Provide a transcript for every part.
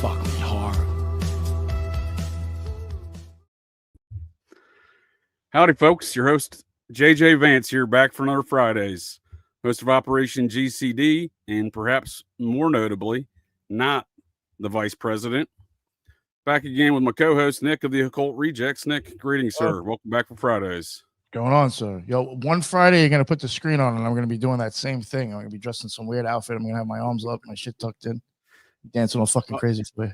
fuck me hard. Howdy, folks. Your host, JJ Vance, here back for another Fridaze. Host of Operation GCD, and perhaps more notably, not the vice president. Back again with my co-host, Nick of the Occult Rejects. Nick, greetings, sir. Welcome back for Fridaze. Going on, sir. Yo, one Friday you're gonna put the screen on, and I'm gonna be doing that same thing. I'm gonna be dressed in some weird outfit. I'm gonna have my arms up, my shit tucked in, dancing all fucking crazy for you.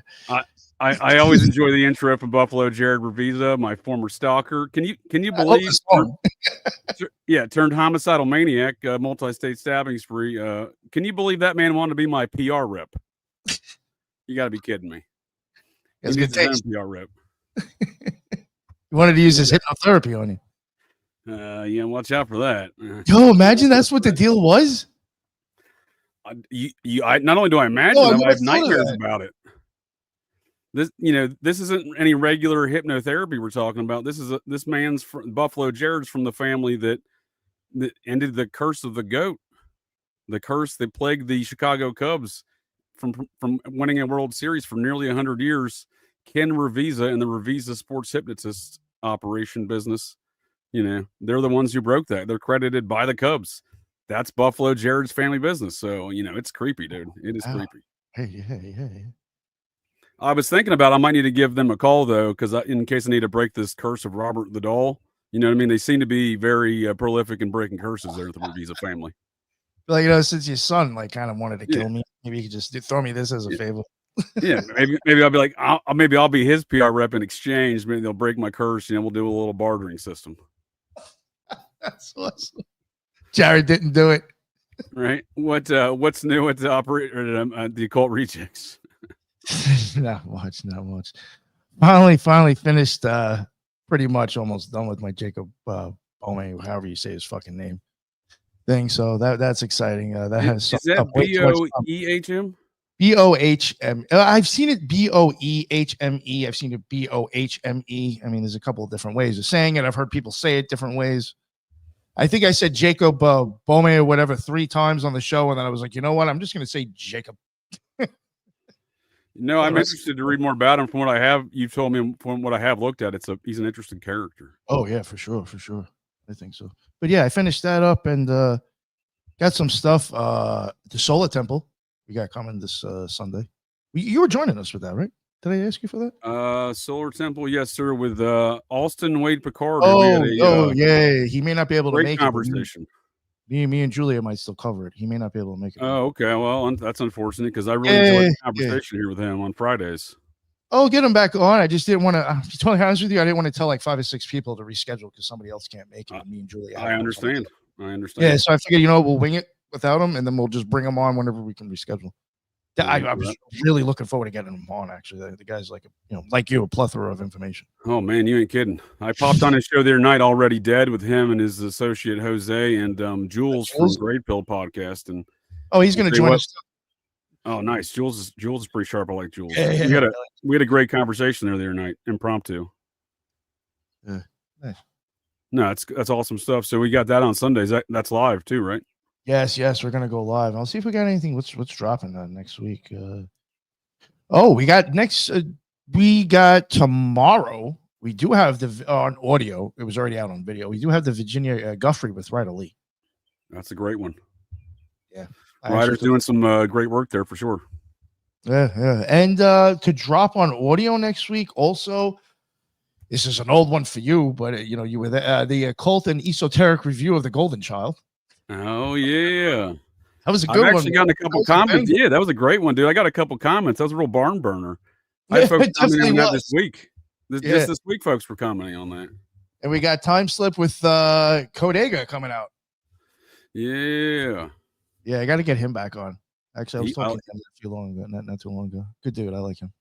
I always enjoy the intro from Buffalo Jared Revisa, my former stalker. Can you believe? Turned homicidal maniac, multi-state stabbing spree. Can you believe that man wanted to be my PR rep? You got to be kidding me. He needs his own PR rep. He wanted to use his hypnotherapy on you. Yeah, watch out for that. Yo, imagine that's what the deal was. I not only do I imagine that, I have nightmares about it. This isn't any regular hypnotherapy we're talking about. This man's Buffalo Jared's from the family that ended the curse of the goat, the curse that plagued the Chicago Cubs from winning a World Series for nearly 100 years. Ken Revisa and the Revisa Sports Hypnotist operation business. They're the ones who broke that. They're credited by the Cubs. That's Buffalo Jared's family business. So, it's creepy, dude. It is creepy. Hey. I was thinking about I might need to give them a call, though, because in case I need to break this curse of Robert the Doll. You know what I mean? They seem to be very prolific in breaking curses there at the Revisa family. Like, since your son kind of wanted to kill me, maybe you could just throw me this as a favor. Yeah, maybe I'll be like, maybe I'll be his PR rep in exchange. Maybe they'll break my curse. We'll do a little bartering system. That's awesome. Jared didn't do it. Right? What's new at the the Occult Rejects? Not much. Finally finished. Pretty much almost done with my Jacob Bome, however you say his fucking name thing. So that's exciting. That has is that BOEHM? BOHM. I've seen it BOEHME. I've seen it BOHME. I mean, there's a couple of different ways of saying it. I've heard people say it different ways. I think I said Jacob Bome or whatever 3 times on the show, and then I was like, you know what? I'm just going to say Jacob. No, I'm interested to read more about him. From what I have, you've told me from what I have looked at, he's an interesting character. Oh yeah, for sure. I think so. But yeah, I finished that up and got some stuff. The Solar Temple we got coming this Sunday. You were joining us with that, right? Did I ask you for that? Solar Temple, yes, sir. With Alston Wade Picard. Yeah. He may not be able to make conversation. Me and Julia might still cover it. He may not be able to make it. Oh, okay. Well, that's unfortunate because I really enjoyed the conversation here with him on Fridaze. Oh, get him back on. I just didn't want to. To be honest with you, I didn't want to tell like 5 or 6 people to reschedule because somebody else can't make it. Me and Julia. I understand. Yeah, so I figured, we'll wing it without him, and then we'll just bring him on whenever we can reschedule. I was really looking forward to getting him on. Actually, the guy's like you, a plethora of information. Oh man, you ain't kidding. I popped on his show the other night, Already Dead, with him and his associate Jose and Jules from Great Pill Podcast. And he's going to join us. Oh, nice. Jules is pretty sharp. I like Jules. Yeah. We had a great conversation there the other night, impromptu. Yeah, nice. No, that's awesome stuff. So we got that on Sundays. That's live too, right? Yes, we're gonna go live. I'll see if we got anything. What's dropping next week? We got tomorrow. We do have the on audio. It was already out on video. We do have the Virginia Guthrie with Ryder Lee. That's a great one. Yeah, Ryder's doing some great work there for sure. Yeah. And to drop on audio next week. Also, this is an old one for you, but you were the occult and esoteric review of the Golden Child. Oh yeah, that was a good one. I've actually gotten a couple comments. Yeah, that was a great one, dude. I got a couple comments. That was a real barn burner. I had folks commenting on that this week. Just this week, folks were commenting on that. And we got Time Slip with Codega coming out. Yeah. I got to get him back on. Actually, I was talking to him not too long ago. Good dude. I like him.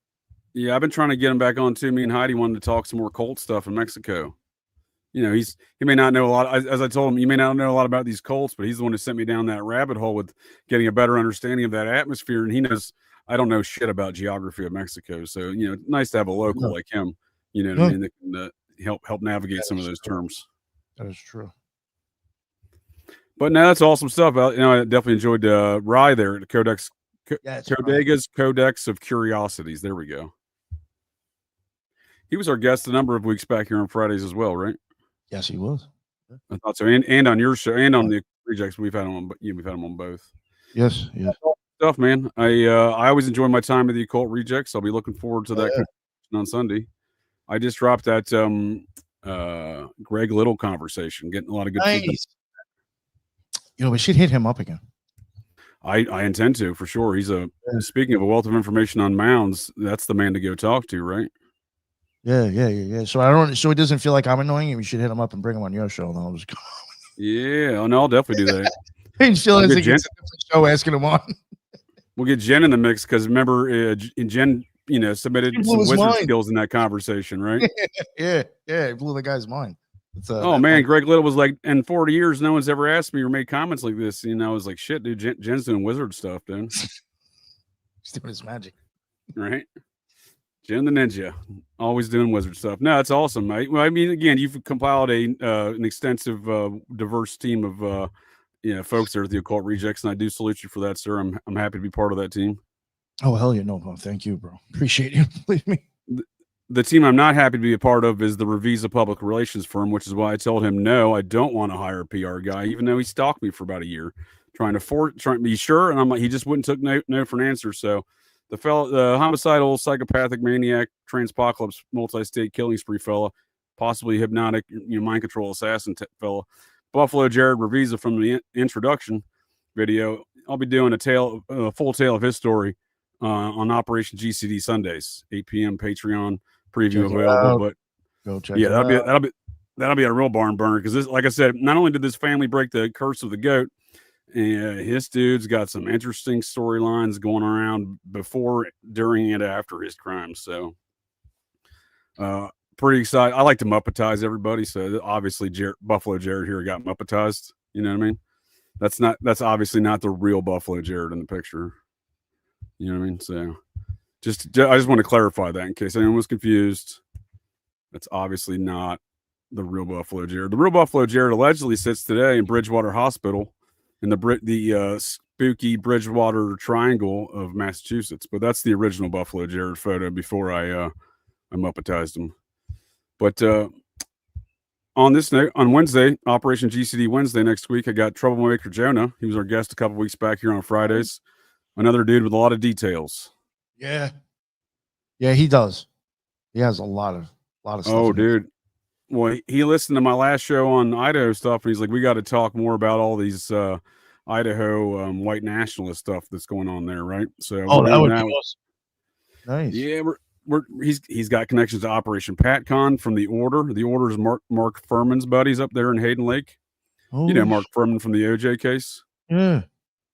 Yeah, I've been trying to get him back on too. Me and Heidi wanted to talk some more cult stuff in Mexico. He may not know a lot. As I told him, you may not know a lot about these cults, but he's the one who sent me down that rabbit hole with getting a better understanding of that atmosphere. And he knows I don't know shit about geography of Mexico, so nice to have a local like him. What I mean, that can help navigate some of those terms. That is true. But no, that's awesome stuff. I definitely enjoyed Rye there at the Codega's Codex of Curiosities. There we go. He was our guest a number of weeks back here on Fridaze as well, right? Yes, he was. I thought so, and on your show, and on the Rejects, we've had him on. We've had him on both. Yes. Stuff, man. I always enjoy my time with the Occult Rejects. I'll be looking forward to that on Sunday. I just dropped that Greg Little conversation, getting a lot of good feedback. We should hit him up again. I intend to, for sure. He's speaking of a wealth of information on mounds, that's the man to go talk to, right? Yeah. So it doesn't feel like I'm annoying him. You should hit him up and bring him on your show, and I'll just go. Yeah, no, I'll definitely do that. He still has a different show asking him on. We'll get Jen in the mix because remember, Jen, submitted some wizard skills in that conversation, right? yeah, it blew the guy's mind. Man, Greg Little was like, in 40 years, no one's ever asked me or made comments like this. I was like, shit, dude, Jen's doing wizard stuff, dude. He's doing his magic, right? Jen the Ninja, always doing wizard stuff. No, it's awesome, mate. Well, I mean, again, you've compiled an extensive, diverse team of folks there at the Occult Rejects, and I do salute you for that, sir. I'm happy to be part of that team. Oh, hell yeah. No, thank you, bro. Appreciate you. Believe me. The team I'm not happy to be a part of is the Revisa public relations firm, which is why I told him, no, I don't want to hire a PR guy, even though he stalked me for about a year, trying to be sure. And I'm like, he just wouldn't took no for an answer. So the homicidal, psychopathic, maniac, transpocalypse, multi-state killing spree fella, possibly hypnotic, mind control assassin fella, Buffalo Jared Revisa from the introduction video. I'll be doing a full tale of his story on Operation GCD Sundays, 8 p.m. Patreon preview available. But go check. Yeah, that'll be a real barn burner because this, like I said, not only did this family break the curse of the goat, his dude's got some interesting storylines going around before, during, and after his crimes. So, pretty excited. I like to Muppetize everybody. So obviously, Buffalo Jared here got Muppetized. You know what I mean? That's obviously not the real Buffalo Jared in the picture. You know what I mean? So I just want to clarify that in case anyone was confused. That's obviously not the real Buffalo Jared. The real Buffalo Jared allegedly sits today in Bridgewater Hospital in the spooky Bridgewater Triangle of Massachusetts. But that's the original Buffalo Jared photo before I Muppetized him. But on this note, on Wednesday, Operation GCD Wednesday next week, I got Troublemaker Jonah. He was our guest a couple weeks back here on Fridaze. Another dude with a lot of details. Yeah, he does. He has a lot of stuff. Oh, dude. Well, he listened to my last show on Idaho stuff, and he's like, we got to talk more about all these Idaho white nationalist stuff that's going on there, right? So that would be awesome. Nice. Yeah, he's got connections to Operation PatCon from the Order. The Order is Mark Furman's buddies up there in Hayden Lake. Oh, Mark Furman from the OJ case. Yeah.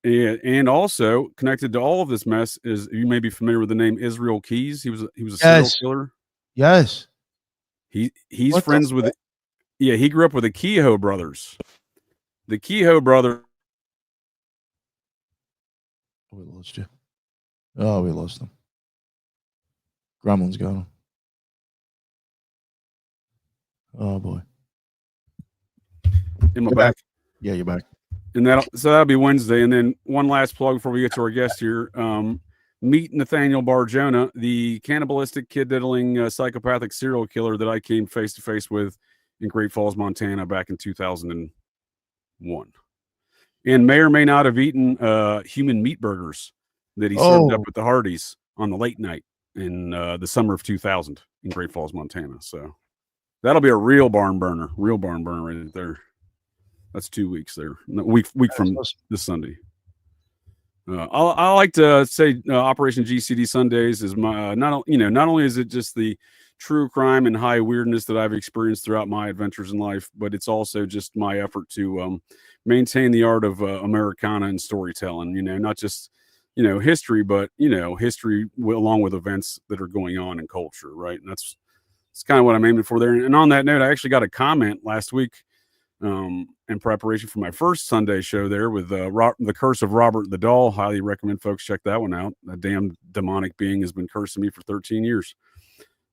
And also connected to all of this mess is, you may be familiar with the name Israel Keys. He was a serial killer. Yes. He's friends with it. Yeah, he grew up with the Kehoe brothers. The Kehoe brother. We lost you. Oh, we lost them. Gremlin's got him. Oh boy. Am I back? Yeah, you're back. And that'll be Wednesday. And then one last plug before we get to our guest here. Meet Nathaniel Barjona, the cannibalistic, kid-diddling, psychopathic serial killer that I came face-to-face with in Great Falls, Montana back in 2001. And may or may not have eaten human meat burgers that he served up at the Hardee's on the late night in the summer of 2000 in Great Falls, Montana. So that'll be a real barn burner right there. That's 2 weeks there. Week from this Sunday. I like to say Operation GCD Sundays is my not only is it just the true crime and high weirdness that I've experienced throughout my adventures in life, but it's also just my effort to maintain the art of Americana and storytelling. Not just history, but history along with events that are going on in culture, right? And that's kind of what I'm aiming for there. And on that note, I actually got a comment last week. In preparation for my first Sunday show there with The Curse of Robert the Doll. Highly recommend folks check that one out. That damn demonic being has been cursing me for 13 years.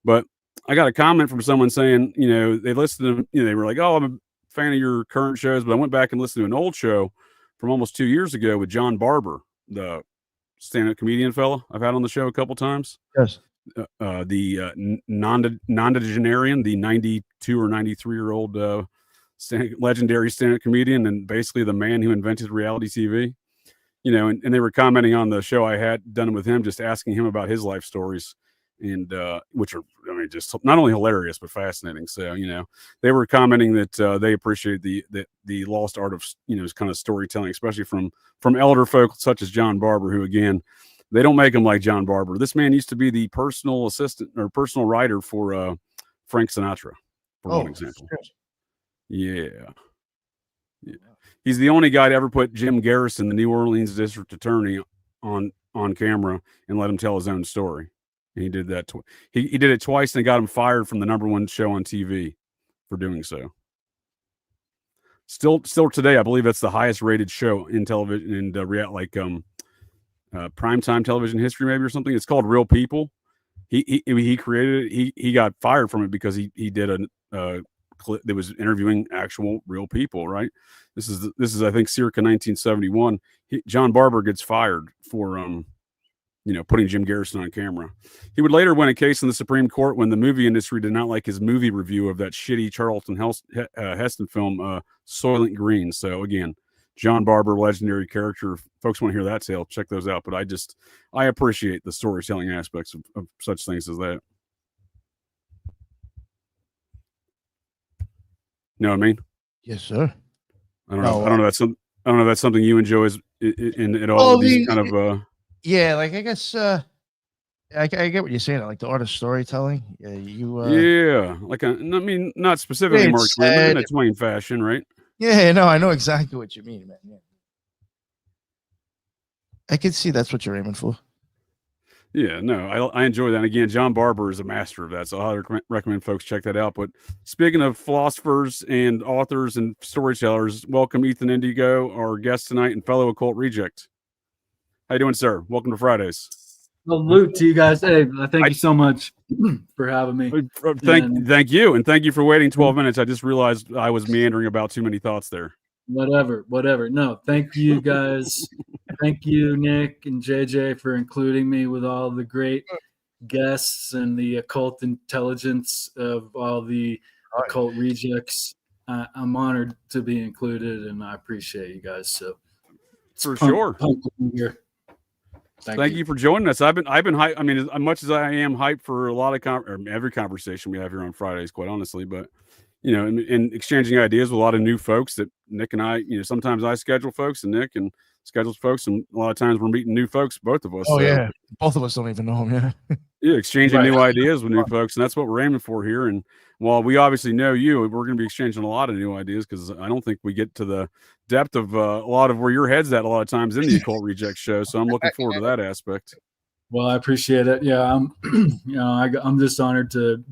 But I got a comment from someone saying, they listened to, they were like, oh, I'm a fan of your current shows, but I went back and listened to an old show from almost 2 years ago with John Barber, the stand-up comedian fella I've had on the show a couple times. Yes. The non-degenerarian, the 92 or 93-year-old legendary stand-up comedian, and basically the man who invented reality TV. And they were commenting on the show I had done with him, just asking him about his life stories, and which are, just not only hilarious but fascinating. So, they were commenting that they appreciate the lost art of kind of storytelling, especially from elder folk such as John Barber, who, again, they don't make him like John Barber. This man used to be the personal assistant or personal writer for Frank Sinatra, for one example. Yeah. He's the only guy to ever put Jim Garrison, the New Orleans district attorney, on camera and let him tell his own story. And he did that. He did it twice, and they got him fired from the #1 show on TV for doing so. Still today, I believe that's the highest rated show in television and primetime television history, maybe, or something. It's called Real People. He created it. He got fired from it because he did a clip that was interviewing actual real people, right? This is I think circa 1971. John Barber gets fired for putting Jim Garrison on camera. He would later win a case in the Supreme Court when the movie industry did not like his movie review of that shitty Charlton Heston film, Soylent Green. So again, John Barber, legendary character. If folks want to hear that tale, check those out. But I appreciate the storytelling aspects of such things as that. You know what I mean? Yes, sir. I don't know. I don't know if that's something you enjoy in all of these kind of. Yeah, like I guess I get what you're saying. Like the art of storytelling. Yeah, yeah, like not specifically Mark Twain, but in a Twain fashion, right? Yeah, no, I know exactly what you mean, man. Yeah. I can see that's what you're aiming for. Yeah, no, I enjoy that. And again, John Barber is a master of that, so I recommend folks check that out. But speaking of philosophers and authors and storytellers, welcome Ethan Indigo, our guest tonight and fellow Occult Reject. How you doing, sir? Welcome to Fridaze. Salute to you guys. Hey, thank you so much for having me. Thank you, and thank you for waiting 12 minutes. I just realized I was meandering about too many thoughts there. Whatever. No, thank you guys. Thank you, Nick and JJ, for including me with all the great guests and the occult intelligence of all the Occult Rejects. I'm honored to be included, and I appreciate you guys. So for sure. Thank you for joining us. I've been hyped. I mean, as much as I am hyped for a lot of every conversation we have here on Fridays, quite honestly, but in exchanging ideas with a lot of new folks that Nick and I, sometimes I schedule folks and Nick and schedules folks, and a lot of times we're meeting new folks, both of us. Oh, yeah. Both of us don't even know them. Yeah. Exchanging new ideas with new folks. And that's what we're aiming for here. And while we obviously know you, we're going to be exchanging a lot of new ideas, because I don't think we get to the depth of a lot of where your head's at a lot of times in the Occult Reject show. So I'm looking forward to that aspect. Well, I appreciate it. Yeah, I'm just honored to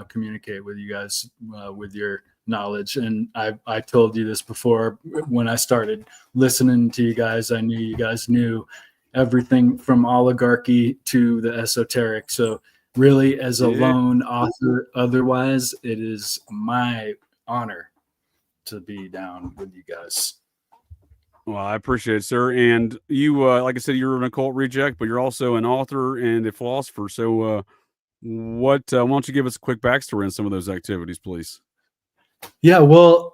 communicate with you guys with your knowledge. And I told you this before when I started listening to you guys. I knew you guys knew everything from oligarchy to the esoteric. So really, as a lone author, otherwise, it is my honor to be down with you guys. Well, I appreciate it, sir. And you, like I said, you're an Occult Reject, but you're also an author and a philosopher. So why don't you give us a quick backstory on some of those activities, please? Yeah, well,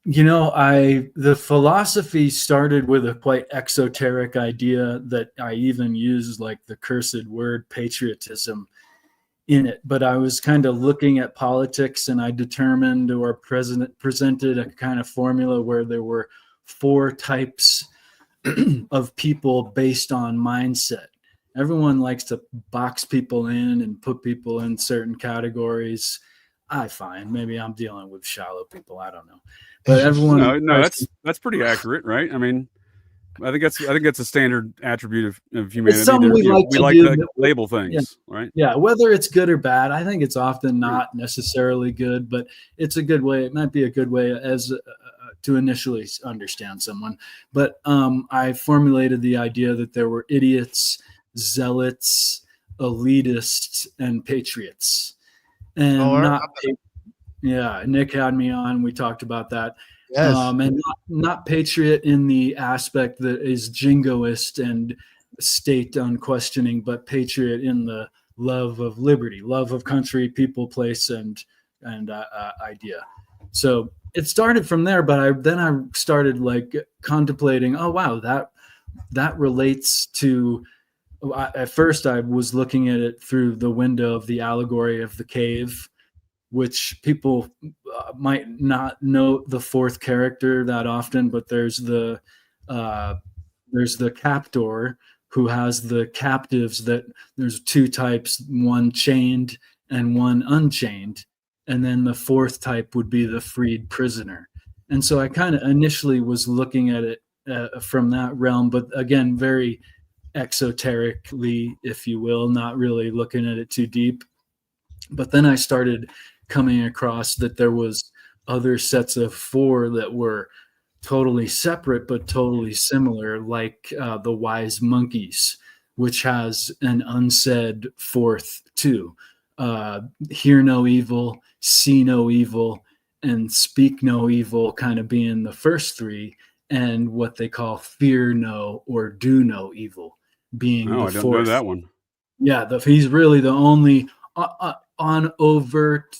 the philosophy started with a quite exoteric idea that I even used like the cursed word patriotism in it. But I was kind of looking at politics, and I determined or presented a kind of formula where there were 4 types of people based on mindset. Everyone likes to box people in and put people in certain categories. I find maybe I'm dealing with shallow people. I don't know, but everyone. No, that's pretty accurate, right? I mean, I think that's a standard attribute of humanity. It's something we like to label things, right? Yeah, whether it's good or bad, I think it's often not necessarily good, but it's a good way. It might be a good way as to initially understand someone. But I formulated the idea that there were idiots, zealots, elitists, and patriots. And Nick had me on. We talked about that. Yes. And not patriot in the aspect that is jingoist and state unquestioning, but patriot in the love of liberty, love of country, people, place, and idea. So it started from there, but then I started like contemplating, oh wow, that relates to, at first I was looking at it through the window of the allegory of the cave, which people might not know the fourth character that often, but there's the captor who has the captives, that there's two types, one chained and one unchained. And then the fourth type would be the freed prisoner. And so I kind of initially was looking at it from that realm, but again, very exoterically, if you will, not really looking at it too deep. But then I started coming across that there was other sets of 4 that were totally separate but totally similar, like the wise monkeys, which has an unsaid fourth too. Hear no evil, see no evil, and speak no evil kind of being the first 3, and what they call fear no or do no evil being the fourth. I don't know that one. Yeah, he's really the only on overt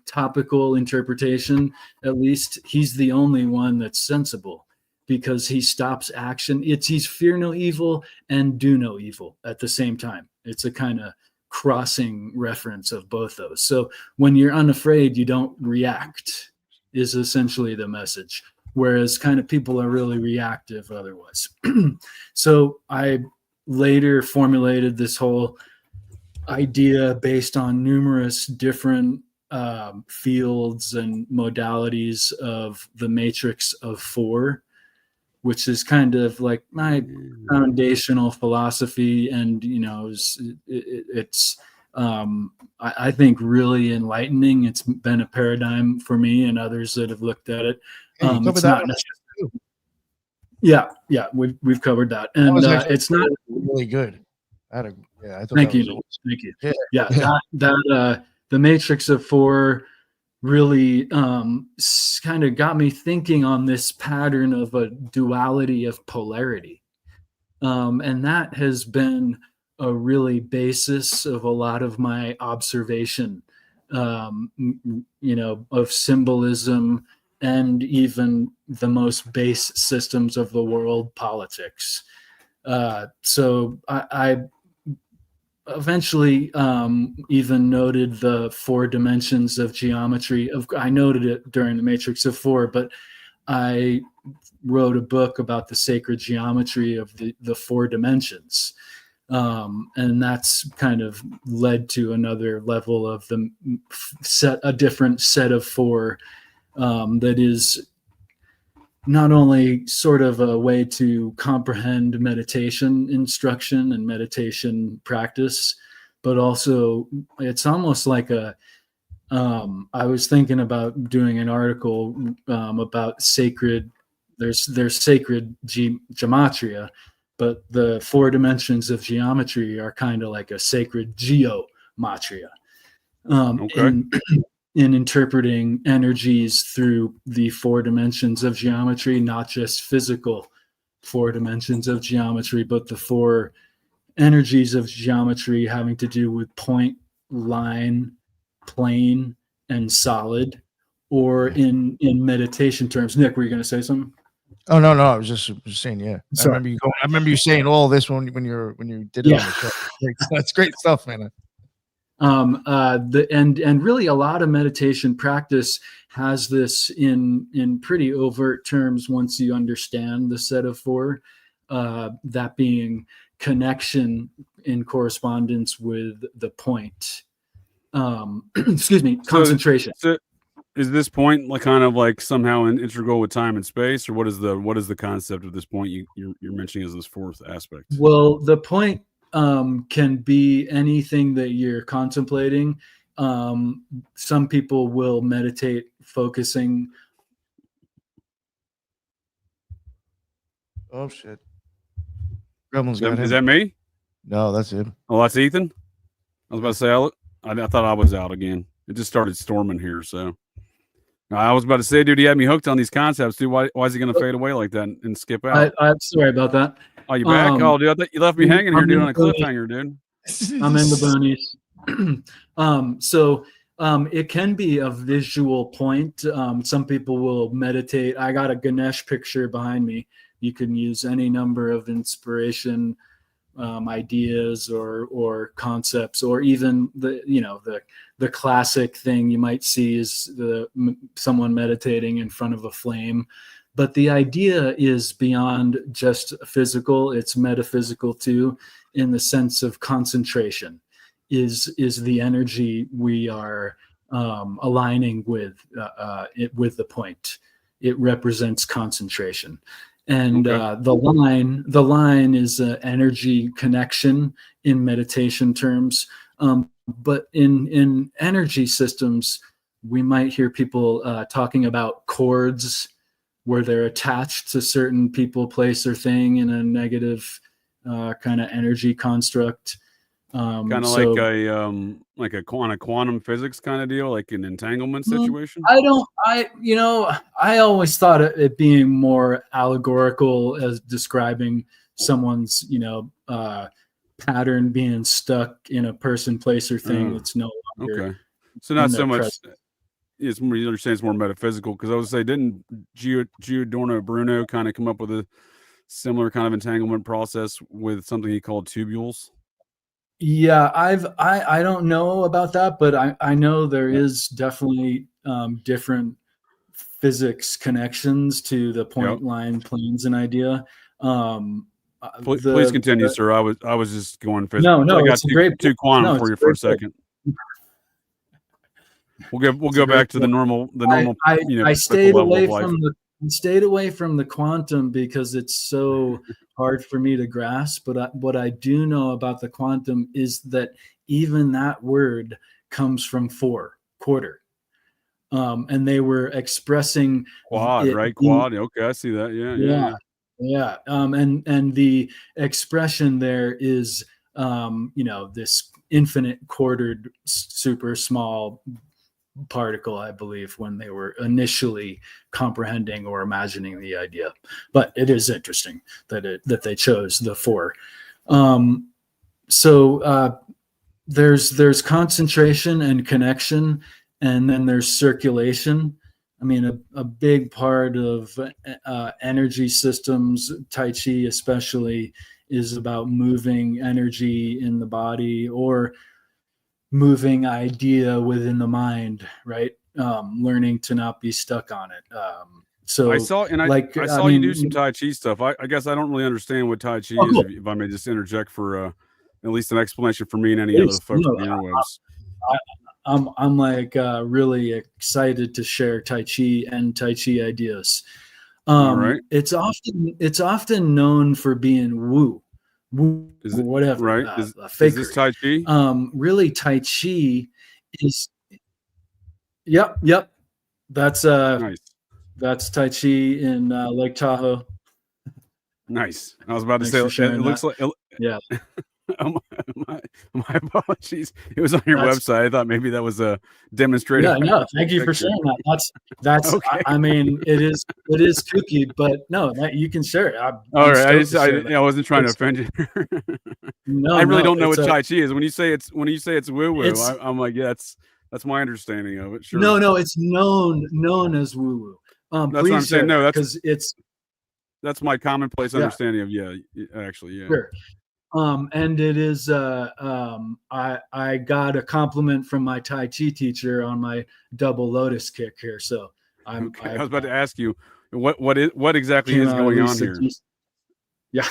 topical interpretation, at least he's the only one that's sensible, because he stops action. He's fear no evil and do no evil at the same time. It's a kind of crossing reference of both those. So when you're unafraid, you don't react, is essentially the message, whereas kind of people are really reactive otherwise. So I later formulated this whole idea based on numerous different fields and modalities of the matrix of 4, which is kind of like my foundational philosophy. And, you know, it's I think really enlightening. It's been a paradigm for me and others that have looked at it. It's not necessarily. Yeah, we've covered that, and it's not really good. I thought Thank you. Yeah. That the Matrix of 4 really kind of got me thinking on this pattern of a duality of polarity, and that has been a really basis of a lot of my observation, you know, of symbolism and even the most base systems of the world, politics. So I eventually even noted the 4 dimensions of geometry. I noted it during the Matrix of 4, but I wrote a book about the sacred geometry of the 4 dimensions. And that's kind of led to another level of a different set of 4 that is not only sort of a way to comprehend meditation instruction and meditation practice, but also it's almost like I was thinking about doing an article about sacred, there's sacred gematria, but the 4 dimensions of geometry are kind of like a sacred geomatria. In interpreting energies through the 4 dimensions of geometry, not just physical 4 dimensions of geometry, but the 4 energies of geometry having to do with point, line, plane, and solid, or in meditation terms. Nick, were you going to say something? Oh no, I was just saying, yeah. I remember you saying all this when you did it on the show. That's great stuff, man. And really a lot of meditation practice has this in pretty overt terms once you understand the set of 4, that being connection in correspondence with the point. Excuse me, concentration. So is this point like kind of like somehow integral with time and space, or what is the concept of this point you're mentioning as this 4th aspect? Well, the point can be anything that you're contemplating. Some people will meditate focusing. Oh shit! Is that me? No, that's him. Oh, that's Ethan. I was about to say I thought I was out again. It just started storming here, so I was about to say, dude, he had me hooked on these concepts, dude. Why is he going to fade away like that and skip out? I'm sorry about that. Oh, you back? Oh, dude, I thought you left me hanging here, dude, on a boonies. cliffhanger, dude. I'm in the boonies. So it can be a visual point. Some people will meditate. I got a Ganesh picture behind me. You can use any number of inspiration ideas or concepts, or even the classic thing you might see is someone meditating in front of a flame. But the idea is beyond just physical; it's metaphysical too, in the sense of concentration. Is the energy we are aligning with the point? It represents concentration. And Okay. the line is an energy connection in meditation terms. But in energy systems, we might hear people talking about cords, where they're attached to certain people, place, or thing in a negative kind of energy construct. Kind of So like a quantum physics kind of deal, like an entanglement situation. I always thought it being more allegorical as describing someone's, pattern being stuck in a person, place, or thing that's no longer. Okay. So not so much. Present. It's more, you understand, it's more metaphysical, because I was say, didn't Giordano Bruno kind of come up with a similar kind of entanglement process with something he called tubules? Yeah, I don't know about that, but I know there is definitely different physics connections to the point line planes and idea. Please continue, sir. I was just going physical. No, I got it's too quantum for you for a second. We'll go back to the normal. I stayed away from the quantum because it's so hard for me to grasp. But what I do know about the quantum is that even that word comes from quarter, and they were expressing quad, right? Quad. Okay, I see that. Yeah. And the expression there is, this infinite quartered super small particle, I believe, when they were initially comprehending or imagining the idea. But it is interesting that they chose the 4. So there's concentration and connection, and then there's circulation. I mean, a big part of energy systems, Tai Chi especially, is about moving energy in the body or moving idea within the mind, right? Learning to not be stuck on it. So I saw you do some Tai Chi stuff. I guess I don't really understand what Tai Chi is. If I may just interject for at least an explanation for me and any other folks on the interwebs. I'm like really excited to share Tai Chi and Tai Chi ideas. All right. It's often known for being woo, whatever. Right. Is this Tai Chi? Really, Tai Chi is. Yep. That's nice. That's Tai Chi in Lake Tahoe. Nice. I was about to say it looks like. Yeah. my apologies. It was on your website. I thought maybe that was a demonstrative. Yeah, no, thank you for sharing that. That's okay. I mean, it is kooky, but no, that you can share it. All right. I wasn't trying to offend you. No, I really don't know what Tai Chi is. When you say it's woo woo, I'm like, yeah, that's my understanding of it. Sure. No, it's known as woo woo. That's what I'm saying. No, because that's my commonplace understanding of actually. Sure. And it is I got a compliment from my Tai Chi teacher on my double lotus kick here. So I was about to ask you what exactly is going on here. Yeah.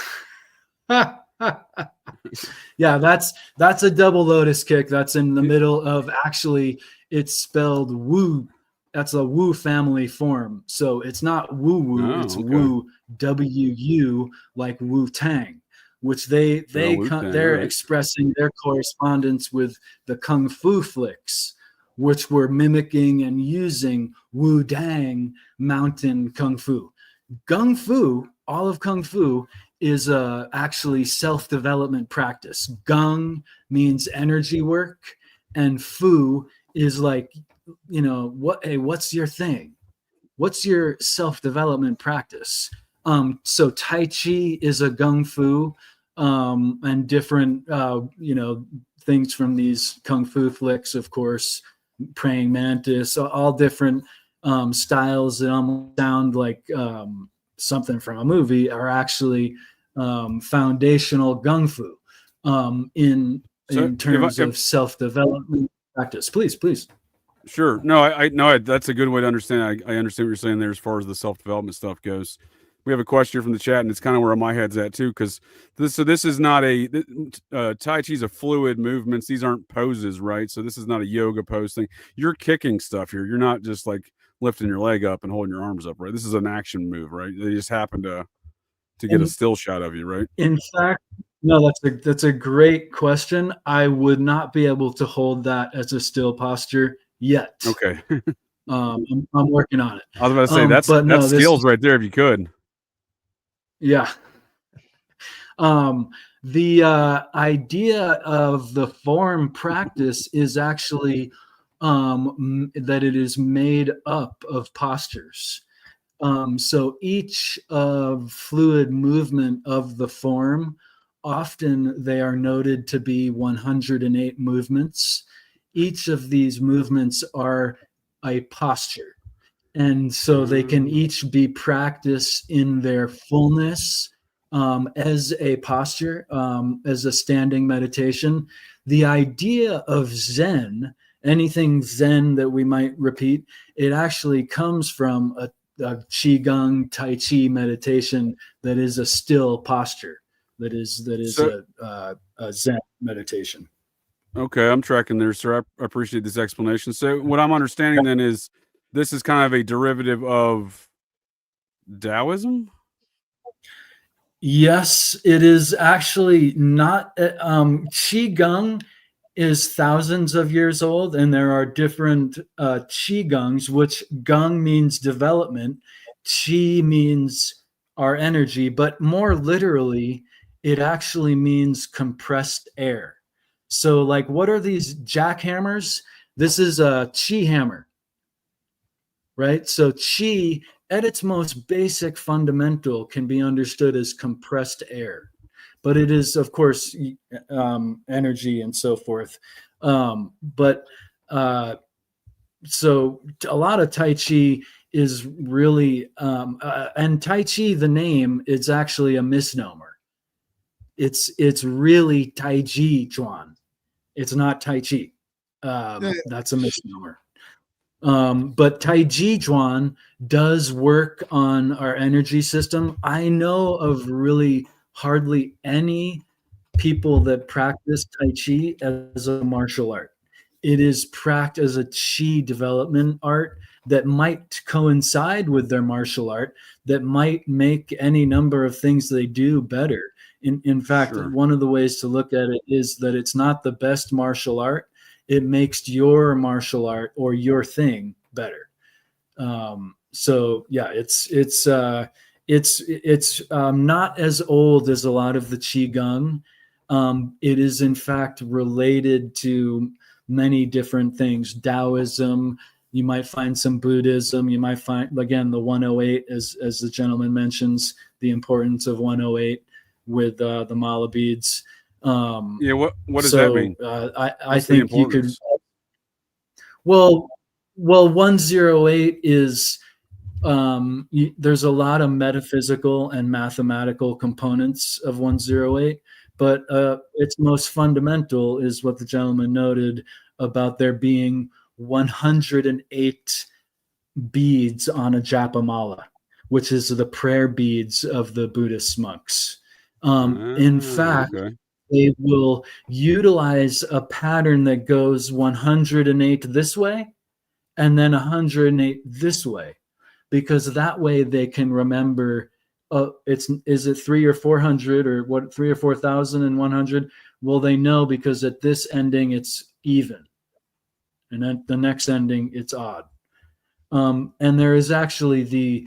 Yeah, that's a double lotus kick. That's in the middle of, actually it's spelled woo. That's a woo family form. So it's not woo woo, it's woo, W-U, like Wu Tang, which they're expressing their correspondence with the Kung Fu flicks, which were mimicking and using Wu Dang mountain Kung Fu. Kung Fu, all of Kung Fu is actually self-development practice. Gung means energy work, and Fu is like, what's your thing? What's your self-development practice? So Tai Chi is a Gung Fu, and different, things from these Kung Fu flicks, of course, Praying Mantis, all different styles that almost sound like something from a movie are actually foundational Gung Fu in terms of self-development practice. Please. Sure. No, I no, that's a good way to understand. I understand what you're saying there as far as the self-development stuff goes. We have a question here from the chat, and it's kind of where my head's at too, because this is not Tai Chi's a fluid movements. These aren't poses, right? So this is not a yoga pose thing. You're kicking stuff here. You're not just like lifting your leg up and holding your arms up, right? This is an action move, right? They just happen to get a still shot of you, right? In fact, no, that's a great question. I would not be able to hold that as a still posture yet. Okay. I'm working on it. I was about to say that's skills right there if you could. Yeah. The idea of the form practice is actually that it is made up of postures. So each of fluid movement of the form, often they are noted to be 108 movements. Each of these movements are a posture. And so they can each be practiced in their fullness as a posture, as a standing meditation. The idea of Zen, anything Zen that we might repeat, it actually comes from a Qigong Tai Chi meditation that is a still posture, that is a Zen meditation. Okay, I'm tracking there, sir. I appreciate this explanation. So what I'm understanding then is this is kind of a derivative of Taoism? Yes, it is actually not. Qigong is thousands of years old, and there are different Qigongs, which Gong means development, Qi means our energy, but more literally, it actually means compressed air. So, like, what are these jackhammers? This is a Qi hammer, right? So Qi, at its most basic fundamental, can be understood as compressed air, but it is, of course, energy and so forth. So a lot of Tai Chi is really, and Tai Chi, the name, is actually a misnomer. It's really Tai Chi Chuan. It's not Tai Chi. That's a misnomer. But Tai Chi Chuan does work on our energy system. I know of really hardly any people that practice Tai Chi as a martial art. It is practiced as a Chi development art that might coincide with their martial art, that might make any number of things they do better. In fact, Sure. One of the ways to look at it is that it's not the best martial art. It makes your martial art or your thing better. So yeah, it's not as old as a lot of the Qigong. It is in fact related to many different things. Taoism, you might find some Buddhism, you might find, again, the 108, as the gentleman mentions, the importance of 108 with the mala beads. Yeah, what does that mean? I think you could. Well, 108 is there's a lot of metaphysical and mathematical components of 108, but its most fundamental is what the gentleman noted about there being 108 beads on a japa mala, which is the prayer beads of the Buddhist monks. In fact, okay, they will utilize a pattern that goes 108 this way and then 108 this way, because that way they can remember, is it 300 or 400 or what, 3,000 or 4,100? Well, they know because at this ending it's even, and then the next ending it's odd. And there is actually the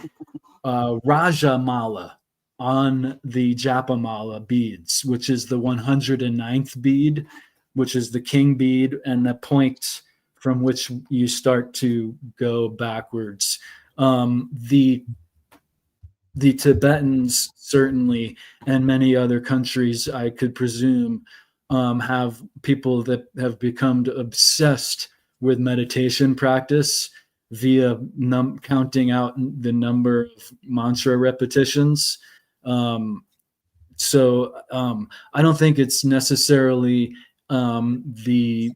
Raja Mala on the Japa Mala beads, which is the 109th bead, which is the king bead, and the point from which you start to go backwards. The the Tibetans certainly, and many other countries, I could presume, have people that have become obsessed with meditation practice via counting out the number of mantra repetitions. So I don't think it's necessarily the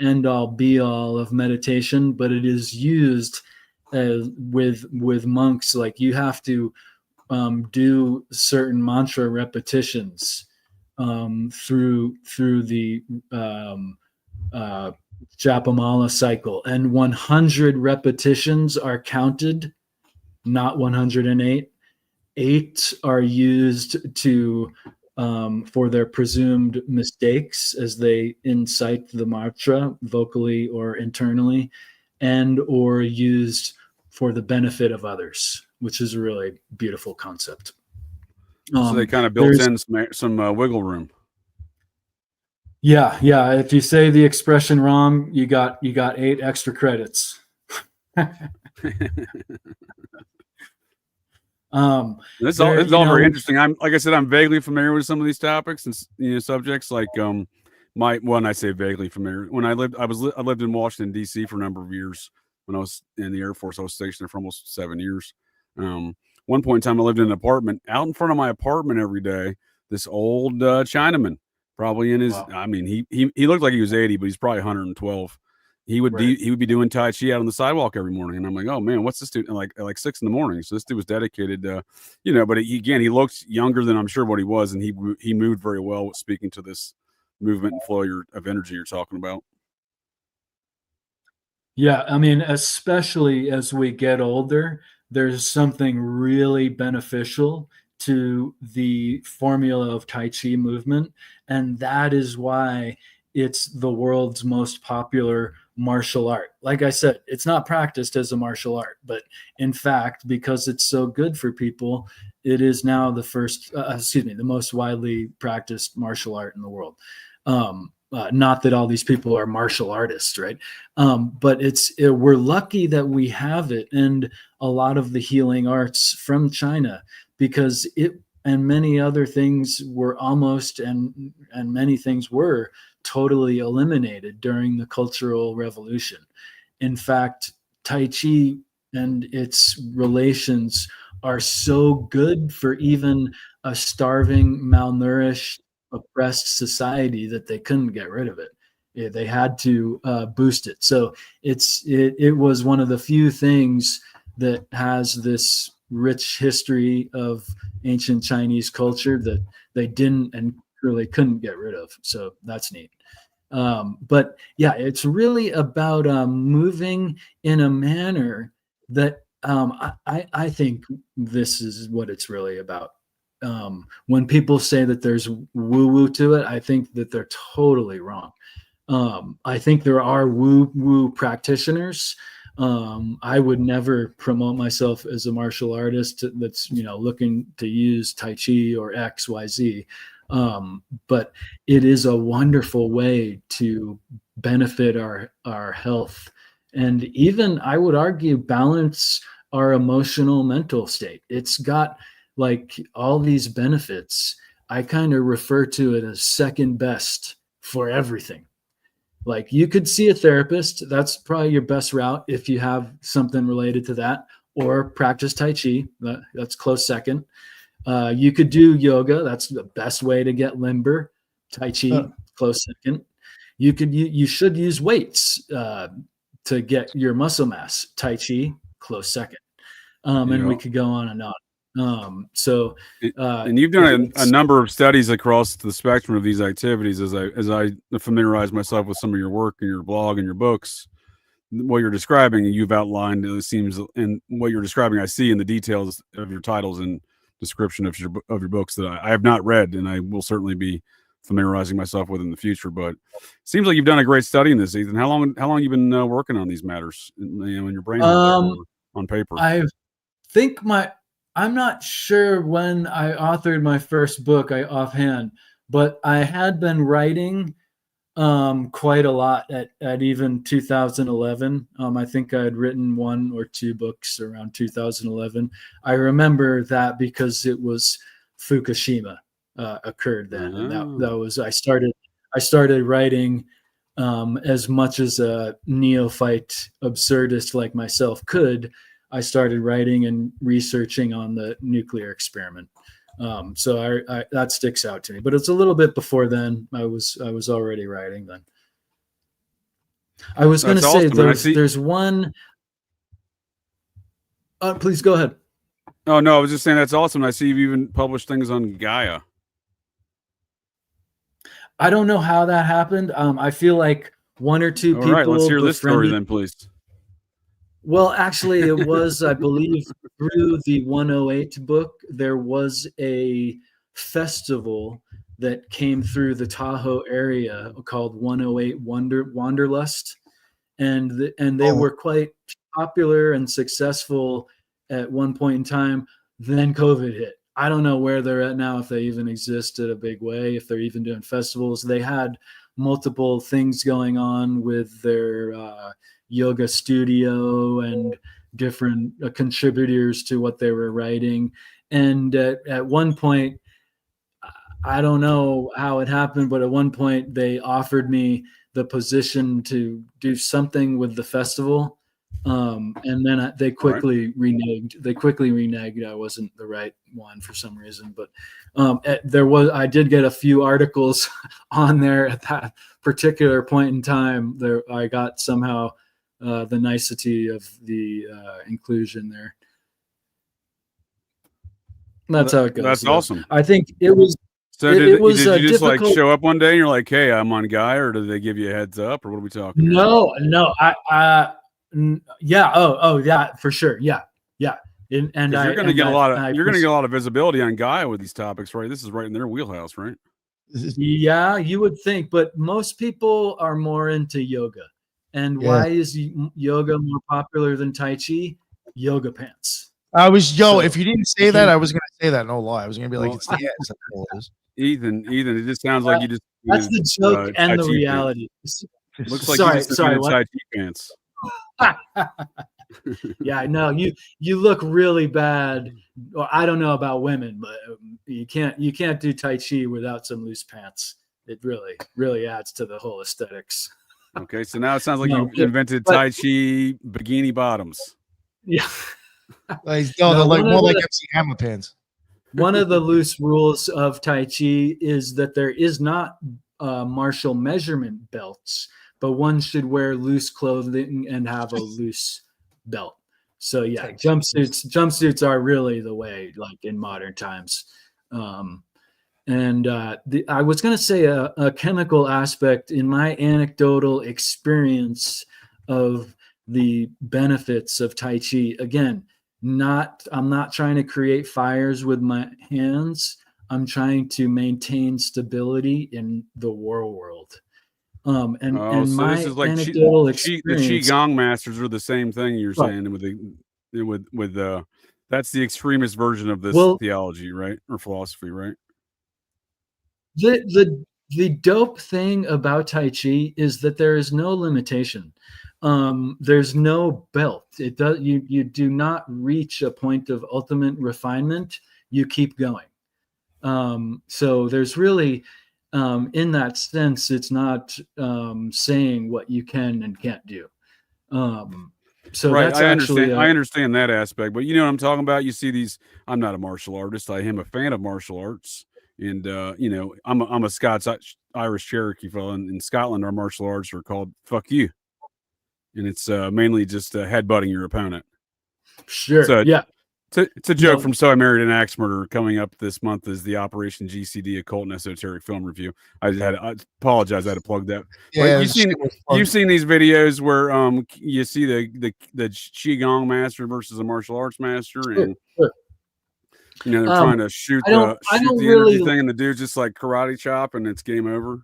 end all be all of meditation, but it is used with monks. Like, you have to do certain mantra repetitions through the Japamala cycle, and 100 repetitions are counted, not 108. 8 are used to for their presumed mistakes as they incite the mantra vocally or internally, and or used for the benefit of others, which is a really beautiful concept. So they kind of built in some wiggle room. Yeah. If you say the expression wrong, you got 8 extra credits. It's all very interesting. Like I said, I'm vaguely familiar with some of these topics and subjects. Like I say vaguely familiar. When I lived in Washington D.C. for a number of years. When I was in the Air Force, I was stationed there for almost 7 years. One point in time, I lived in an apartment. Out in front of my apartment every day, this old Chinaman, probably in his. Wow. I mean, he looked like he was 80, but he's probably 112. He would be doing Tai Chi out on the sidewalk every morning, and I'm like, oh man, what's this dude like 6 a.m? So this dude was dedicated, but he looked younger than I'm sure what he was, and he moved very well, speaking to this movement and flow of energy you're talking about. Yeah, I mean, especially as we get older, there's something really beneficial to the formula of Tai Chi movement, and that is why it's the world's most popular martial art. Like I said, it's not practiced as a martial art, but in fact, because it's so good for people, it is now the most widely practiced martial art in the world. Not that all these people are martial artists, right? But we're lucky that we have it, and a lot of the healing arts from China, because it and many other things were and many things were totally eliminated during the Cultural Revolution. In fact, Tai Chi and its relations are so good for even a starving, malnourished, oppressed society that they couldn't get rid of it. They had to boost it. So it was one of the few things that has this rich history of ancient Chinese culture that they didn't and really couldn't get rid of. So that's neat. But yeah, it's really about moving in a manner that I think this is what it's really about. When people say that there's woo-woo to it, I think that they're totally wrong. I think there are woo-woo practitioners. I would never promote myself as a martial artist that's looking to use Tai Chi or XYZ. But it is a wonderful way to benefit our health, and even, I would argue, balance our emotional mental state. It's got like all these benefits. I kind of refer to it as second best for everything. Like, you could see a therapist. That's probably your best route if you have something related to that, or practice Tai Chi. That's close second. You could do yoga. That's the best way to get limber. Tai Chi, close second. You should use weights to get your muscle mass. Tai Chi, close second. And we could go on and on. And you've done a number of studies across the spectrum of these activities. As I familiarize myself with some of your work and your blog and your books, what you're describing, you've outlined. It seems, and what you're describing, I see in the details of your titles and description of your books that I have not read, and I will certainly be familiarizing myself with in the future. But it seems like you've done a great study in this, Ethan. How long have you been working on these matters in your brain on paper? I'm not sure when I authored my first book, offhand, but I had been writing Quite a lot at even 2011. I think I had written 1 or 2 books around 2011. I remember that because it was Fukushima occurred then, and that was I started writing as much as a neophyte absurdist like myself could. I started writing and researching on the nuclear experiment. So I that sticks out to me, but it's a little bit before then. I was already writing then. I was going to say there's one. Please go ahead. Oh no, I was just saying that's awesome. I see you've even published things on Gaia. I don't know how that happened. I feel like 1 or 2 people. All right, let's hear this story then, please. Well, actually, it was, I believe, through the 108 book. There was a festival that came through the Tahoe area called 108 Wanderlust, and they were quite popular and successful at one point in time. Then COVID hit. I don't know where they're at now, if they even exist in a big way, if they're even doing festivals. They had multiple things going on with their yoga studio and different contributors to what they were writing. And at one point, I don't know how it happened, but at one point they offered me the position to do something with the festival. And then they quickly reneged. They quickly reneged. I wasn't the right one for some reason, but I did get a few articles on there at that particular point in time. There, I got somehow the nicety of the inclusion there. That's how it goes. That's awesome. I think it was. So did you just difficult... like show up one day and you're like, "Hey, I'm on Gaia," or did they give you a heads up, or what are we talking? No. Yeah. Oh, yeah, for sure. Yeah. And you're going to get a lot of visibility on Gaia with these topics, right? This is right in their wheelhouse, right? Yeah, you would think, but most people are more into yoga. And why is yoga more popular than Tai Chi? Yoga pants. If you didn't say that, I was going to say that. No lie. I was going to be like, it's Ethan, it just sounds like you just. That's the joke and the reality. Looks like you just Tai Chi pants. Yeah, no, you look really bad. Well, I don't know about women, but you can't do Tai Chi without some loose pants. It really adds to the whole aesthetics. Okay, so now it sounds like you invented Tai Chi bikini bottoms. Yeah. They're like more like MC Hammer pants. One of the loose rules of Tai Chi is that there is not martial measurement belts, but one should wear loose clothing and have a loose belt. So yeah, jumpsuits are really the way, like in modern times. I was going to say a chemical aspect in my anecdotal experience of the benefits of Tai Chi. Again, I'm not trying to create fires with my hands. I'm trying to maintain stability in the world. So this is like anecdotal experience, the Qigong masters are the same thing you're saying with that's the extremist version of this theology, right? Or philosophy, right? The dope thing about Tai Chi is that there is no limitation. There's no belt. You do not reach a point of ultimate refinement. You keep going. So there's really, in that sense, it's not saying what you can and can't do. So right, that's I understand that aspect, but you know what I'm talking about. You see these. I'm not a martial artist. I am a fan of martial arts, and I'm a Scots Irish Cherokee fellow. In Scotland, our martial arts are called "fuck you," and it's mainly just headbutting your opponent. Sure. So, yeah. It's a joke from So I Married an Axe Murderer. Coming up this month is the Operation GCD Occult and Esoteric Film Review. I apologize. I had to plug that. Yeah, you've seen these videos where you see the Qigong master versus a martial arts master, and they're trying to shoot the energy thing, and the dude's just like karate chop, and it's game over.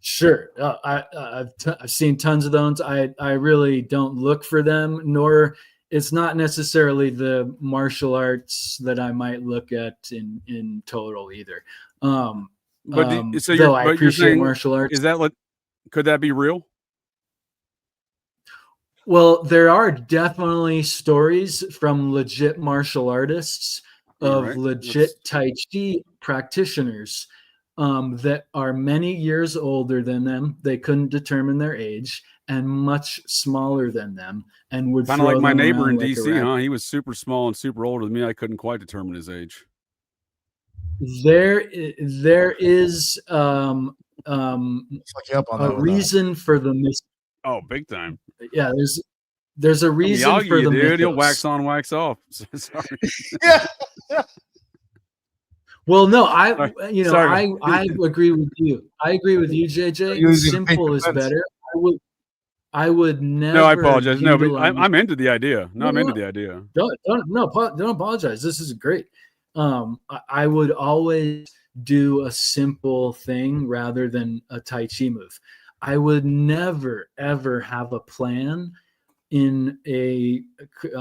Sure, I've seen tons of those. I really don't look for them, nor. It's not necessarily the martial arts that I might look at in total either. I appreciate martial arts. Is that Could that be real? Well, there are definitely stories from legit martial artists of legit Tai Chi practitioners that are many years older than them. They couldn't determine their age, and much smaller than them, and would kind of like my neighbor in like DC, huh? He was super small and super older than me. I couldn't quite determine his age. There is a reason for the Oh, big time. Yeah, there's a reason for the dude. mythos. He'll wax on, wax off. Sorry. Yeah. Well, no, I agree with you. I agree with you, JJ. Simple is better. I would never. No, I apologize. No, but I'm into the idea. No, I'm into the idea. Don't apologize. This is great. I would always do a simple thing rather than a Tai Chi move. I would never, ever have a plan. In a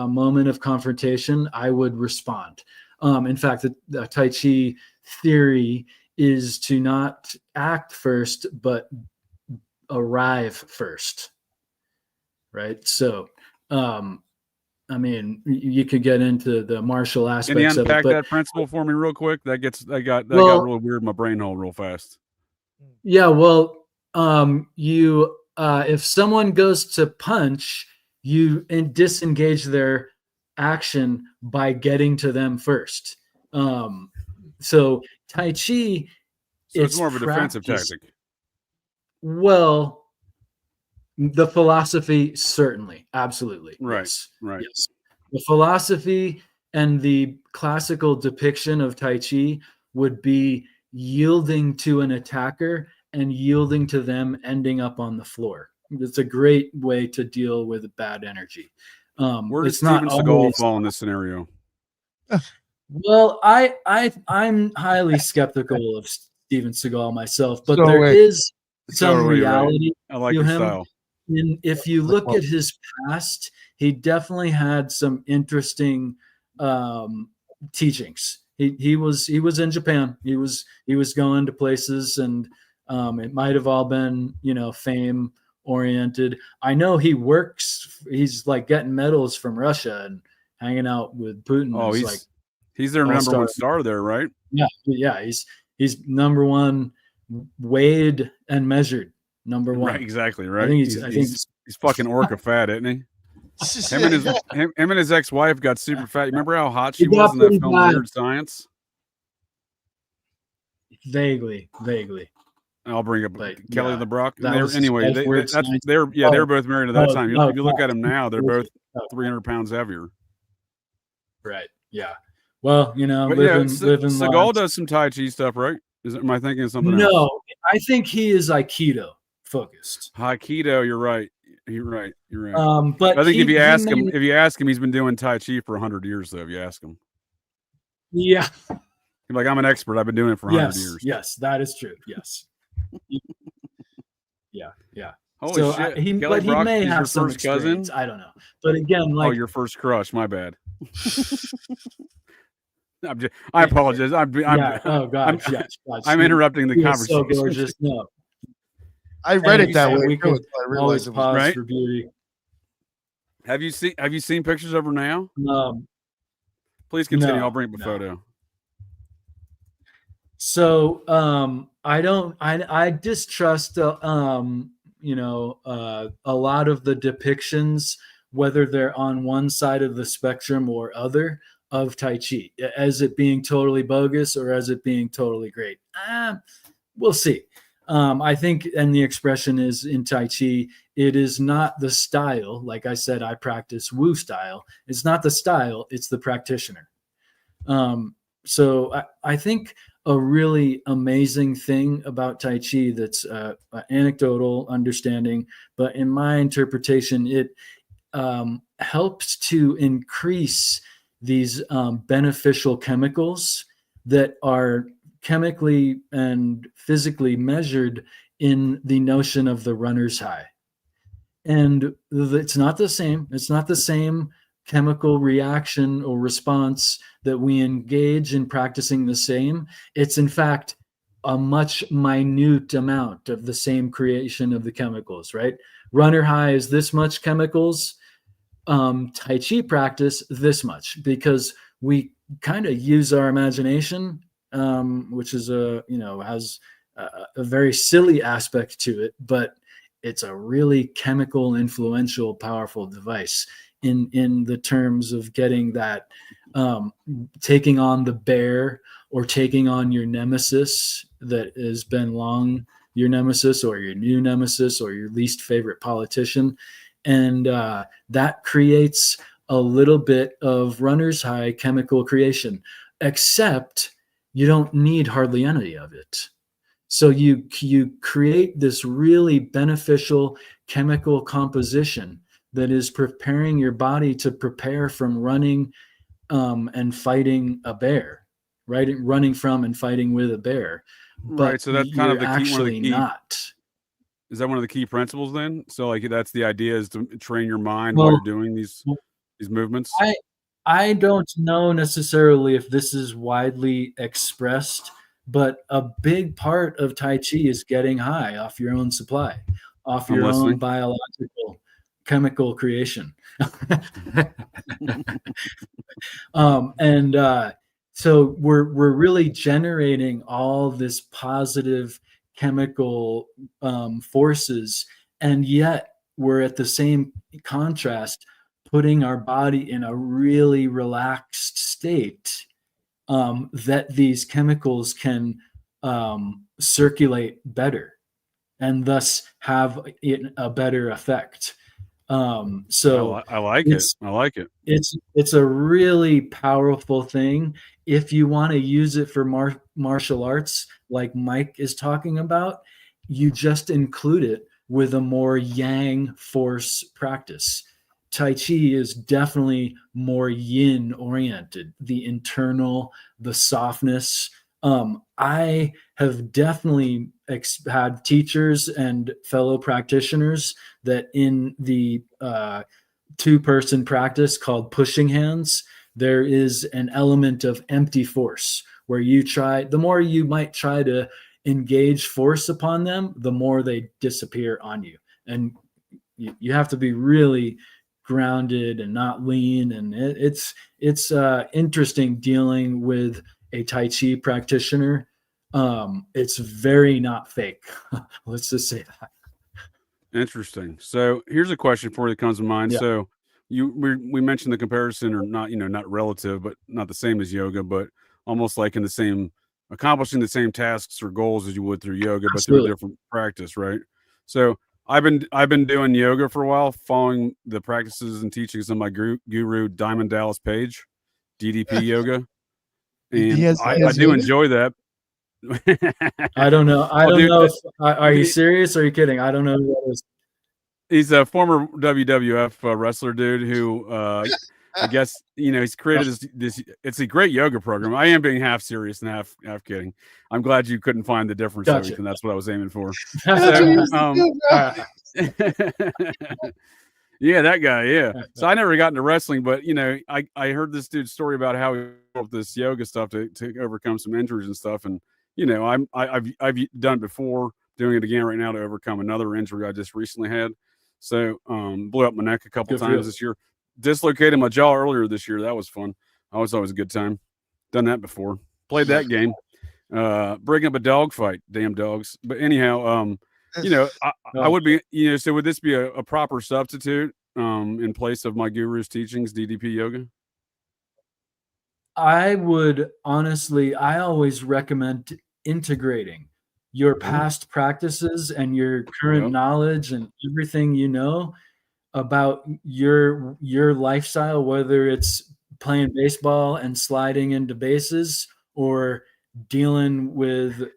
moment of confrontation, I would respond. In fact, the Tai Chi theory is to not act first, but arrive first. Right? So, I mean, you could get into the martial aspects. Can you unpack that principle for me real quick? That got real weird in my brain hole real fast. Yeah, well, if someone goes to punch, you disengage their action by getting to them first. So Tai Chi, so it's more of a defensive tactic. Well, the philosophy, certainly, absolutely. Right, yes. right. Yes. The philosophy and the classical depiction of Tai Chi would be yielding to an attacker and yielding to them ending up on the floor. It's a great way to deal with bad energy. Where does Steven Seagal fall in this scenario? Well, I'm highly skeptical of Steven Seagal myself, but there is some reality I like to your him. style. And if you look at his past, he definitely had some interesting teachings. He was in Japan. He was going to places, and it might have all been fame oriented. I know he's like getting medals from Russia and hanging out with Putin. Oh, he's their number one star there, right? Yeah. He's number one, weighed and measured. Number one. Right, exactly, right. I think he's fucking orca fat, isn't he? Him and his ex-wife got super fat. You remember how hot she was in that film Weird Science? Vaguely. I'll bring up Kelly LeBrock. They were both married at that time. If you look at them now, they're both 300 pounds heavier. Right. Yeah. Well, living Seagal does some Tai Chi stuff, right? Am I thinking of something else? No, I think he is Aikido focused. Aikido, you're right. You're right. But I think if you ask him, he's been doing Tai Chi for 100 years, though. If you ask him, yeah, you're like, I'm an expert. I've been doing it for 100 years. Yes, that is true. Yes. Yeah. Holy shit! He may have some experience. I don't know, but again, your first crush. My bad. I apologize. I'm interrupting the conversation. So gorgeous. No, I read it that way. We could always pause right? for beauty. Have you seen pictures of her now? Please continue. I'll bring up a photo. So I distrust a lot of the depictions, whether they're on one side of the spectrum or other, of Tai Chi, as it being totally bogus or as it being totally great. We'll see. I think, and the expression is in Tai Chi, it is not the style. Like I said, I practice Wu style. It's not the style, it's the practitioner. So I think a really amazing thing about Tai Chi that's anecdotal understanding, but in my interpretation, it helps to increase these beneficial chemicals that are chemically and physically measured in the notion of the runner's high. And it's not the same. It's not the same chemical reaction or response that we engage in practicing the same. It's in fact a much minute amount of the same creation of the chemicals, right? Runner high is this much chemicals. Tai Chi practice this much, because we kind of use our imagination, which is has a very silly aspect to it, but it's a really chemical, influential, powerful device in the terms of getting that, taking on the bear or taking on your nemesis that has been long your nemesis, or your new nemesis, or your least favorite politician. And that creates a little bit of runner's high chemical creation, except you don't need hardly any of it. So you create this really beneficial chemical composition that is preparing your body to prepare from running and fighting a bear, right? Running from and fighting with a bear. But right. So that's kind of the key, one of the key. Not. Is that one of the key principles then? So like that's the idea, is to train your mind while you're doing these movements? I don't know necessarily if this is widely expressed, but a big part of Tai Chi is getting high off your own supply, off your own biological chemical creation. So we're really generating all this positive chemical forces, and yet we're at the same contrast putting our body in a really relaxed state, that these chemicals can circulate better and thus have a better effect. So I like it. I like it. It's a really powerful thing. If you want to use it for martial arts, like Mike is talking about, you just include it with a more yang force practice. Tai Chi is definitely more yin oriented, the internal, the softness. I have definitely had teachers and fellow practitioners that in the two-person practice called pushing hands, there is an element of empty force where the more you might try to engage force upon them, the more they disappear on you. And you have to be really grounded and not lean. And it's interesting dealing with a Tai Chi practitioner. It's very not fake. Let's just say that. Interesting. So here's a question for you that comes to mind. Yeah. So we mentioned the comparison, or not, not relative, but not the same as yoga, but almost like in the same, accomplishing the same tasks or goals as you would through yoga, but through a different practice, right? So I've been doing yoga for a while, following the practices and teachings of my guru Diamond Dallas Page, DDP yoga, and I do enjoy that. I don't know. I don't know. Are you serious? Or are you kidding? I don't know who that is. He's a former WWF wrestler dude who, I guess, he's created this. It's a great yoga program. I am being half serious and half kidding. I'm glad you couldn't find the difference. Gotcha. And that's what I was aiming for. Yeah, that guy. Yeah. So I never got into wrestling, but I heard this dude's story about how he built this yoga stuff to overcome some injuries and stuff. And I've done it before, doing it again right now to overcome another injury I just recently had. So blew up my neck a couple times this year. Dislocated my jaw earlier this year. That was fun. That was always a good time. Done that before. Played that game. Breaking up a dog fight. Damn dogs. But anyhow, I would be, so would this be a proper substitute in place of my guru's teachings, DDP yoga? I would honestly, I always recommend integrating your past practices and your current knowledge and everything about your lifestyle, whether it's playing baseball and sliding into bases or dealing with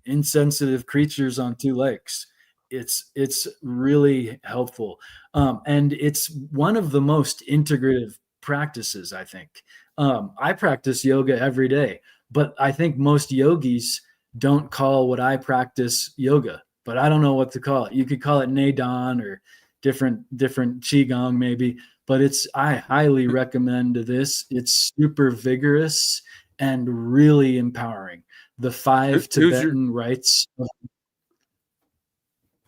insensitive creatures on two legs. It's really helpful. And it's one of the most integrative practices, I think. I practice yoga every day, but I think most yogis don't call what I practice yoga, but I don't know what to call it. You could call it Neidan or different Qigong maybe, but I highly recommend this. It's super vigorous and really empowering. the 5 Tibetan rites.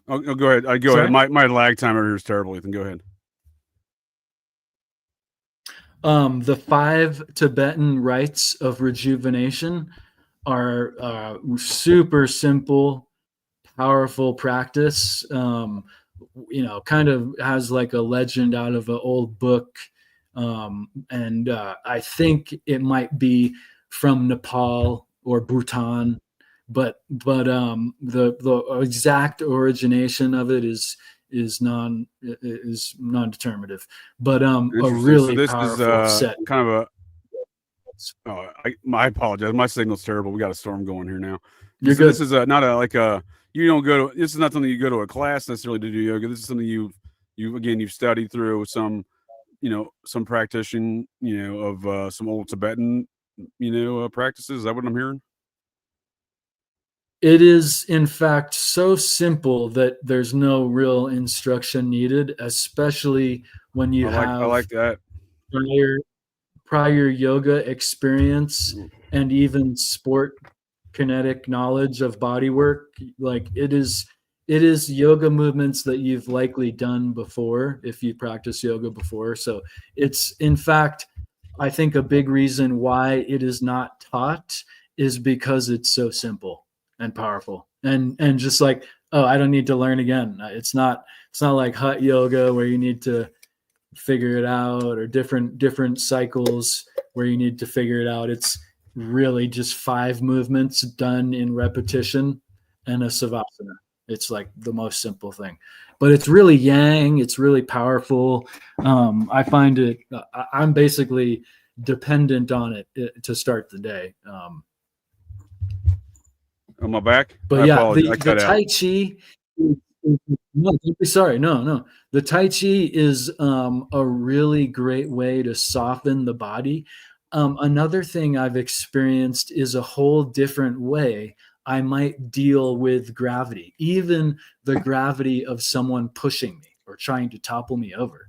Oh, go ahead. Go ahead. My lag time over here is terrible, Ethan. Go ahead. The 5 Tibetan rites of rejuvenation are super simple, powerful practice. Kind of has like a legend out of an old book. And I think it might be from Nepal or Bhutan, but the exact origination of it is non-determinative, but a really this powerful is set. Kind of I apologize. My signal's terrible. We got a storm going here now. You're good. This is not you don't go to, this is not something you go to a class necessarily to do yoga. This is something you've studied through some practitioner, of some old Tibetan, practices. Is that what I'm hearing? It is, in fact, so simple that there's no real instruction needed, especially when you have I like that. prior yoga experience and even sport kinetic knowledge of body work. Like it is yoga movements that you've likely done before if you practice yoga before. So it's, in fact, I think a big reason why it is not taught is because it's so simple and powerful, and just like, oh, I don't need to learn again. It's not like hot yoga where you need to figure it out, or different cycles where you need to figure it out. It's really just 5 movements done in repetition and a savasana. It's like the most simple thing, but it's really yang. It's really powerful. I find it, I'm basically dependent on it to start the day. On my back? But yeah, the Tai Chi, no, don't be sorry. No. The Tai Chi is a really great way to soften the body. Another thing I've experienced is a whole different way I might deal with gravity, even the gravity of someone pushing me or trying to topple me over.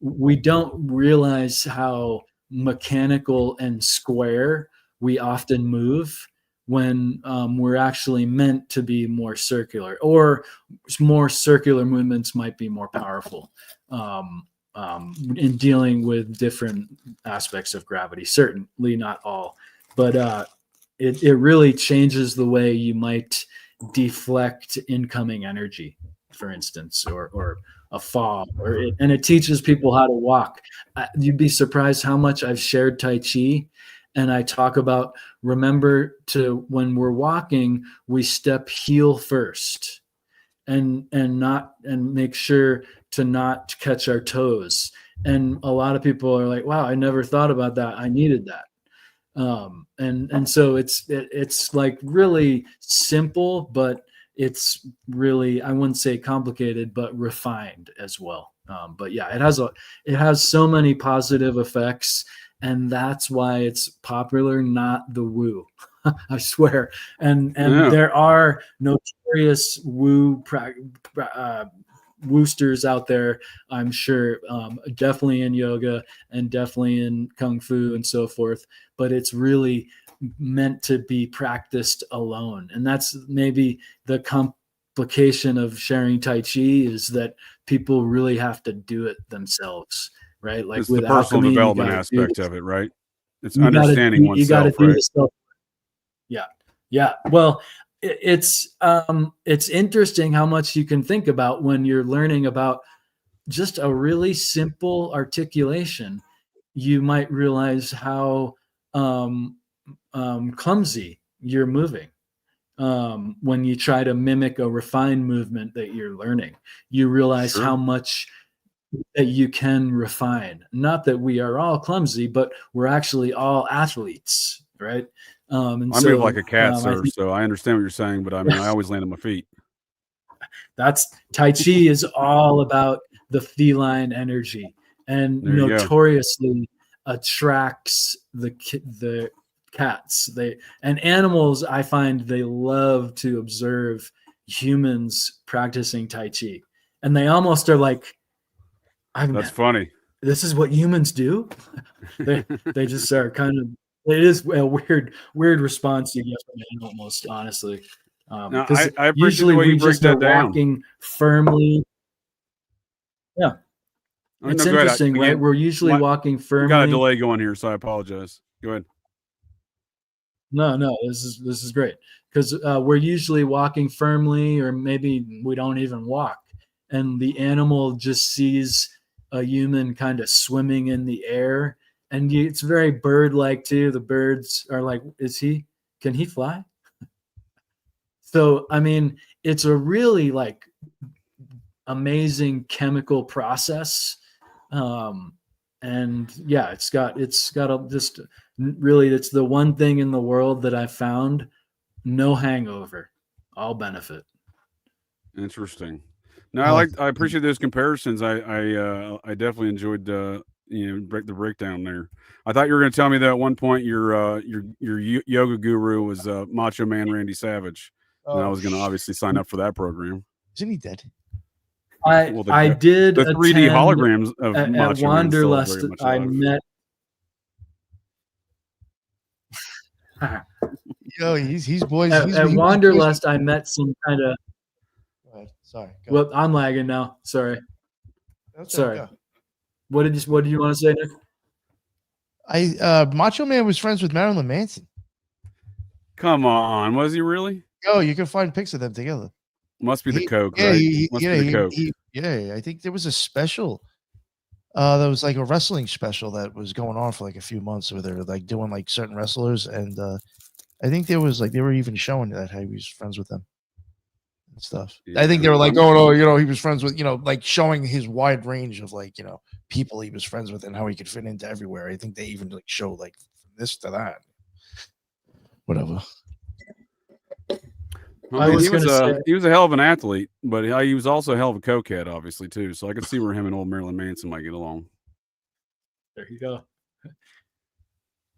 We don't realize how mechanical and square we often move when we're actually meant to be more circular, or more circular movements might be more powerful in dealing with different aspects of gravity. Certainly not all, but it really changes the way you might deflect incoming energy, for instance, or a fall, and it teaches people how to walk. You'd be surprised how much I've shared Tai Chi. And I talk about, remember to, when we're walking, we step heel first, and make sure to not catch our toes. And a lot of people are like, wow, I never thought about that. I needed that. And so it's like really simple, but it's really, I wouldn't say complicated, but refined as well. But yeah, it has so many positive effects. And that's why it's popular, not the woo. I swear. And there are notorious woo woosters out there, I'm sure, definitely in yoga and definitely in kung fu and so forth. But it's really meant to be practiced alone. And that's maybe the complication of sharing Tai Chi, is that people really have to do it themselves. Right, like it's with the personal alchemy, development aspect of it, right? It's understanding oneself, right? Yeah. Well, it's interesting how much you can think about when you're learning about just a really simple articulation. You might realize how clumsy you're moving. When you try to mimic a refined movement that you're learning, you realize how much that you can refine. Not that we are all clumsy, but we're actually all athletes, right? And I so, move like a cat, sir. So I understand what you're saying, but I mean, I always land on my feet. That's Tai Chi is all about the feline energy, and notoriously attracts the cats. And animals, I find they love to observe humans practicing Tai Chi, and they almost are like, that's funny. This is what humans do. They just are kind of It is a weird response you get from it, almost, honestly. Now, Because I appreciate usually the way we you break just are that down. walking firmly. Yeah. It's No, go ahead. interesting, right? We're usually walking firmly. We got a delay going here, so I apologize. Go ahead. No, this is great, because we're usually walking firmly, or maybe we don't even walk, and the animal just sees a human kind of swimming in the air, and it's very bird-like too. The birds are like, can he fly? So, I mean, it's a really like amazing chemical process. And yeah, it's got just really, it's the one thing in the world that I found no hangover, all benefit. Interesting. No, I appreciate those comparisons. I definitely enjoyed the breakdown there. I thought you were going to tell me that at one point your yoga guru was Macho Man Randy Savage, and I was going to obviously sign up for that program. Isn't he dead? I did the 3D holograms of at Macho Wanderlust. Man I met. Yo, he's boys. At Wanderlust, I met some kind of. Sorry. Well, I'm lagging now. Sorry. Sorry. What did you want to say, Nick? Macho Man was friends with Marilyn Manson. Come on, was he really? Oh, you can find pics of them together. Must be the coke, right? Must be the coke. I think there was a special. There was like a wrestling special that was going on for like a few months where they were like doing like certain wrestlers, and I think there was like they were even showing that how he was friends with them and stuff. Yeah, I think they were like, oh, he was friends with, like showing his wide range of like, people he was friends with and how he could fit into everywhere. I think they even like show like from this to that. Whatever. I mean, he was a hell of an athlete, but he was also a hell of a cokehead, obviously, too. So I could see where him and old Marilyn Manson might get along. There you go.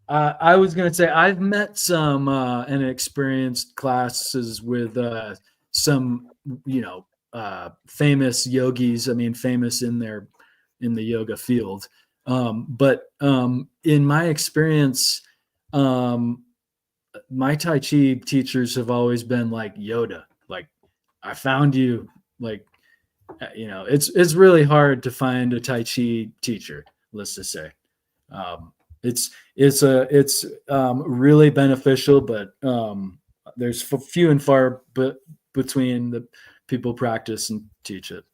I was going to say I've met some and experienced classes with some, famous yogis. I mean, famous in the yoga field. But in my experience, my Tai Chi teachers have always been like Yoda. Like, I found you. Like, it's really hard to find a Tai Chi teacher. Let's just say, it's really beneficial, but there's few and far between the people practice and teach it.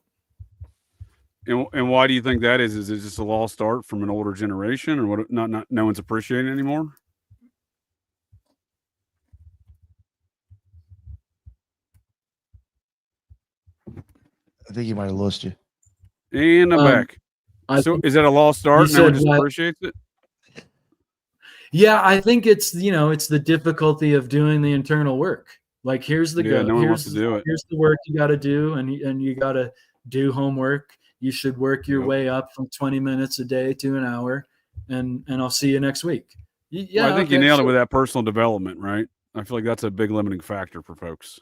And why do you think that is? Is it just a lost art from an older generation, or what? Not no one's appreciating it anymore? I think he might have lost you. And I'm back. So is that a lost art? No one just appreciates it? Yeah, I think it's the difficulty of doing the internal work. Like, here's the no one wants to do it. Here's the work you got to do, and you got to do homework. You should work your way up from 20 minutes a day to an hour, and I'll see you next week. Yeah, well, I think you nailed it with that personal development, right? I feel like that's a big limiting factor for folks.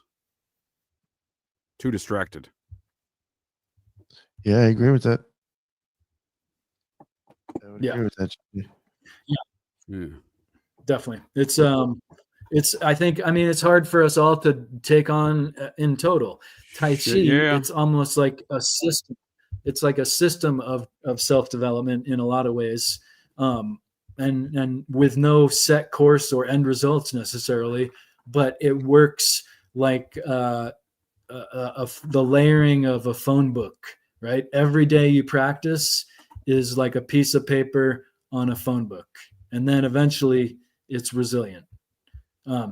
Too distracted. Yeah, I agree with that. Agree with that. Yeah, definitely. It's it's hard for us all to take on in total. Tai Chi, it's almost like a system. It's like a system of self-development in a lot of ways, and with no set course or end results necessarily, but it works like the layering of a phone book. Right? Every day you practice is like a piece of paper on a phone book, and then eventually it's resilient.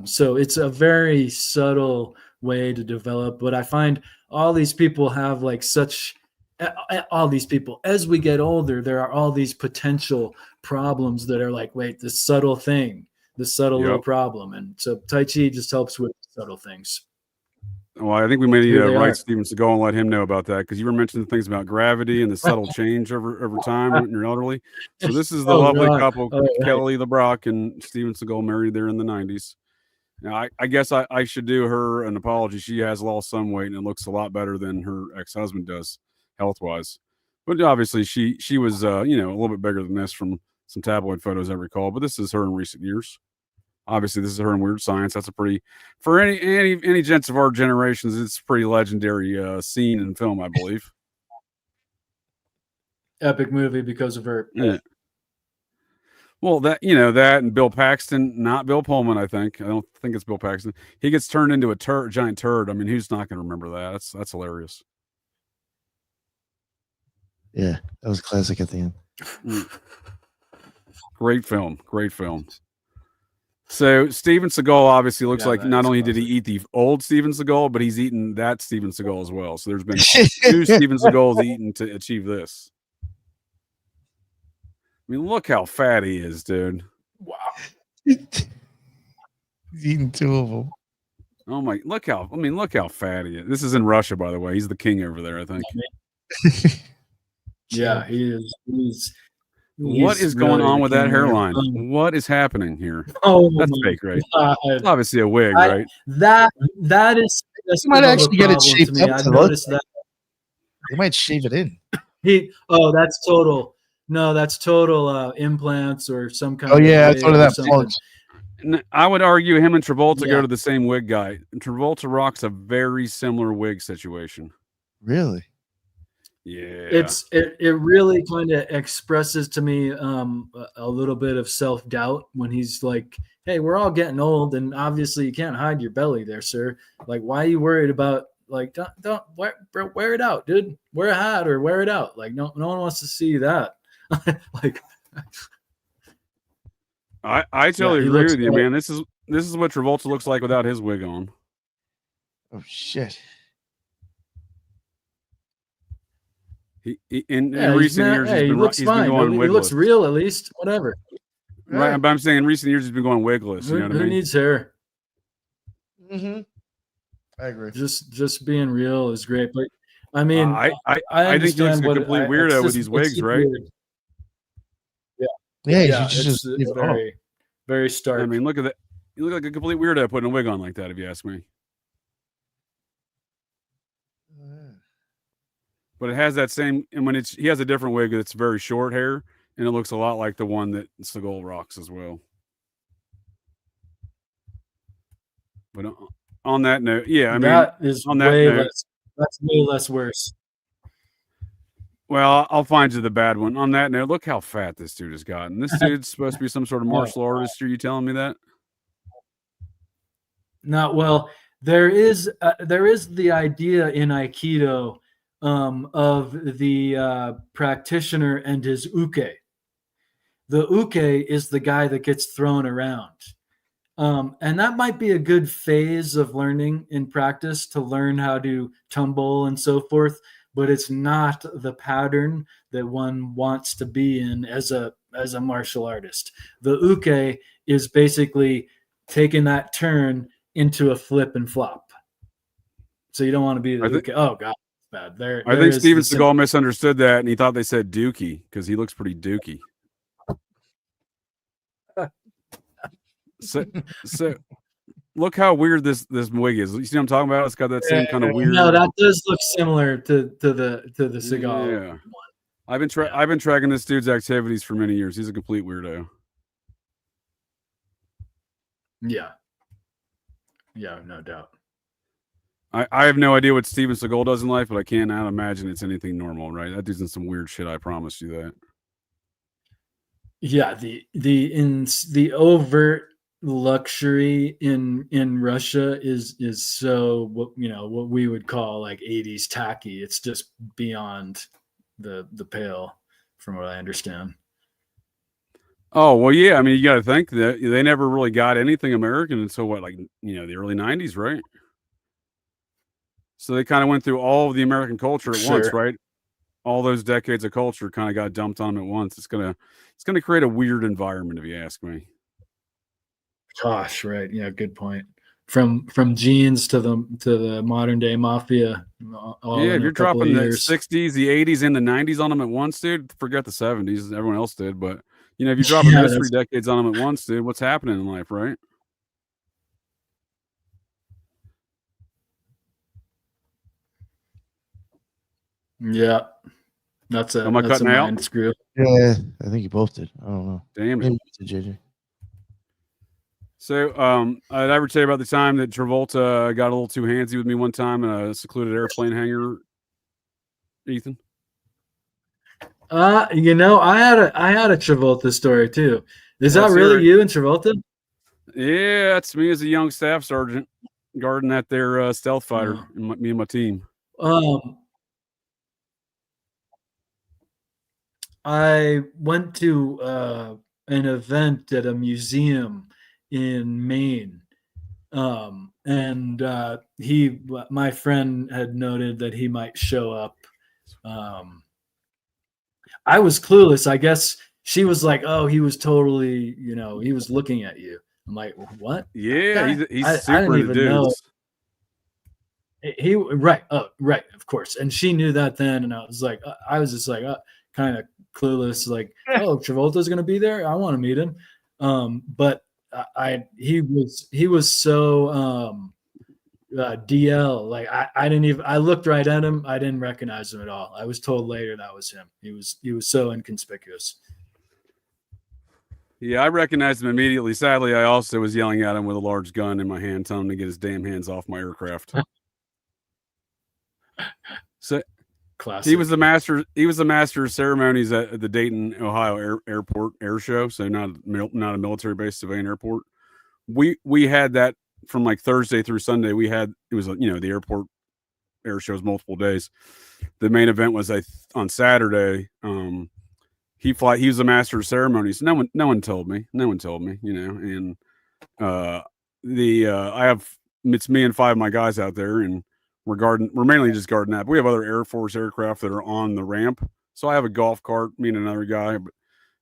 So it's a very subtle way to develop. But I find all these people have like all these people, as we get older, there are all these potential problems that are like, wait, this subtle thing, this subtle little problem. And so Tai Chi just helps with subtle things. Well, I think we may need to write Steven Seagal and let him know about that, because you were mentioning things about gravity and the subtle change over time when you're elderly. So this is the lovely couple, Kelly LeBrock and Steven Seagal, married there in the 90s. Now, I guess I should do her an apology. She has lost some weight and it looks a lot better than her ex-husband does health-wise. But obviously she was, a little bit bigger than this from some tabloid photos I recall, but this is her in recent years. Obviously, this is her in Weird Science. That's a pretty, for any gents of our generations, it's a pretty legendary scene in film, I believe. Epic movie because of her. Yeah. Well, that and Bill Paxton, not Bill Pullman. I don't think it's Bill Paxton. He gets turned into a giant turd. I mean, who's not going to remember that? That's hilarious. Yeah, that was classic at the end. Great film. So Steven Seagal obviously looks like not only did he eat the old Steven Seagal, but he's eaten that Steven Seagal as well. So there's been 2 Steven Seagals eaten to achieve this. I mean, look how fat he is, dude. Wow. He's eating 2 of them. Oh my! Look how fat he is. This is in Russia, by the way. He's the king over there, I think. Yeah, he is. What is going on with that hairline? What is happening here? Oh, that's fake, right? God. It's obviously a wig, right? That is. You might actually get it shaped up. I've noticed that. They might shave it in. That's total. No, that's total implants or some kind. Oh yeah, that's what that plugs. I would argue him and Travolta go to the same wig guy. Travolta rocks a very similar wig situation. Really? Yeah. It really kind of expresses to me a little bit of self-doubt when he's like, hey, we're all getting old and obviously you can't hide your belly there, sir. Like, why are you worried about, like, don't wear it out, dude. Wear a hat or wear it out. Like, no one wants to see that. Like, I totally agree with you, man. This is what Travolta looks like without his wig on. Oh shit. In recent years, he's been going wigless. He looks real, at least. Whatever. Right, but I'm saying in recent years he's been going wigless. You know what I mean? Who needs hair? Mm-hmm. I agree. Just being real is great, but I mean, I think he looks like a complete weirdo with these wigs, right? Weird. Yeah, it's very, very stark. I mean, look at that. You look like a complete weirdo putting a wig on like that, if you ask me. But it has that same, and when he has a different wig that's very short hair, and it looks a lot like the one that Seagal rocks as well. But on that note, yeah, I mean, that's way less worse. Well, I'll find you the bad one. On that note, look how fat this dude has gotten. This dude's supposed to be some sort of martial artist. Are you telling me that? No, well, there is the idea in Aikido of the practitioner and his uke. The uke is the guy that gets thrown around. And that might be a good phase of learning in practice to learn how to tumble and so forth, but it's not the pattern that one wants to be in as a martial artist. The uke is basically taking that turn into a flip and flop. So you don't want to be the uke. Oh God. Bad. I think Steven Seagal misunderstood that, and he thought they said dookie because he looks pretty dookie. So look how weird this wig is. You see what I'm talking about? It's got that same kind of weird. No, that does look similar to the Seagal. Yeah. One. I've been tracking this dude's activities for many years. He's a complete weirdo. Yeah. Yeah, no doubt. I have no idea what Steven Seagal does in life, but I cannot imagine it's anything normal, right? That dude's in some weird shit. I promise you that. Yeah, the overt luxury in Russia is so what we would call like 80s tacky. It's just beyond the pale, from what I understand. Oh well, yeah. I mean, you got to think that they never really got anything American until the early 90s, right? So they kind of went through all of the American culture at once, right? All those decades of culture kind of got dumped on them at once. It's gonna create a weird environment, if you ask me. Gosh, right? Yeah, good point. From genes to the modern day mafia. If you're dropping the 60s, the 80s, and the 90s on them at once, dude, forget the 70s. Everyone else did, but if you're dropping those 3 decades on them at once, dude, what's happening in life, right? Yeah, that's a mind screw. Yeah, I think you both did. I don't know. Damn it. Maybe you did, JJ. So, I'd ever tell you about the time that Travolta got a little too handsy with me one time in a secluded airplane hangar, Ethan? You know, I had a Travolta story too. Is that Let's really hear you and Travolta? Yeah, that's me as a young staff sergeant guarding that there stealth fighter, me and my team. I went to an event at a museum in Maine, and my friend had noted that he might show up. I was clueless. I guess she was like, "Oh, he was totally, he was looking at you." I'm like, "What?" Yeah, he's I super didn't into even know. dudes. Right, of course, and she knew that then, and I was just like, kind of clueless, like, "Oh, Travolta's gonna be there. I want to meet him," but he was so DL. Like I didn't even. I looked right at him. I didn't recognize him at all. I was told later that was him. He was so inconspicuous. Yeah, I recognized him immediately. Sadly, I also was yelling at him with a large gun in my hand, telling him to get his damn hands off my aircraft. So Classic. he was the master of ceremonies at the Dayton, Ohio airport air show. So not a military based civilian airport. We had that from like Thursday through Sunday. It was the airport air shows multiple days. The main event was on Saturday. He was the master of ceremonies. No one told me. And it's me and 5 of my guys out there, and we're mainly just guarding that. But we have other Air Force aircraft that are on the ramp. So I have a golf cart, me and another guy have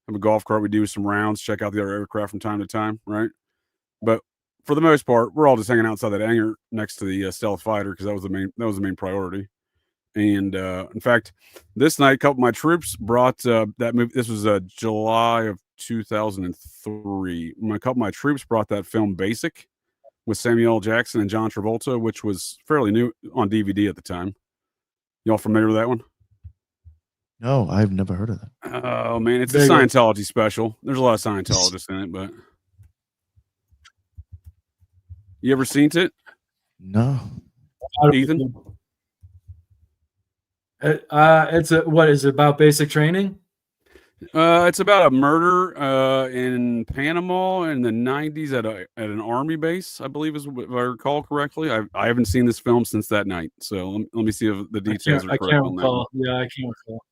a golf cart. We do some rounds, check out the other aircraft from time to time, right? But for the most part, we're all just hanging outside that hangar next to the stealth fighter, because that was the main priority. And in fact, this night, a couple of my troops brought that movie. This was July of 2003. A couple of my troops brought that film Basic with Samuel L. Jackson and John Travolta, which was fairly new on DVD at the time. Y'all familiar with that one? No, I've never heard of that. Oh man, it's a Scientology special. There's a lot of Scientologists in it, but you ever seen it? No. Ethan? What is it about? Basic training? It's about a murder in Panama in the 90s at an army base, I believe, if I recall correctly. I haven't seen this film since that night, so let me see if the details are correct. I can't recall. Yeah, I can't recall.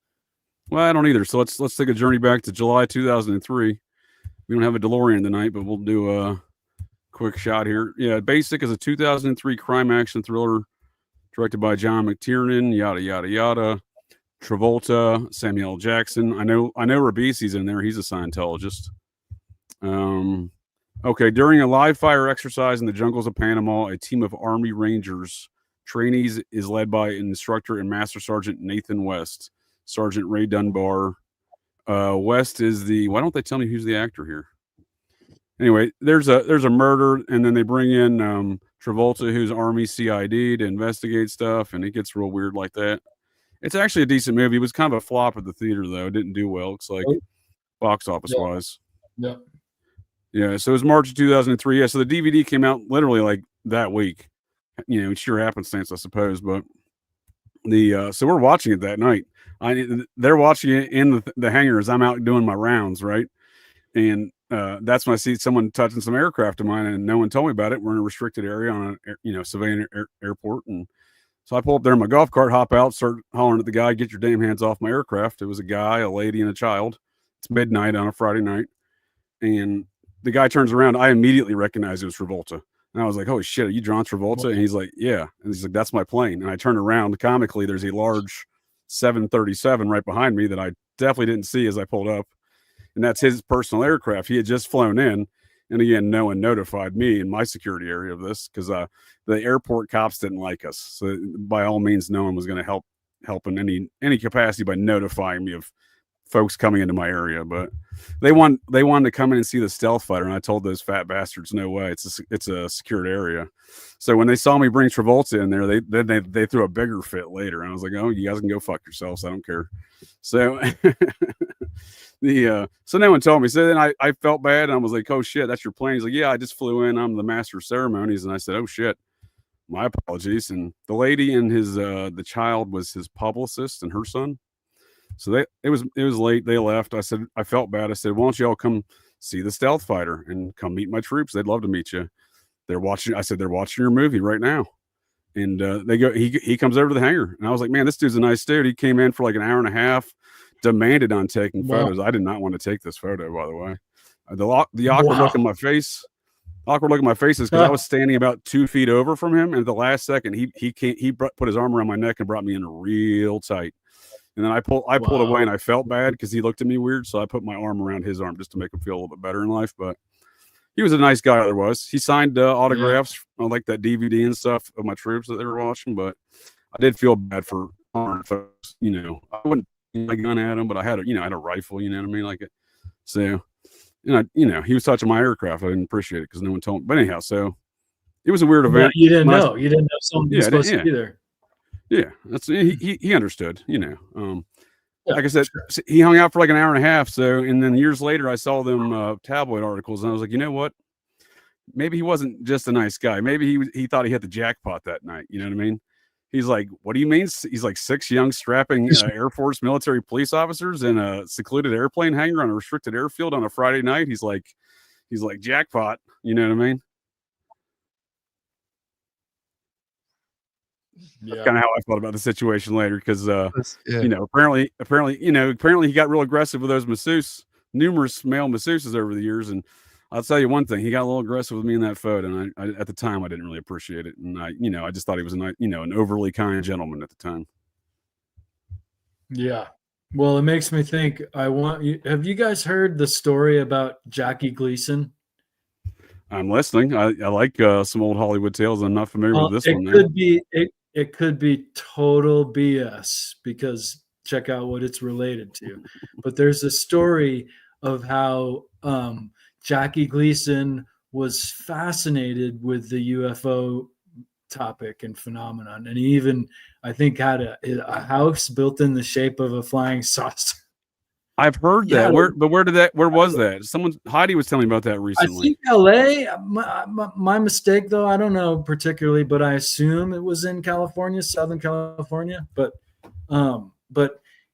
Well, I don't either. So let's take a journey back to July 2003. We don't have a DeLorean tonight, but we'll do a quick shot here. Yeah, Basic is a 2003 crime action thriller directed by John McTiernan. Yada yada yada. Travolta, Samuel L. Jackson. I know Ribisi's in there. He's a Scientologist. Okay. During a live fire exercise in the jungles of Panama, a team of Army Rangers trainees is led by instructor and Master Sergeant Nathan West. Sergeant Ray Dunbar. West is why don't they tell me who's the actor here? Anyway, there's a murder, and then they bring in Travolta, who's Army CID, to investigate stuff, and it gets real weird like that. It's actually a decent movie. It was kind of a flop at the theater, though. It didn't do well, looks like, box office wise. Yeah. Yeah. So it was March of 2003. Yeah. So the DVD came out literally like that week. Sheer happenstance, I suppose. But so we're watching it that night. They're watching it in the hangar as I'm out doing my rounds, right? And that's when I see someone touching some aircraft of mine, and no one told me about it. We're in a restricted area on a civilian airport, and so I pull up there in my golf cart, hop out, start hollering at the guy, "Get your damn hands off my aircraft." It was a guy, a lady, and a child. It's midnight on a Friday night. And the guy turns around. I immediately recognized it was Travolta. And I was like, "Holy shit, are you John Travolta?" And he's like, "Yeah." And he's like, "That's my plane." And I turn around. Comically, there's a large 737 right behind me that I definitely didn't see as I pulled up. And that's his personal aircraft. He had just flown in. And again, no one notified me in my security area of this, because the airport cops didn't like us. So by all means, no one was going to help in any capacity by notifying me of folks coming into my area. But they wanted to come in and see the stealth fighter, and I told those fat bastards, no way, it's a secured area. So when they saw me bring Travolta in there, they threw a bigger fit later, and I was like, "Oh, you guys can go fuck yourselves. I don't care." So So no one told me. So then I felt bad, and I was like, oh shit, that's your plane. He's like, yeah, I just flew in. I'm the master of ceremonies. And I said, oh shit, my apologies. And the lady and the child was his publicist and her son. So it was late. They left. I said, I felt bad. I said, why don't you all come see the stealth fighter and come meet my troops? They'd love to meet you. They're watching. I said, they're watching your movie right now. And they go, he comes over to the hangar, and I was like, man, this dude's a nice dude. He came in for like an hour and a half, demanded on taking photos. I did not want to take this photo, by the way. The awkward look in my face. Awkward look in my face is because I was standing about 2 feet over from him, and at the last second, he put his arm around my neck and brought me in real tight. And then I pulled away, and I felt bad because he looked at me weird. So I put my arm around his arm just to make him feel a little bit better in life. But he was a nice guy. Otherwise, he signed autographs on like that DVD and stuff of my troops that they were watching. But I did feel bad for foreign folks. You know, I wouldn't point my gun at him, but I had a rifle. You know what I mean? Like it. So, he was touching my aircraft. I didn't appreciate it because no one told me. But anyhow, so it was a weird event. You didn't know. You didn't know someone was supposed to be there. Yeah, that's he understood. Like I said, he hung out for like an hour and a half. So, and then years later, I saw them tabloid articles, and I was like, you know what? Maybe he wasn't just a nice guy. Maybe he thought he hit the jackpot that night. You know what I mean? He's like, what do you mean? He's like 6 young, strapping Air Force military police officers in a secluded airplane hangar on a restricted airfield on a Friday night. He's like jackpot. You know what I mean? Yeah. That's kind of how I felt about the situation later, because apparently he got real aggressive with those numerous male masseuses over the years. And I'll tell you one thing, he got a little aggressive with me in that photo, and I at the time I didn't really appreciate it, and I just thought he was an overly kind gentleman at the time. Yeah. Well, it makes me think. Have you guys heard the story about Jackie Gleason? I'm listening. I like some old Hollywood tales. I'm not familiar with this one. It could be total BS, because check out what it's related to. But there's a story of how Jackie Gleason was fascinated with the UFO topic and phenomenon, and he even, I think, had a house built in the shape of a flying saucer. I've heard that. Where was that? Howdy was telling me about that recently. I think LA. My mistake, though. I don't know particularly, but I assume it was in California, Southern California. But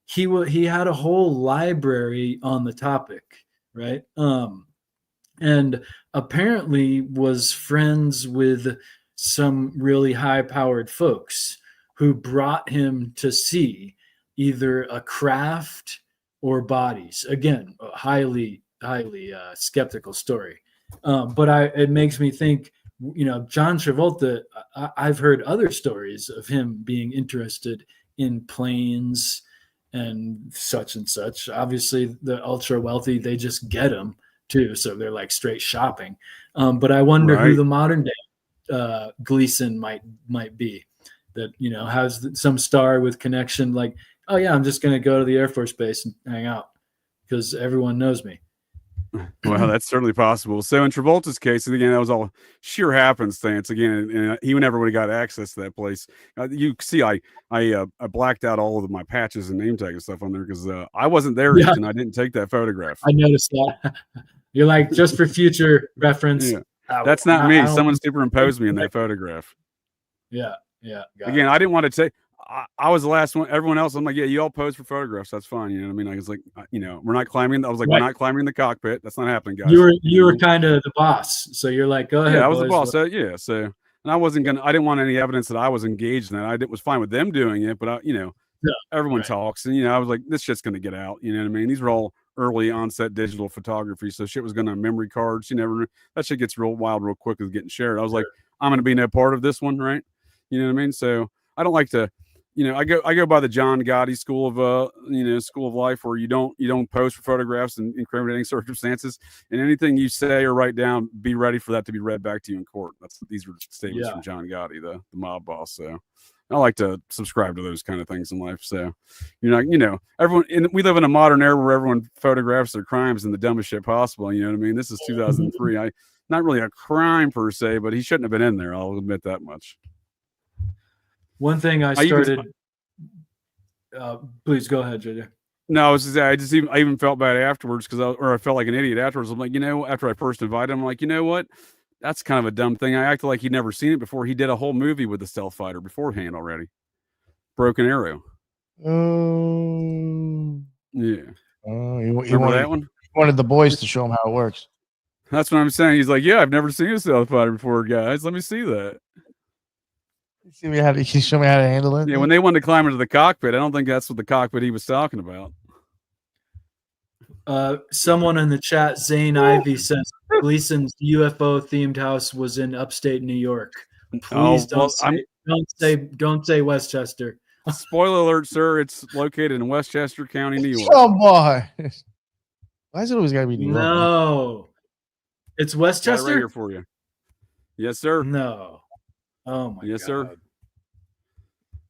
he had a whole library on the topic, right? And apparently was friends with some really high-powered folks who brought him to see either a craft or bodies. Again, a highly skeptical story. But it makes me think, John Travolta, I've heard other stories of him being interested in planes and such. Obviously, the ultra wealthy, they just get them too. So they're like straight shopping. But I wonder who the modern day Gleason might be, that, has some star with connection, like, oh yeah, I'm just going to go to the Air Force Base and hang out because everyone knows me. Well, that's certainly possible. So in Travolta's case, again, that was all sheer happenstance. Again, and he never would have got access to that place. You see, I blacked out all of my patches and name tag and stuff on there because I wasn't there yet, and I didn't take that photograph. I noticed that. You're like, just for future reference. Yeah. That's not me. Someone superimposed me in that photograph. Yeah. Again, I didn't want to take. I was the last one. Everyone else, I'm like, yeah, you all pose for photographs. That's fine. You know what I mean? Like, it's like, we're not climbing. I was like, we're not climbing the cockpit. That's not happening, guys. You were kind of the boss. So you're like, go ahead. Yeah, I was the boss. So, and I didn't want any evidence that I was engaged in that. Was fine with them doing it, but everyone talks, and I was like, this shit's going to get out. You know what I mean? These were all early onset digital photography, so shit was going on memory cards. That shit gets real wild real quick with getting shared. I was like, I'm going to be no part of this one, right? You know what I mean? So I don't like to. I go by the John Gotti school of life, where you don't post for photographs in incriminating circumstances, and anything you say or write down, be ready for that to be read back to you in court. These were statements from John Gotti, the mob boss. So I like to subscribe to those kind of things in life. So everyone, and we live in a modern era where everyone photographs their crimes in the dumbest shit possible. You know what I mean? This is 2003. Not really a crime per se, but he shouldn't have been in there. I'll admit that much. One thing I started. Please go ahead, JJ. No, I even felt bad afterwards I felt like an idiot afterwards. I'm like, after I first invited him, I'm like, you know what? That's kind of a dumb thing. I acted like he'd never seen it before. He did a whole movie with the stealth fighter beforehand already. Broken Arrow. Oh, yeah. Oh, Remember that one? He wanted the boys to show him how it works. That's what I'm saying. He's like, yeah, I've never seen a stealth fighter before, guys. Let me see that. Can you show me how to handle it? Yeah, when they wanted to climb into the cockpit, I don't think that's what the cockpit he was talking about. Someone in the chat, Zane Ivy, says Gleason's UFO themed house was in upstate New York. Please don't say Westchester. Spoiler alert, sir! It's located in Westchester County, New York. Oh boy! Why is it always gotta be New York? No, it's Westchester. Got it right here for you. Yes, sir. No. Oh my God. Yes, sir.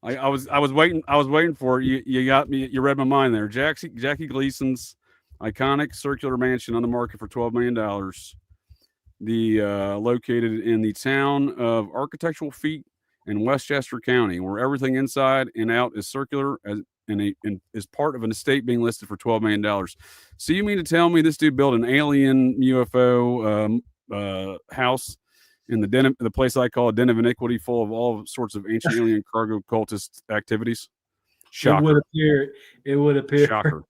I was waiting for it. You got me. You read my mind there. Jackie Gleason's iconic circular mansion on the market for $12 million. Located in the town of Architectural Feet in Westchester County, where everything inside and out is circular and is part of an estate being listed for $12 million. So you mean to tell me this dude built an alien UFO house in the place I call a den of iniquity, full of all sorts of ancient alien cargo cultist activities? Shocker. It would appear. Shocker.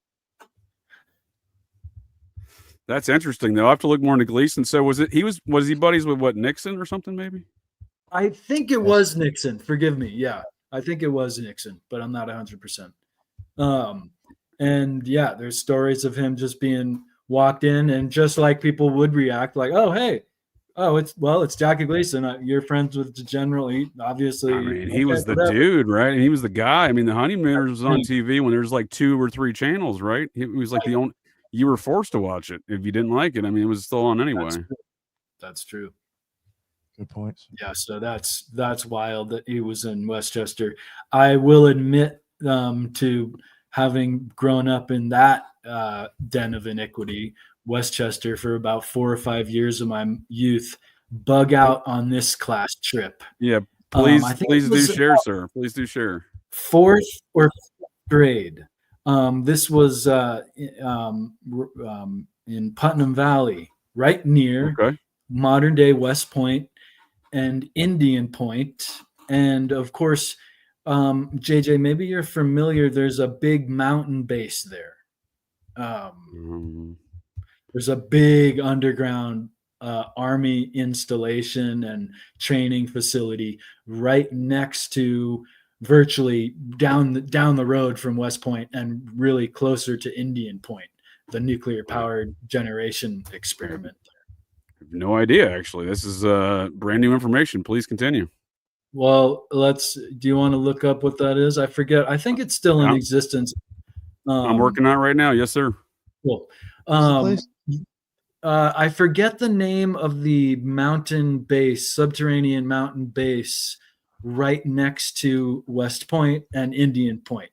That's interesting, though. I have to look more into Gleason. So was he buddies with Nixon or something, maybe? I think it was Nixon. Forgive me. Yeah, I think it was Nixon, but I'm not 100%. And yeah, there's stories of him just being walked in, and just like people would react, like, "Oh, hey, it's Jackie Gleason. You're friends with the general." He obviously. I mean, he was the dude, right? And he was the guy. I mean, the Honeymooners was on TV when there's like 2 or 3 channels, right? He was like the only. You were forced to watch it if you didn't like it. I mean, it was still on anyway. That's true. Good points. Yeah, so that's wild that he was in Westchester. I will admit to having grown up in that den of iniquity, Westchester, for about 4 or 5 years of my youth. Bug out on this class trip. Yeah, please do share, sir. Please do share. 4th or 5th grade. This was in Putnam Valley, right near modern day West Point and Indian Point. And of course, JJ, maybe you're familiar. There's a big mountain base there. There's a big underground army installation and training facility right next to, virtually down the road from West Point, and really closer to Indian Point, the nuclear powered generation experiment. I have no idea, actually. This is brand new information. Please continue. Well, do you want to look up what that is? I forget. I think it's still in existence. I'm working on it right now. Yes, sir. Cool. I forget the name of the mountain base, subterranean mountain base, right next to West Point and Indian Point.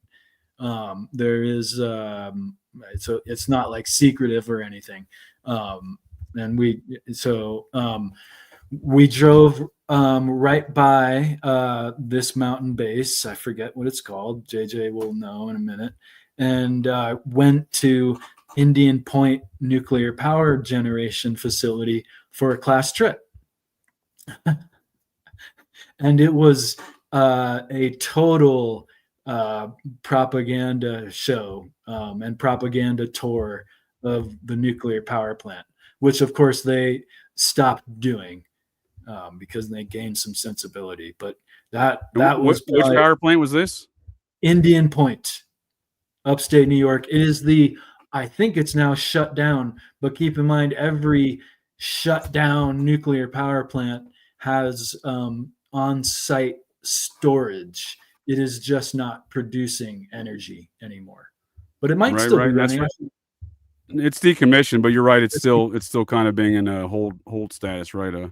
There is so it's not like secretive or anything. And we drove right by this mountain base. I forget what it's called. JJ will know in a minute. And went to Indian Point nuclear power generation facility for a class trip. And it was a total propaganda show and propaganda tour of the nuclear power plant, which of course they stopped doing because they gained some sensibility. But that was which power plant was this? Indian Point, upstate New York. It is I think it's now shut down, but keep in mind every shut down nuclear power plant has on-site storage. It is just not producing energy anymore, but it might still be running. Right. It's decommissioned, but you're right. It's still kind of being in a hold status, right?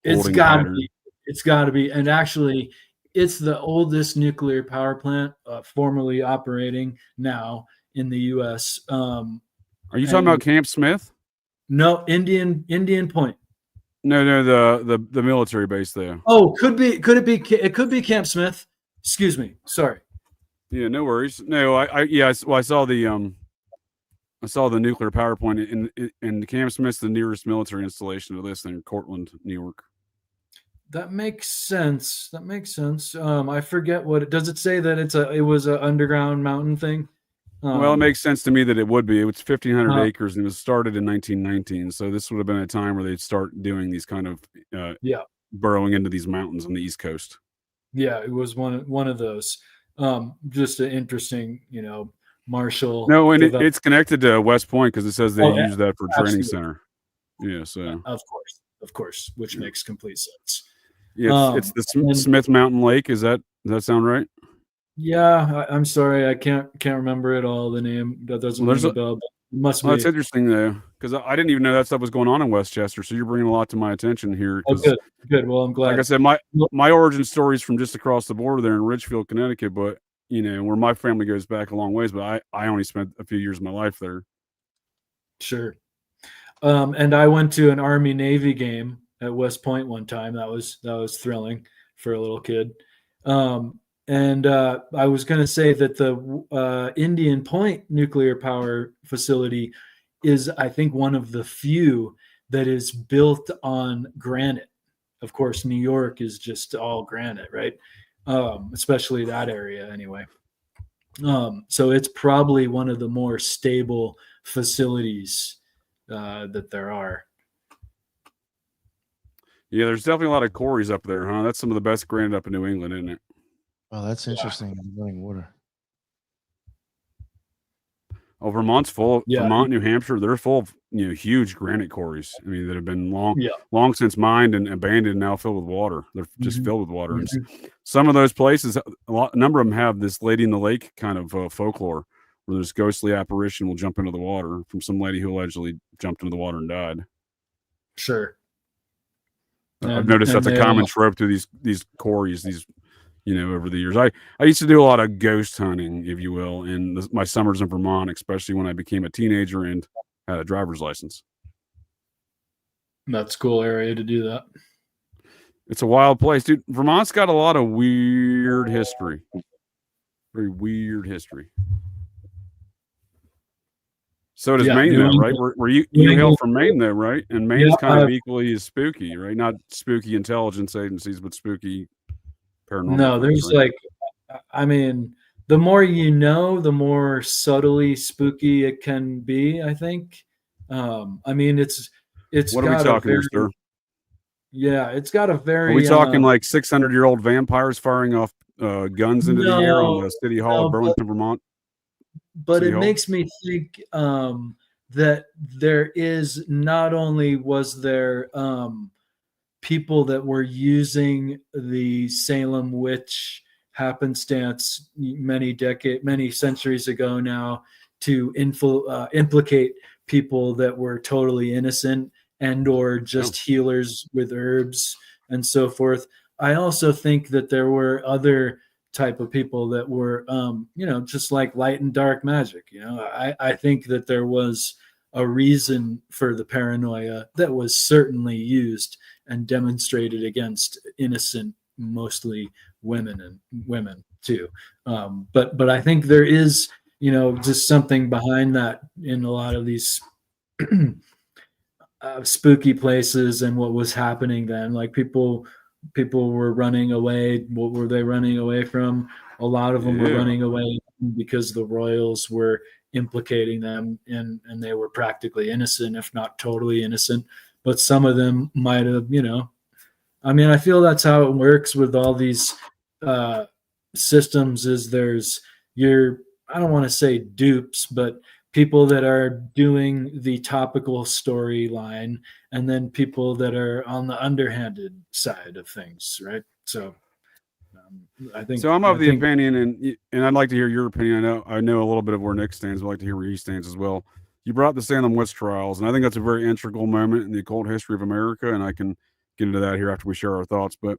It's got to be. And actually, it's the oldest nuclear power plant formerly operating now in the U.S. Are you talking about Camp Smith? No, Indian Point. No, the military base there. Oh, it could be Camp Smith. Excuse me. Sorry. Yeah, no worries. No, I saw the nuclear power plant in Camp Smith's the nearest military installation to this in Cortland, New York. That makes sense. That makes sense. I forget what it does. It say that it was an underground mountain thing. Well, it makes sense to me that it would be. It was 1,500 acres and it was started in 1919. So this would have been a time where they'd start doing these kind of burrowing into these mountains on the East Coast. Yeah, it was one of those. Just an interesting, Marshall. No, and it's connected to West Point because it says they use that for training center. Yeah, so of course, which makes complete sense. Yeah, it's the Smith Mountain Lake. Does that sound right? Yeah, I'm sorry, I can't remember it all. The name that doesn't ring a bell. But it must be. That's interesting though, because I didn't even know that stuff was going on in Westchester. So you're bringing a lot to my attention here. Oh, good. Well, I'm glad. Like I said, my origin story is from just across the border there in Ridgefield, Connecticut, but where my family goes back a long ways. But I only spent a few years of my life there. Sure. And I went to an Army Navy game at West Point one time. That was thrilling for a little kid. And I was going to say that the Indian Point nuclear power facility is, I think, one of the few that is built on granite. Of course, New York is just all granite, right? Especially that area anyway. So it's probably one of the more stable facilities that there are. Yeah, there's definitely a lot of quarries up there, huh? That's some of the best granite up in New England, isn't it? Oh, that's interesting. Running water. Oh, Vermont's full. Vermont, New Hampshire, they're full of huge granite quarries. I mean, that have been long since mined and abandoned, and now filled with water. They're just filled with water. And some of those places, a number of them have this lady in the lake kind of folklore, where this ghostly apparition will jump into the water from some lady who allegedly jumped into the water and died. Sure. I've noticed that's a common trope through these quarries, over the years. I used to do a lot of ghost hunting, if you will, in my summers in Vermont, especially when I became a teenager and had a driver's license. That's a cool area to do that. It's a wild place, dude. Vermont's got a lot of weird history. Very weird history. So does Maine, though, right? Where you hail from Maine, though, right? And Maine's kind of equally as spooky, right? Not spooky intelligence agencies, but spooky paranormal. No, there's right? The more you know, the more subtly spooky it can be, I think. It's what are we talking here, sir? Yeah, it's got a very. Are we talking like 600-year-old vampires firing off guns into the air on the City Hall of Burlington, Vermont? But it makes me think that there is not only was there people that were using the Salem witch happenstance many centuries ago now to implicate people that were totally innocent and or just healers with herbs and so forth. I also think that there were other type of people that were just like light and dark magic. I think that there was a reason for the paranoia that was certainly used and demonstrated against innocent, mostly women too. But I think there is just something behind that in a lot of these spooky places and what was happening then. Like people were running away. What were they running away from? A lot of them were running away because the royals were implicating them and they were practically innocent, if not totally innocent. But some of them might have, I feel that's how it works with all these systems is I don't want to say dupes, but people that are doing the topical storyline and then people that are on the underhanded side of things, right? So I think so. I'm of the opinion, and I'd like to hear your opinion. I know a little bit of where Nick stands. I'd like to hear where he stands as well. You brought the Salem witch trials, and I think that's a very integral moment in the occult history of America, and I can get into that here after we share our thoughts. But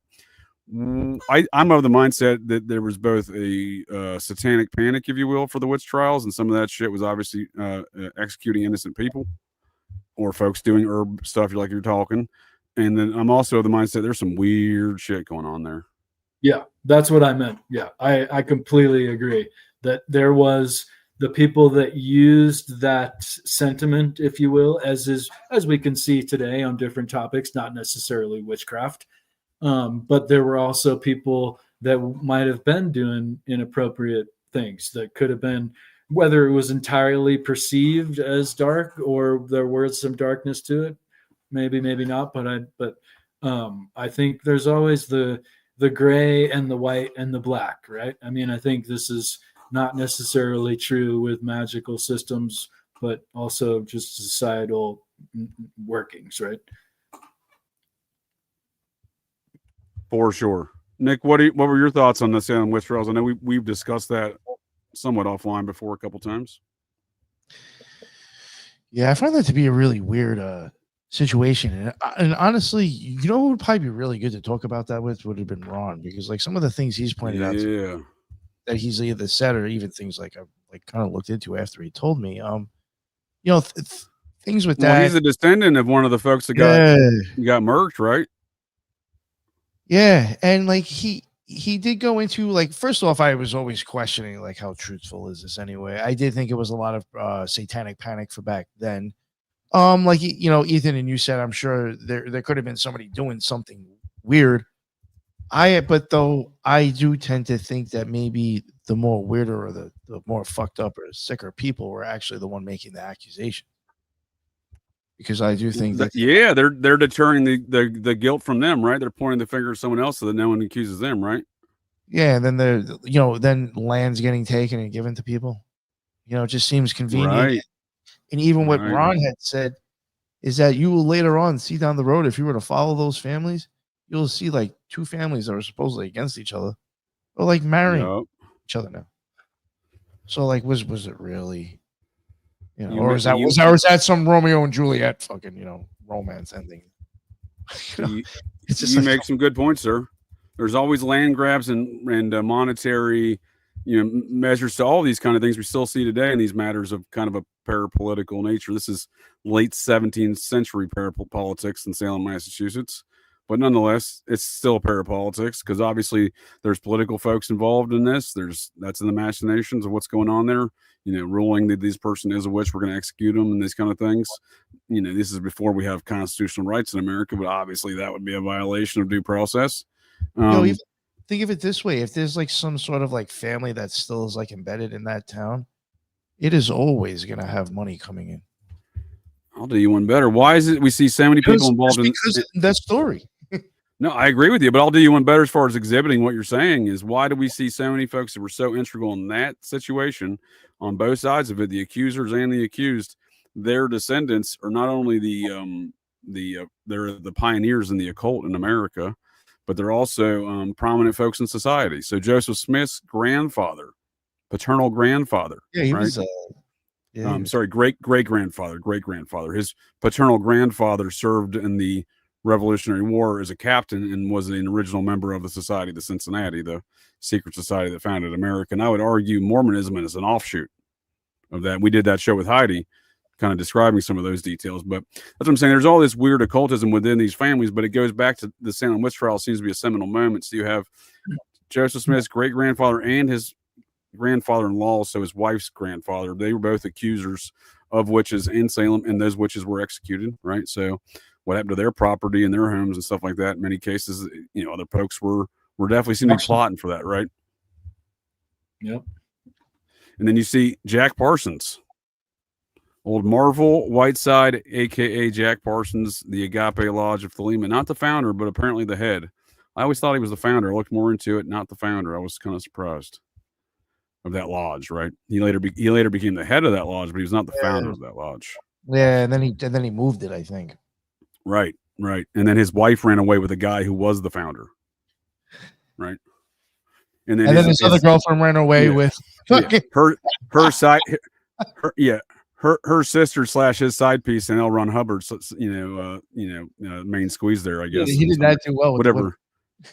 I'm of the mindset that there was both a satanic panic, if you will, for the witch trials, and some of that shit was obviously executing innocent people or folks doing herb stuff like you're talking. And then I'm also of the mindset there's some weird shit going on there. Yeah, that's what I meant. Yeah, I completely agree that there was the people that used that sentiment, if you will, as we can see today on different topics, not necessarily witchcraft, but there were also people that might have been doing inappropriate things that could have been, whether it was entirely perceived as dark or there was some darkness to it, maybe not, but I think there's always the gray and the white and the black, right? I mean, I think this is not necessarily true with magical systems, but also just societal workings, right? For sure. Nick, what were your thoughts on the Salem witch trials? I know we've discussed that somewhat offline before a couple times. Yeah, I find that to be a really weird situation, and honestly, you know, who would probably be really good to talk about that with would have been Ron, because like some of the things he's pointed out that he's either said or even things like I like kind of looked into after he told me, you know, things with that. He's a descendant of one of the folks that got murked, right? Yeah, and like he did go into, like, first off, I was always questioning like how truthful is this anyway. I did think it was a lot of satanic panic for back then. Like, you know, Ethan and you said, I'm sure there could have been somebody doing something weird. But though I do tend to think that maybe the more weirder or the more fucked up or sicker people were actually the one making the accusation. Because I do think that they're deterring the guilt from them, right? They're pointing the finger at someone else so that no one accuses them, right? Yeah, and then then land's getting taken and given to people. You know, it just seems convenient. Right. And even what Ron had said is that you will later on see down the road, if you were to follow those families, you'll see like two families that are supposedly against each other or like marrying each other now. So like, was it really, or was that some Romeo and Juliet fucking, romance ending? You make some good points, sir. There's always land grabs and monetary, measures to all these kind of things we still see today in these matters of kind of a parapolitical nature. This is late 17th century parapolitics in Salem, Massachusetts. But nonetheless, it's still parapolitics because obviously there's political folks involved in this. That's in the machinations of what's going on there. Ruling that this person is a witch, we're going to execute them and these kind of things. This is before we have constitutional rights in America, but obviously that would be a violation of due process. Even think of it this way: if there's like some sort of like family that still is like embedded in that town, it is always going to have money coming in. I'll do you one better. Why is it we see so many people involved in that story? No, I agree with you, but I'll do you one better as far as exhibiting what you're saying is why do we see so many folks that were so integral in that situation on both sides of it, the accusers and the accused, their descendants are not only they're the pioneers in the occult in America, but they're also prominent folks in society. So Joseph Smith's grandfather, paternal grandfather, he right? was great grandfather. His paternal grandfather served in the Revolutionary War as a captain and was an original member of the Society of Cincinnati, the secret society that founded America. And I would argue Mormonism is an offshoot of that. We did that show with Heidi, kind of describing some of those details. But that's what I'm saying. There's all this weird occultism within these families, but it goes back to the Salem witch trial. Seems to be a seminal moment. So you have Joseph Smith's great grandfather and his grandfather-in-law, so his wife's grandfather. They were both accusers of witches in Salem, and those witches were executed, right? So what happened to their property and their homes and stuff like that? In many cases, other folks were definitely seem to be plotting for that, right? Yep. And then you see Jack Parsons, old Marvel Whiteside, aka Jack Parsons, the Agape Lodge of Thelema, not the founder, but apparently the head. I always thought he was the founder. I looked more into it, not the founder. I was kind of surprised of that lodge, right? He later became the head of that lodge, but he was not the founder of that lodge. Yeah, and then he moved it, I think. Right. And then his wife ran away with a guy who was the founder. Right. And then his other girlfriend ran away with her side her sister / his side piece and L. Ron Hubbard's main squeeze there, I guess. He did that too well.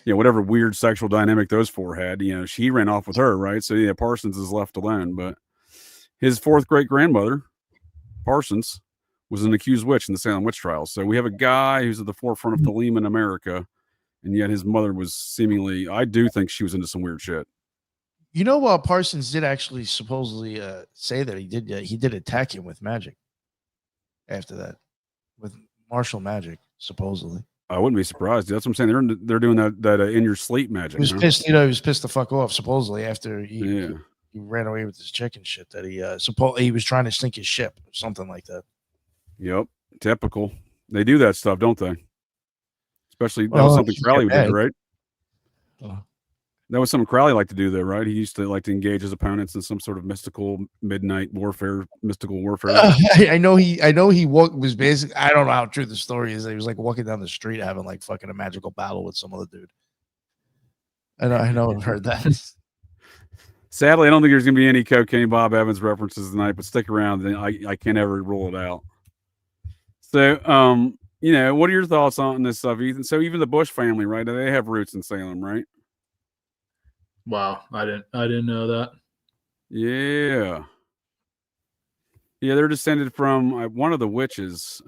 Whatever weird sexual dynamic those four had, she ran off with her, right? So Parsons is left alone. But his fourth great grandmother, Parsons, was an accused witch in the Salem witch trials. So we have a guy who's at the forefront of Thelema in America, and yet his mother was seemingly, I do think she was into some weird shit. You know, Parsons did actually supposedly say that he did attack him with magic after that, with martial magic, supposedly. I wouldn't be surprised. That's what I'm saying. They're doing that in your sleep magic. He was pissed. He was pissed the fuck off, supposedly, after he ran away with his chicken shit that he was trying to sink his ship or something like that. Yep, typical. They do that stuff, don't they? Especially that was something Crowley did, right? That was something Crowley liked to do, though, right? He used to like to engage his opponents in some sort of mystical mystical warfare. I know he was basically. I don't know how true the story is. He was like walking down the street having like fucking a magical battle with some other dude. I know I've heard that. Sadly, I don't think there's going to be any Cocaine Bob Evans references tonight, but stick around. I can't ever rule it out. So, you know, what are your thoughts on this stuff, Ethan? So even the Bush family, right? They have roots in Salem, right? Wow, I didn't know that. Yeah, they're descended from one of the witches.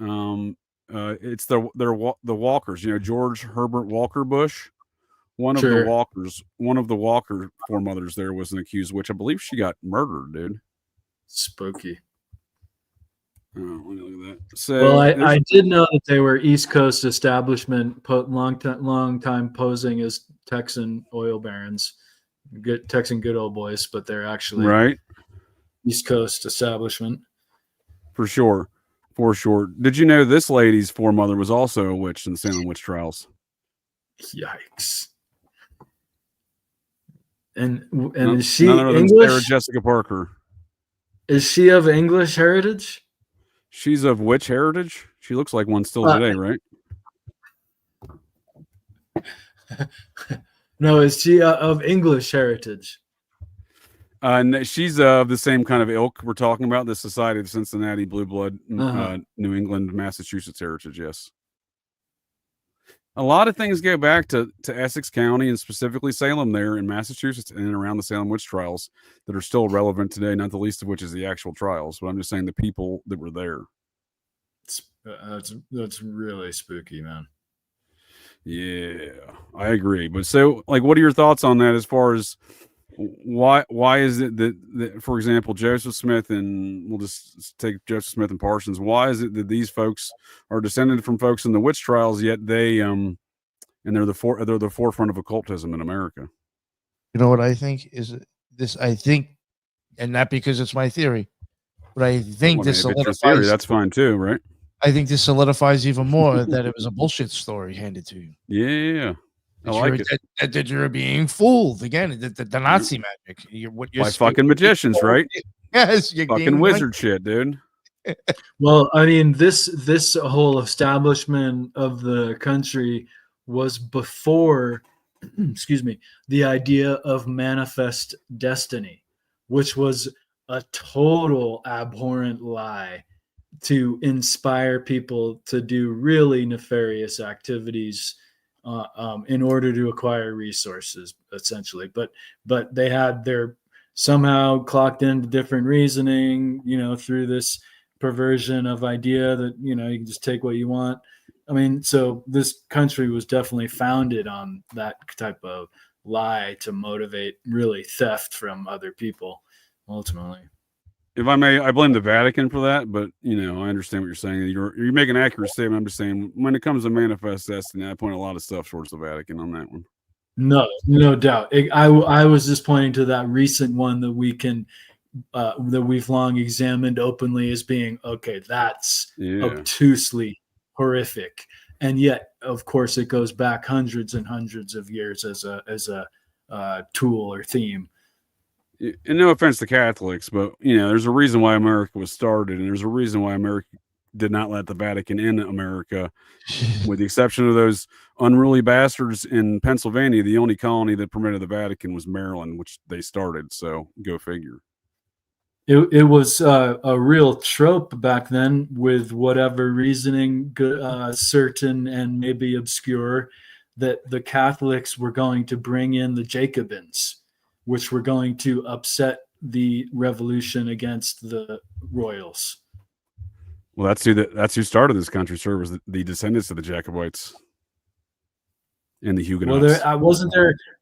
It's the Walkers. You know, George Herbert Walker Bush. One of the Walker foremothers there was an accused witch. I believe she got murdered, dude. Spooky. Oh, let me look at that. So, well, I did know that they were East Coast establishment, long time posing as Texan oil barons. Good Texan good old boys, but they're actually right East Coast establishment. For sure. Did you know this lady's foremother was also a witch in the Salem witch trials? Yikes. And is she none other than English? Sarah Jessica Parker. Is she of English heritage? She's of witch heritage. She looks like one still today, right? No, is she of English heritage? She's of the same kind of ilk we're talking about, the Society of Cincinnati Blue Blood, New England, Massachusetts heritage, yes. A lot of things go back to Essex County and specifically Salem there in Massachusetts and around the Salem witch trials that are still relevant today, not the least of which is the actual trials, but I'm just saying the people that were there. That's really spooky, man. Yeah, I agree. But so, like, what are your thoughts on that as far as why is it that, for example, Joseph Smith, and we'll just take Joseph Smith and Parsons, why is it that these folks are descended from folks in the witch trials, yet they and they're the forefront of occultism in America? You know what I think is this? I think, and not because it's my theory, but I think this solidifies. Theory, that's fine too, right? I think this solidifies even more that it was a bullshit story handed to you. Yeah. I like it. That you're being fooled again. The Nazi magic. You're by fucking magicians, right? Yes, you're fucking wizard shit, dude. Well, I mean, this whole establishment of the country was before, excuse me, the idea of manifest destiny, which was a total abhorrent lie to inspire people to do really nefarious activities in order to acquire resources, essentially. But they had their somehow clocked into different reasoning, through this perversion of idea that, you can just take what you want. I mean, so this country was definitely founded on that type of lie to motivate really theft from other people, ultimately. If I may, I blame the Vatican for that, but I understand what you're saying. You're making an accurate statement. I'm just saying when it comes to manifest destiny, I point a lot of stuff towards the Vatican on that one. No doubt. I was just pointing to that recent one that that we've long examined openly as being that's obtusely horrific, and yet, of course, it goes back hundreds and hundreds of years as a tool or theme. And no offense to Catholics, but there's a reason why America was started, and there's a reason why America did not let the Vatican in America, with the exception of those unruly bastards in Pennsylvania. The only colony that permitted the Vatican was Maryland, which they started. So go figure. It was a real trope back then, with whatever reasoning, certain and maybe obscure, that the Catholics were going to bring in the Jacobins, which were going to upset the revolution against the royals. Well, that's who started this country, sir, was the descendants of the Jacobites. and the Huguenots. Well,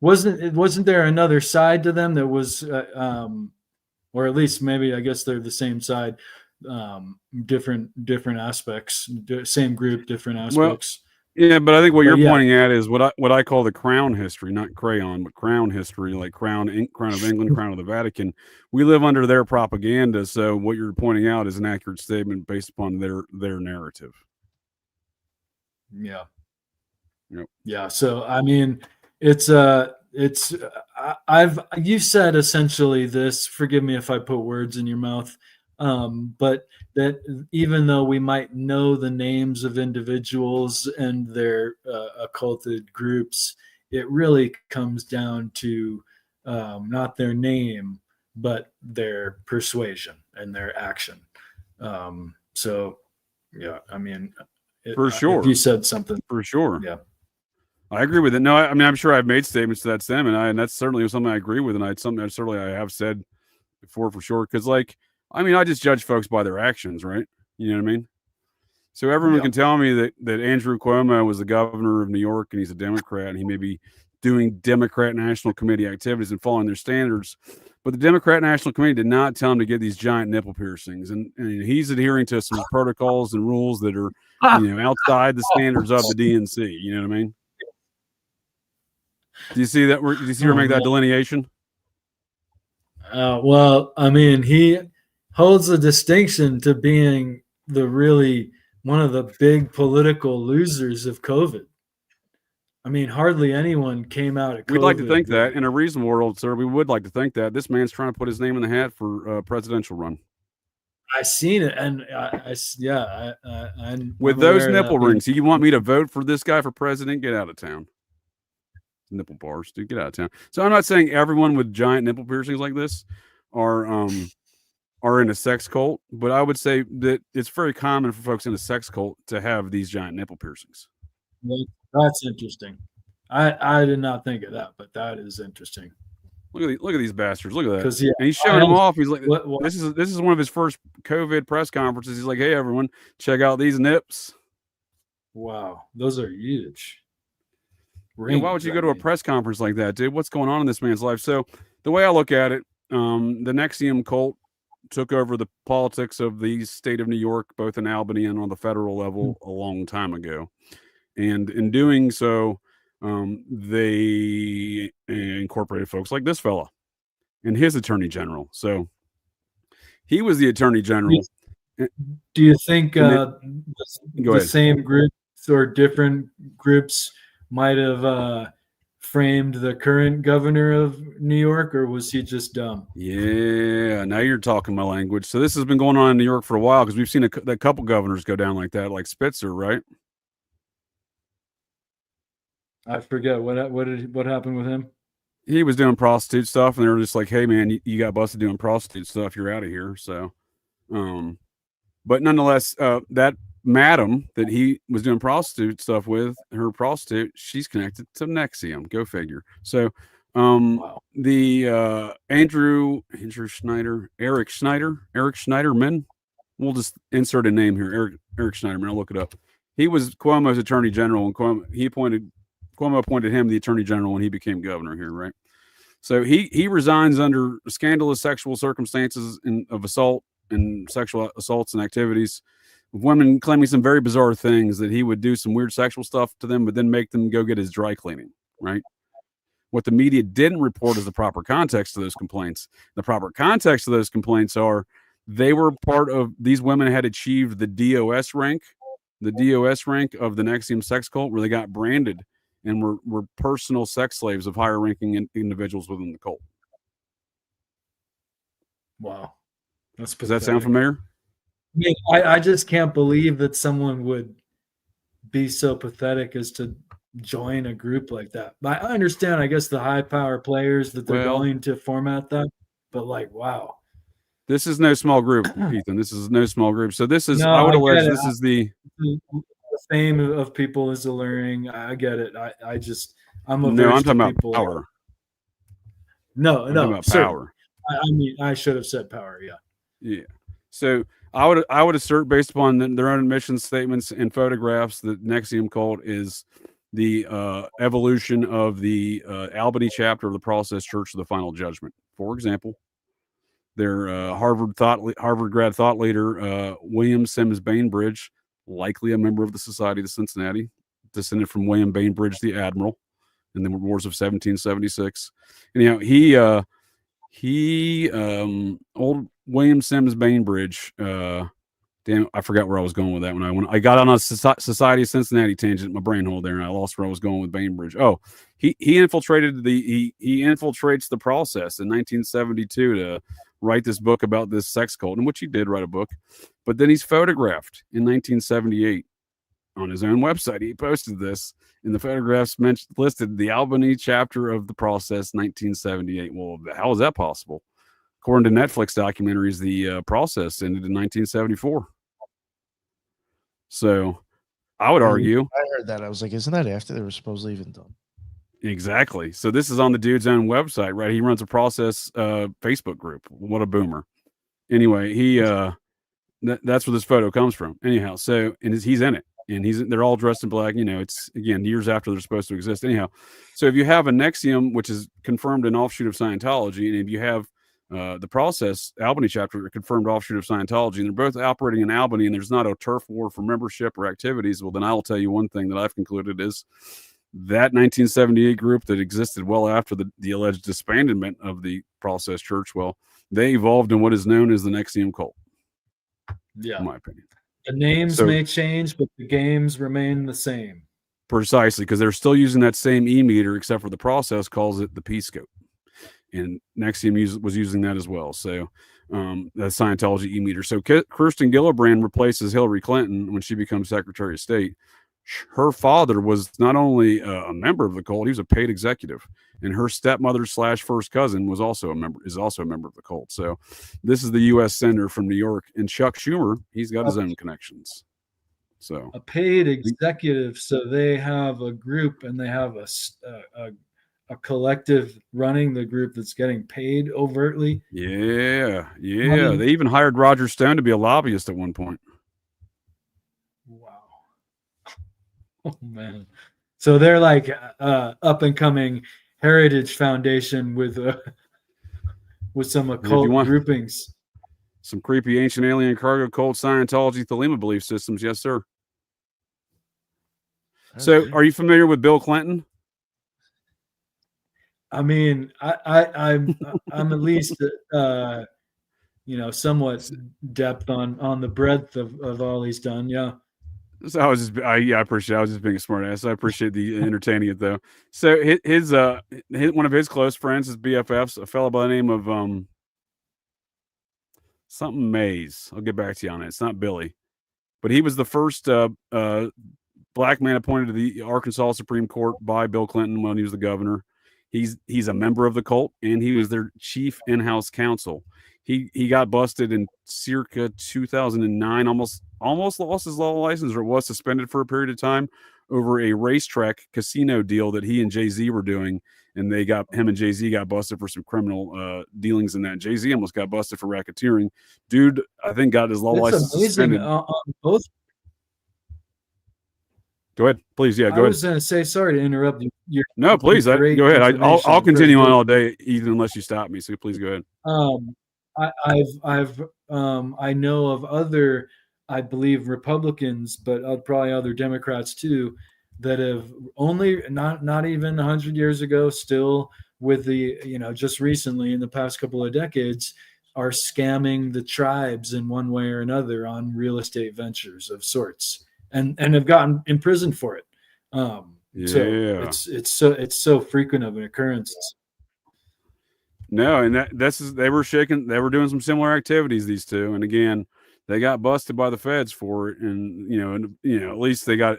wasn't there another side to them that was, or at least maybe I guess they're the same side, different aspects, same group, different aspects. Yeah, but I think what you're pointing at is what I call the crown history, not crayon, but crown history, like crown of England, crown of the Vatican. We live under their propaganda, so what you're pointing out is an accurate statement based upon their narrative. Yeah. Yep. Yeah. So I mean, you said essentially this. Forgive me if I put words in your mouth. But that even though we might know the names of individuals and their occulted groups, it really comes down to not their name, but their persuasion and their action. So, yeah, I mean, for sure. If you said something, for sure. Yeah, I agree with it. No, I mean, I'm sure I've made statements to that stem, and that's certainly something I agree with, and I have said before for sure. Because, like, I mean, I just judge folks by their actions, right? You know what I mean? So everyone can tell me that Andrew Cuomo was the governor of New York and he's a Democrat and he may be doing Democrat National Committee activities and following their standards. But the Democrat National Committee did not tell him to get these giant nipple piercings. And he's adhering to some protocols and rules that are, outside the standards of the DNC. You know what I mean? Do you see that? Do you see her make that delineation? Well, I mean, he holds a distinction to being one of the big political losers of COVID. I mean, hardly anyone came out of COVID. We'd like to think that in a reasonable world, sir. We would like to think that this man's trying to put his name in the hat for a presidential run. I seen it, and with those nipple rings, you want me to vote for this guy for president? Get out of town. Nipple bars, dude, get out of town. So I'm not saying everyone with giant nipple piercings like this are in a sex cult, but I would say that it's very common for folks in a sex cult to have these giant nipple piercings. That's interesting. I did not think of that, but that is interesting. Look at these bastards. Look at that. Yeah, and he's showing them off. He's like, this is one of his first COVID press conferences. He's like, hey everyone, check out these nips. Wow, those are huge. Why would you go to a press conference like that, dude? What's going on in this man's life? So the way I look at it, the NXIVM cult took over the politics of the state of New York, both in Albany and on the federal level, a long time ago. And in doing so, they incorporated folks like this fella and his attorney general. So he was the attorney general. Do you think the same groups or different groups might have framed the current governor of New York, or was he just dumb? Yeah, now you're talking my language. So this has been going on in New York for a while because we've seen a couple governors go down like that, like Spitzer, right? I forget what happened with him. He was doing prostitute stuff, and they were just like, "Hey, man, you got busted doing prostitute stuff. You're out of here." So, but nonetheless, that madam that he was doing prostitute stuff with, her prostitute, she's connected to NXIVM. Go figure. So, the Eric Schneiderman. We'll just insert a name here. Eric Schneiderman. I'll look it up. He was Cuomo's attorney general, and Cuomo appointed him the attorney general when he became governor here, right? So he resigns under scandalous sexual circumstances of assault and sexual assaults and activities of women claiming some very bizarre things, that he would do some weird sexual stuff to them, but then make them go get his dry cleaning, right? What the media didn't report is the proper context of those complaints. The proper context of those complaints are they were part of, these women had achieved the DOS rank of the NXIVM sex cult, where they got branded and were personal sex slaves of higher ranking individuals within the cult. Wow. Does that sound familiar? I mean, I just can't believe that someone would be so pathetic as to join a group like that. But I understand, I guess, the high power players that they're going to format that, but like, wow. This is no small group, Ethan. This is no small group. So this is, I would allege this is the fame of people is alluring. I get it. I'm talking about power. No, power. I mean, I should have said power. Yeah. So I would assert, based upon their own admission statements and photographs, that NXIVM cult is the evolution of the Albany chapter of the Process Church of the Final Judgment. For example, their Harvard grad thought leader, William Sims Bainbridge, likely a member of the Society of Cincinnati, descended from William Bainbridge, the admiral, in the wars of 1776. Anyhow, old William Sims Bainbridge, damn, I forgot where I was going with that when I got on a Society of Cincinnati tangent, my brain hole there, and I lost where I was going with Bainbridge. Oh, he infiltrated he infiltrates the process in 1972 to write this book about this sex cult, in which he did write a book. But then he's photographed in 1978 on his own website. He posted this, and the photographs listed the Albany chapter of the Process, 1978. Well, how is that possible? According to Netflix documentaries, the process ended in 1974. So I would argue. I heard that. I was like, isn't that after they were supposedly even done? Exactly. So this is on the dude's own website, right? He runs a Process Facebook group. What a boomer. Anyway, that's where this photo comes from. Anyhow, so and he's in it, and they're all dressed in black. It's again years after they're supposed to exist. Anyhow, so if you have a Nexium, which is confirmed an offshoot of Scientology, and if you have the Process Albany chapter, a confirmed offshoot of Scientology, and they're both operating in Albany, and there's not a turf war for membership or activities, well, then I will tell you one thing that I've concluded is that 1978 group that existed well after the alleged disbandment of the Process Church, well, they evolved in what is known as the Nexium cult. Yeah, in my opinion. The names may change, but the games remain the same. Precisely, because they're still using that same e-meter, except for the Process calls it the P-scope. And Nexium was using that as well. So the Scientology e-meter. So Kirsten Gillibrand replaces Hillary Clinton when she becomes Secretary of State. Her father was not only a member of the cult, he was a paid executive. And her stepmother / first cousin is also a member of the cult. So this is the U.S. Senator from New York. And Chuck Schumer, he's got his own connections. So a paid executive. So they have a group and they have a collective running the group that's getting paid overtly. Yeah. They even hired Roger Stone to be a lobbyist at one point. Wow. Oh man. So they're like up and coming Heritage Foundation with some occult groupings. Some creepy ancient alien cargo cult Scientology Thelema belief systems. Yes, sir. Okay. So are you familiar with Bill Clinton? I mean, I'm at least somewhat depth on the breadth of all he's done. Yeah. So I appreciate it. I was just being a smart ass. I appreciate the entertaining it though. So his one of his close friends, his BFFs, a fellow by the name of something Mays. I'll get back to you on it. It's not Billy, but he was the first black man appointed to the Arkansas Supreme Court by Bill Clinton when he was the governor. He's a member of the cult, and he was their chief in-house counsel. He got busted in circa 2009, almost lost his law license, or was suspended for a period of time over a racetrack casino deal that he and Jay-Z were doing. And him and Jay-Z got busted for some criminal dealings in that. Jay-Z almost got busted for racketeering. Dude, I think got his law license suspended. Both. Go ahead, please. Yeah, go ahead. I was going to say, sorry to interrupt you. No, please. Go ahead. I'll continue on all day, even unless you stop me. So please go ahead. I know of other, I believe, Republicans, but probably other Democrats too, that have only not even 100 years ago, still with the just recently in the past couple of decades, are scamming the tribes in one way or another on real estate ventures of sorts, and have gotten imprisoned for it. So it's so frequent of an occurrence. No, and they were doing some similar activities, these two, and again, they got busted by the feds for it, and at least it got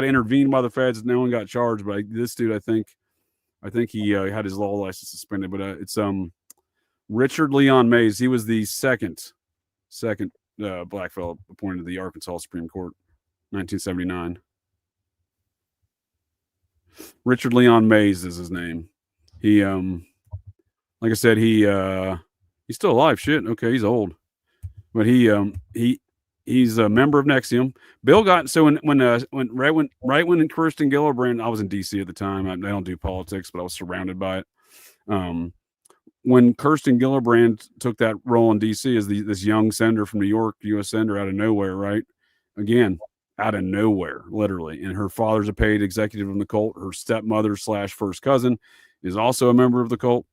intervened by the feds. No one got charged, but this dude, I think he had his law license suspended. But it's Richard Leon Mays. He was the second black fellow appointed to the Arkansas Supreme Court, 1979. Richard Leon Mays is his name. He like I said, he's still alive. Shit. Okay, he's old. But he He's a member of NXIVM. Bill got so when Kirsten Gillibrand, I was in DC at the time. I don't do politics, but I was surrounded by it. When Kirsten Gillibrand took that role in DC as this young senator from New York, U.S. senator out of nowhere, right? Again, out of nowhere, literally. And her father's a paid executive of the cult. Her stepmother / first cousin is also a member of the cult.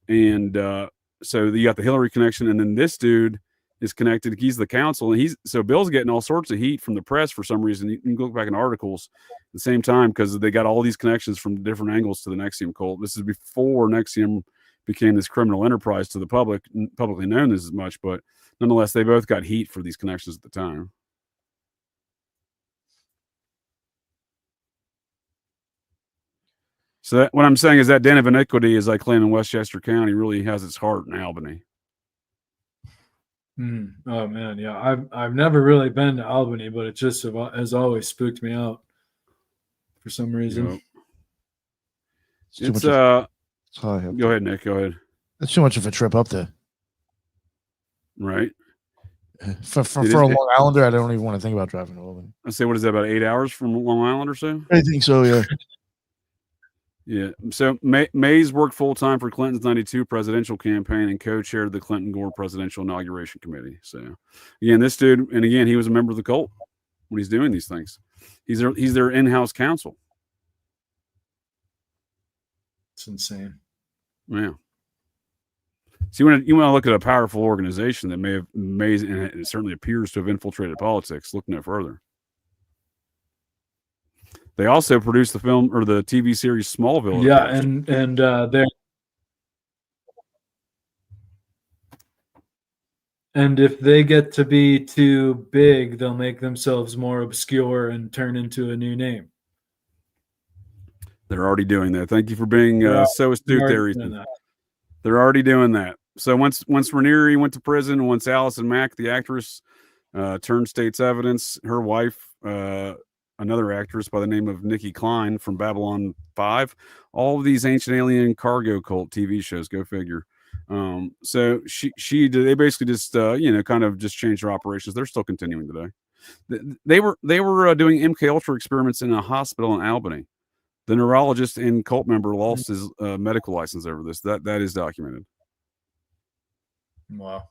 And so you got the Hillary connection. And then this dude is connected. He's the counsel. And so Bill's getting all sorts of heat from the press for some reason. You can look back in articles at the same time because they got all these connections from different angles to the NXIVM cult. This is before NXIVM became this criminal enterprise to the public, publicly known as much, but nonetheless, they both got heat for these connections at the time. So what I'm saying is that den of iniquity, as I claim in Westchester County, really has its heart in Albany. Oh man, yeah. I've never really been to Albany, but it just has always spooked me out for some reason. It's go ahead, Nick. Go ahead. That's too much of a trip up there. Right. For a Long Islander, I don't even want to think about driving to Albany. I say, what is that, about 8 hours from Long Island or so? I think so, yeah. Yeah. So Mays worked full-time for Clinton's 92 presidential campaign and co-chaired the Clinton-Gore presidential inauguration committee. So, again, this dude, and again, he was a member of the cult when he's doing these things. He's their in-house counsel. It's insane. Yeah. So you want to look at a powerful organization that may have made, and it certainly appears to have infiltrated politics. Look no further. They also produced the film or the TV series Smallville. Yeah, and they're and if they get to be too big, they'll make themselves more obscure and turn into a new name. They're already doing that. Thank you for being so astute there, Ethan. They're already doing that. So once Raniere went to prison, once Allison Mack, the actress, turned state's evidence, her wife, another actress by the name of Nikki Klein from Babylon 5, all of these ancient alien cargo cult TV shows, go figure. So they basically just kind of just changed their operations. They're still continuing today. They were doing MK Ultra experiments in a hospital in Albany. The neurologist and cult member lost his medical license over this. That is documented. Wow.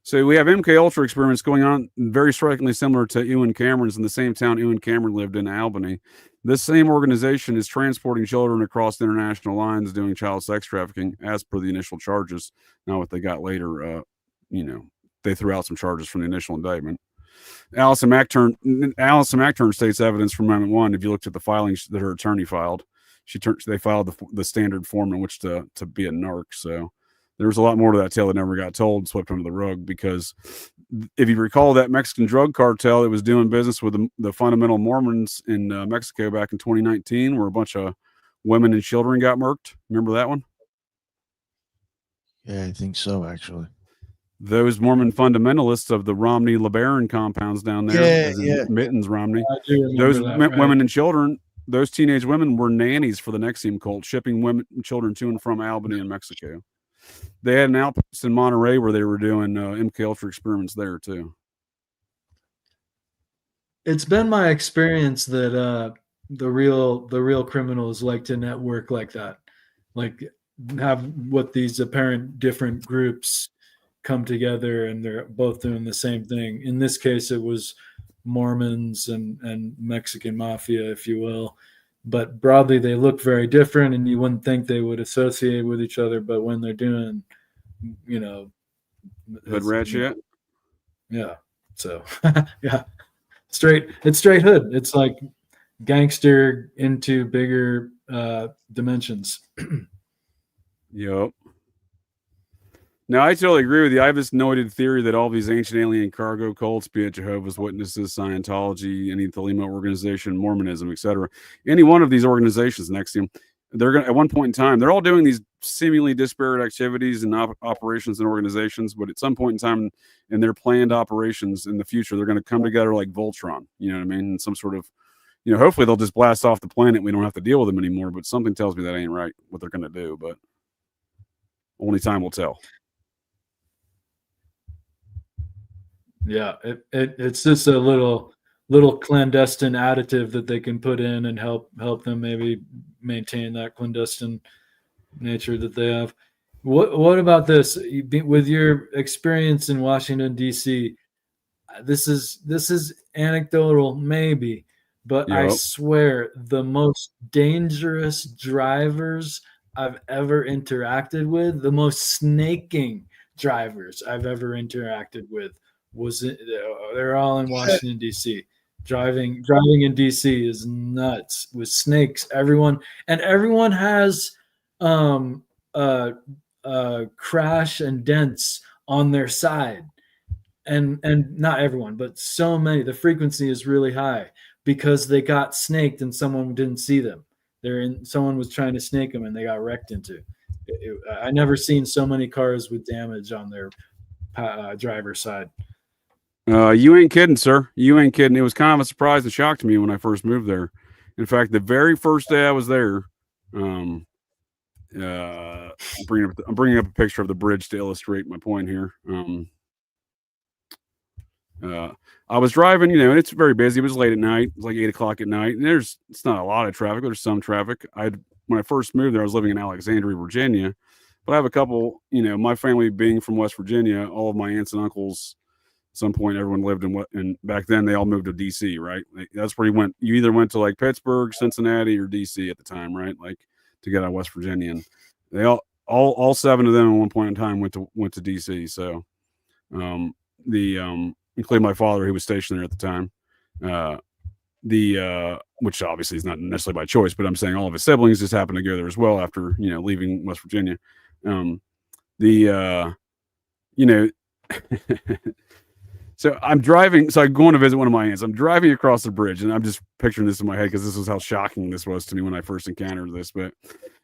So we have MK Ultra experiments going on, very strikingly similar to Ewan Cameron's in the same town Ewan Cameron lived in, Albany. This same organization is transporting children across international lines, doing child sex trafficking, as per the initial charges. Now, what they got later, they threw out some charges from the initial indictment. Allison Mack turned state's evidence from Amendment 1. If you looked at the filings that her attorney filed, they filed the standard form in which to be a narc. So there was a lot more to that tale that never got told, swept under the rug, because if you recall that Mexican drug cartel that was doing business with the fundamental Mormons in Mexico back in 2019, where a bunch of women and children got murked. Remember that one? Yeah, I think so, actually. Those Mormon fundamentalists of the Romney LeBaron compounds down there, Mittens Romney, those women and children, those teenage women were nannies for the NXIVM cult, shipping women and children to and from Albany and Mexico. They had an outpost in Monterey where they were doing MK Ultra experiments there too. It's been my experience that the real criminals like to network like that, like have what these apparent different groups come together and they're both doing the same thing. In this case, it was Mormons and Mexican mafia, if you will. But broadly, they look very different, and you wouldn't think they would associate with each other. But when they're doing, hood ratchet, yeah. So yeah, it's straight hood. It's like gangster into bigger dimensions. Yep. Now, I totally agree with you. I have this noted theory that all these ancient alien cargo cults, be it Jehovah's Witnesses, Scientology, any Thelema organization, Mormonism, etc., any one of these organizations next to them, they're going to, at one point in time, they're all doing these seemingly disparate activities and operations and organizations, but at some point in time in their planned operations in the future, they're going to come together like Voltron, you know what I mean? And some sort of, hopefully they'll just blast off the planet. We don't have to deal with them anymore, but something tells me that ain't right, what they're going to do, but only time will tell. Yeah, it's just a little clandestine additive that they can put in and help them maybe maintain that clandestine nature that they have. What about this? With your experience in Washington D.C., this is anecdotal maybe, but I Yep. swear the most dangerous drivers I've ever interacted with, the most snaking drivers I've ever interacted with they're all in Washington D.C. Driving in D.C. is nuts with snakes. Everyone has crash and dents on their side, and not everyone, but so many. The frequency is really high because they got snaked and someone didn't see them. Someone was trying to snake them and they got wrecked into. I never seen so many cars with damage on their driver's side. You ain't kidding, sir. You ain't kidding. It was kind of a surprise and shock to me when I first moved there. In fact, the very first day I was there, I'm bringing up a picture of the bridge to illustrate my point here. I was driving, and it's very busy. It was late at night. It was like 8 o'clock at night. And it's not a lot of traffic, but there's some traffic. When I first moved there, I was living in Alexandria, Virginia. But I have a couple, my family being from West Virginia, all of my aunts and uncles, at some point everyone lived and back then they all moved to DC, right? That's where you either went to like Pittsburgh, Cincinnati, or DC at the time, right? Like to get out of West Virginia. And they all 7 of them at one point in time went to DC. So including my father, who was stationed there at the time. Which obviously is not necessarily by choice, but I'm saying all of his siblings just happened to go there as well after, leaving West Virginia. So I'm driving. So I'm going to visit one of my aunts. I'm driving across the bridge, and I'm just picturing this in my head because this was how shocking this was to me when I first encountered this. But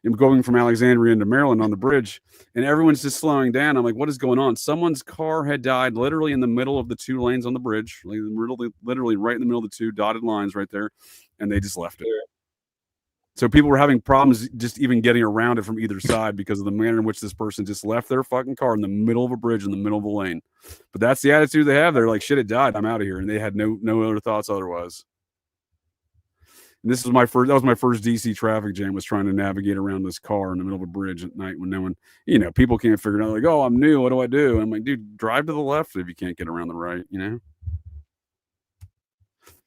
I'm going from Alexandria into Maryland on the bridge, and everyone's just slowing down. I'm like, what is going on? Someone's car had died literally in the middle of the 2 lanes on the bridge, like literally right in the middle of the 2 dotted lines right there, and they just left it. So people were having problems just even getting around it from either side because of the manner in which this person just left their fucking car in the middle of a bridge in the middle of a lane. But that's the attitude they have. They're like, shit, it died. I'm out of here. And they had no other thoughts otherwise. And that was my first DC traffic jam, was trying to navigate around this car in the middle of a bridge at night when no one, people can't figure it out. Like, oh, I'm new. What do I do? And I'm like, dude, drive to the left if you can't get around the right,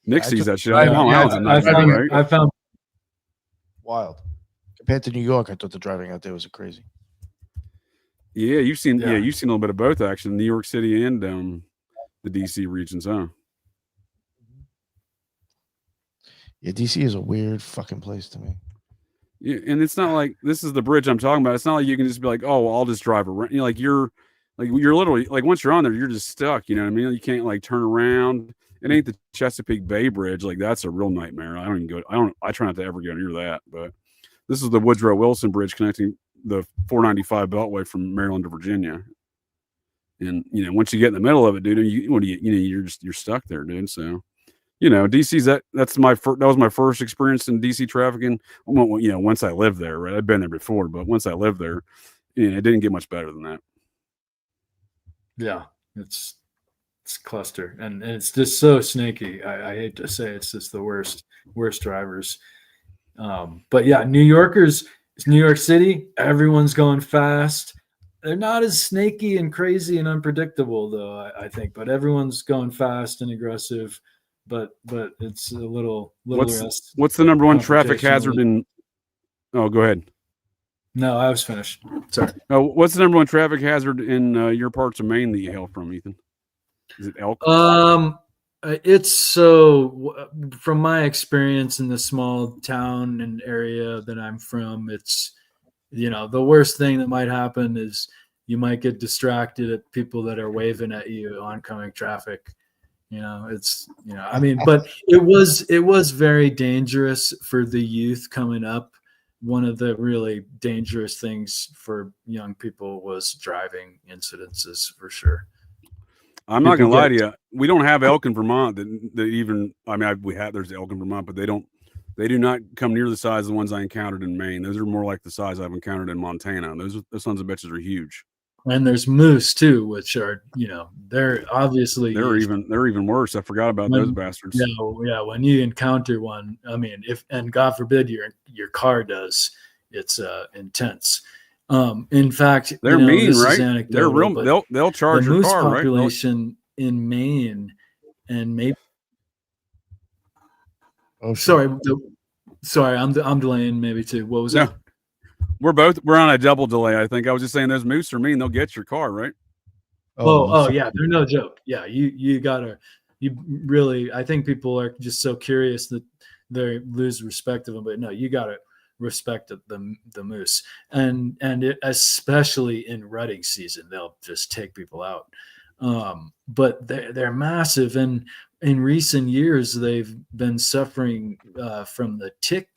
Nick sees that shit. I found wild. Compared to New York, I thought the driving out there was crazy. Yeah, you've seen a little bit of both, actually, New York City and the DC regions, huh? Yeah, DC is a weird fucking place to me. Yeah, and it's not like this is the bridge I'm talking about. It's not like you can just be like, oh, well, I'll just drive around. You're literally like, once you're on there, you're just stuck. You know what I mean? You can't like turn around. It ain't the Chesapeake Bay Bridge. Like, that's a real nightmare. I try not to ever go near that. But this is the Woodrow Wilson Bridge connecting the 495 Beltway from Maryland to Virginia. And once you get in the middle of it, dude, you're stuck there, dude. So, DC's that was my first experience in DC trafficking. Once I lived there, right? I'd been there before, but once I lived there, it didn't get much better than that. Yeah, it's cluster, and it's just so snaky. I hate to say it's just the worst drivers. But yeah, New Yorkers, it's New York City. Everyone's going fast. They're not as snaky and crazy and unpredictable, though, I think. But everyone's going fast and aggressive. But it's a little less. What's the number one traffic hazard in? Oh, go ahead. No, I was finished. Sorry. Oh, what's the number one traffic hazard in your parts of Maine that you hail from, Ethan? Is it elk? It's so, from my experience in the small town and area that I'm from, it's, the worst thing that might happen is you might get distracted at people that are waving at you oncoming traffic. But it was very dangerous for the youth coming up. One of the really dangerous things for young people was driving incidences, for sure. I'm not gonna lie to you. We don't have elk in Vermont there's elk in Vermont, but they do not come near the size of the ones I encountered in Maine. Those are more like the size I've encountered in Montana. Those sons of bitches are huge. And there's moose too, which are, they're obviously they're even worse. I forgot about those bastards. Yeah. When you encounter one, I mean, and God forbid your car does, it's intense. In fact, they're mean, right? They're real. They'll charge your car, right? The moose population in Maine, and maybe. Oh, sorry, I'm delaying maybe too. What was that? We're on a double delay. I think I was just saying those moose are mean. They'll get your car, right? Oh yeah, they're no joke. Yeah, you really. I think people are just so curious that they lose respect of them. But no, you gotta respect the moose, and especially in rutting season, they'll just take people out. But they're massive, and in recent years they've been suffering from the tick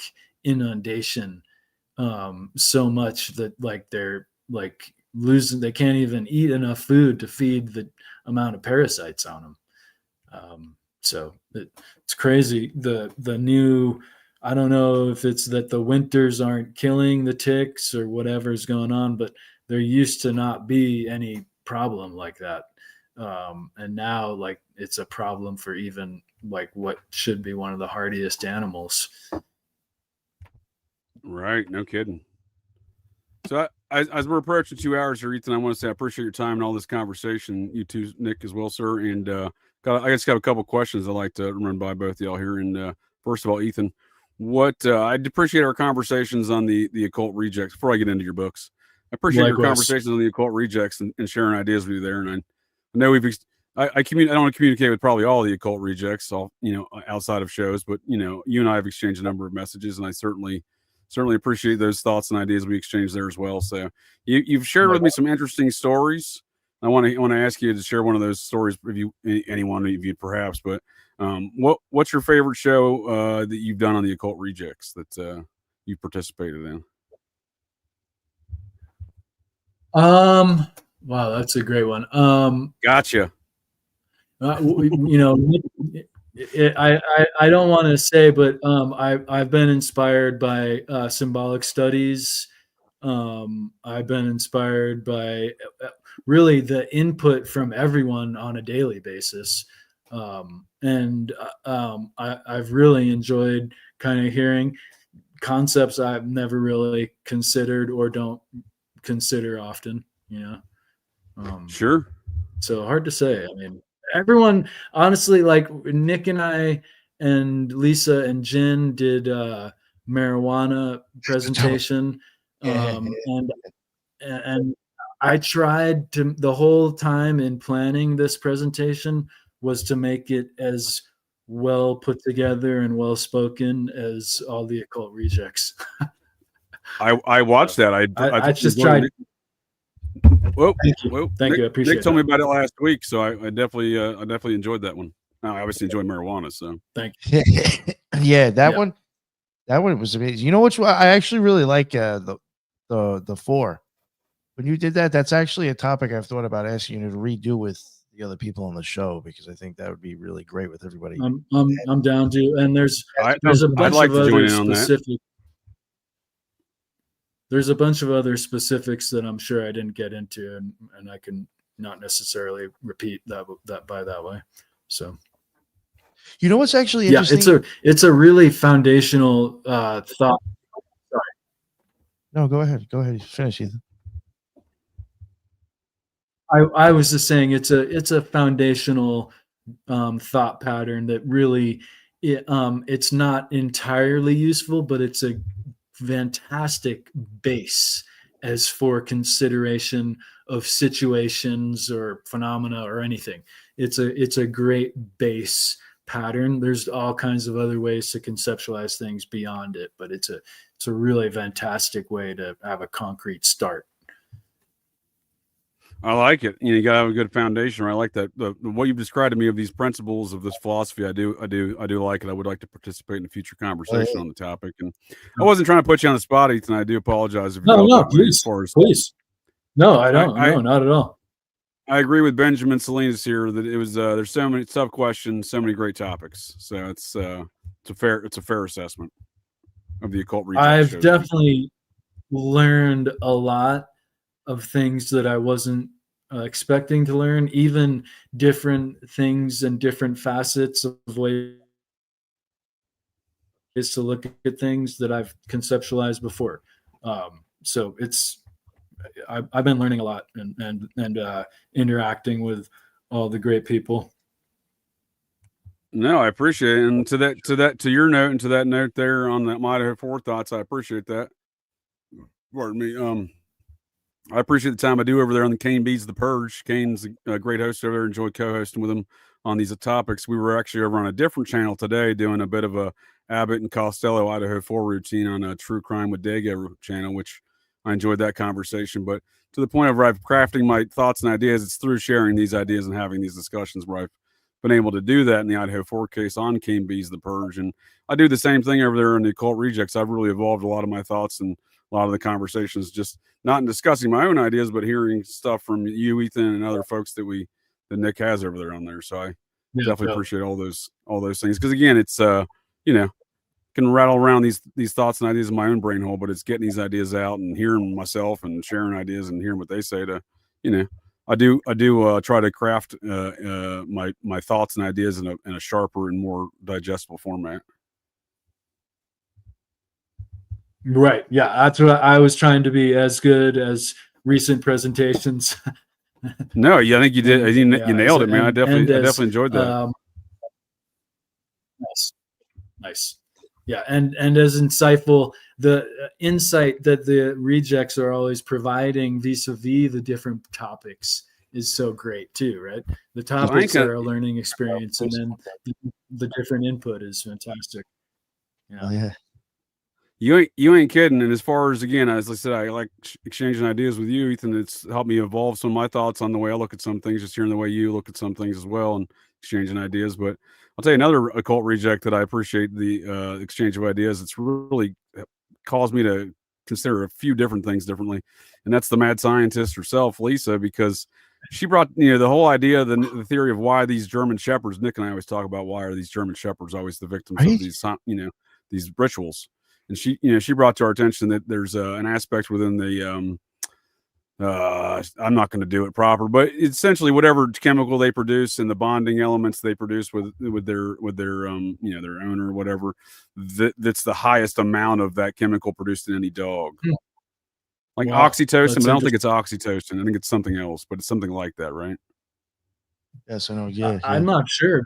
inundation so much that they're losing. They can't even eat enough food to feed the amount of parasites on them. So it's crazy. The new, I don't know if it's that the winters aren't killing the ticks or whatever's going on, but there used to not be any problem like that. And now it's a problem for even what should be one of the hardiest animals. Right. No kidding. So as we're approaching 2 hours here, Ethan, I want to say I appreciate your time and all this conversation. You too, Nick, as well, sir. And I just got a couple questions I'd like to run by both of y'all here. And first of all, Ethan, I'd appreciate our conversations on the Occult Rejects before I get into your books. I appreciate your conversations on the Occult Rejects and sharing ideas with you there. And I know I don't want to communicate with probably all the Occult Rejects, outside of shows, but you and I have exchanged a number of messages, and I certainly appreciate those thoughts and ideas we exchanged there as well. So you've shared with me some interesting stories. I want to ask you to share one of those stories, anyone of you perhaps, but what's your favorite show that you've done on the Occult Rejects that you participated in? Wow, that's a great one. Gotcha. I don't want to say, but I've been inspired by symbolic studies. I've been inspired by really the input from everyone on a daily basis. And I've really enjoyed kind of hearing concepts I've never really considered or don't consider often, Sure. So hard to say. I mean, everyone, honestly, Nick and I and Lisa and Jen did marijuana presentation. And I tried to, the whole time in planning this presentation was to make it as well put together and well spoken as all the Occult Rejects. I watched that. I just tried. Well, thank you. I appreciate it. Nick told me about it last week, so I definitely enjoyed that one. I obviously enjoy marijuana, so thank you. Yeah, that one was amazing. You know which one I actually really like? The 4. When you did that, that's actually a topic I've thought about asking you to redo with the other people on the show, because I think that would be really great with everybody. I'm down to, and there's a bunch of other specific. There's a bunch of other specifics that I'm sure I didn't get into, and I can not necessarily repeat that by that way. So, you know what's actually interesting? It's a really foundational thought. Sorry. No, go ahead. Finish, Ethan. I was just saying it's a foundational thought pattern that really it's not entirely useful, but it's a fantastic base as for consideration of situations or phenomena or anything. It's a great base pattern. There's all kinds of other ways to conceptualize things beyond it, but it's a really fantastic way to have a concrete start. I like it. You got to have a good foundation. Right? I like that. What you've described to me of these principles of this philosophy, I do like it. I would like to participate in a future conversation on the topic. And I wasn't trying to put you on the spot, Ethan. I do apologize if no, please. No, I don't. No, not at all. I agree with Benjamin Salinas here that it was there's so many sub questions, so many great topics. So it's a fair assessment of the Occult Reject. I've definitely learned a lot of things that I wasn't expecting to learn, even different things and different facets of ways to look at things that I've conceptualized before. So I've been learning a lot and interacting with all the great people. No, I appreciate it. And to your note and to that note there on that Idaho Forethoughts, I appreciate that. Pardon me. I appreciate the time I do over there on the Kane Beats the Purge. Kane's a great host over there. Enjoy co-hosting with him on these topics. We were actually over on a different channel today doing a bit of a Abbott and Costello Idaho 4 routine on a True Crime with Dago channel, which I enjoyed that conversation. But to the point of where I'm crafting my thoughts and ideas, it's through sharing these ideas and having these discussions where I've been able to do that in the Idaho 4 case on Kane Beats the Purge. And I do the same thing over there in the Occult Rejects. I've really evolved a lot of my thoughts and a lot of the conversations, just not in discussing my own ideas, but hearing stuff from you, Ethan, and other folks that Nick has over there on there. So I definitely appreciate all those things. Cause again, it's, can rattle around these thoughts and ideas in my own brain hole, but it's getting these ideas out and hearing myself and sharing ideas and hearing what they say to, I do try to craft my thoughts and ideas in a sharper and more digestible format. Right. Yeah. That's what I was trying to be, as good as recent presentations. No, yeah, I think you did. You nailed it, man. I definitely enjoyed that. Nice. Yeah. And as insightful, the insight that the rejects are always providing vis-a-vis the different topics is so great too, right? The topics are a learning experience, and then the different input is fantastic. Yeah. You ain't kidding. And as far as, again, as I said, I like exchanging ideas with you, Ethan. It's helped me evolve some of my thoughts on the way I look at some things, just hearing the way you look at some things as well, and exchanging ideas. But I'll tell you another occult reject that I appreciate the exchange of ideas. It's really caused me to consider a few different things differently. And that's the mad scientist herself, Lisa, because she brought, the whole idea, the theory of why these German shepherds, Nick and I always talk about why are these German shepherds always the victims of these, these rituals. And she brought to our attention that there's an aspect within the, I'm not going to do it proper, but essentially whatever chemical they produce and the bonding elements they produce with their their owner or whatever, that's the highest amount of that chemical produced in any dog. Like oxytocin, but I don't think it's oxytocin. I think it's something else, but it's something like that, right? Yes, I know. Yeah. I'm not sure.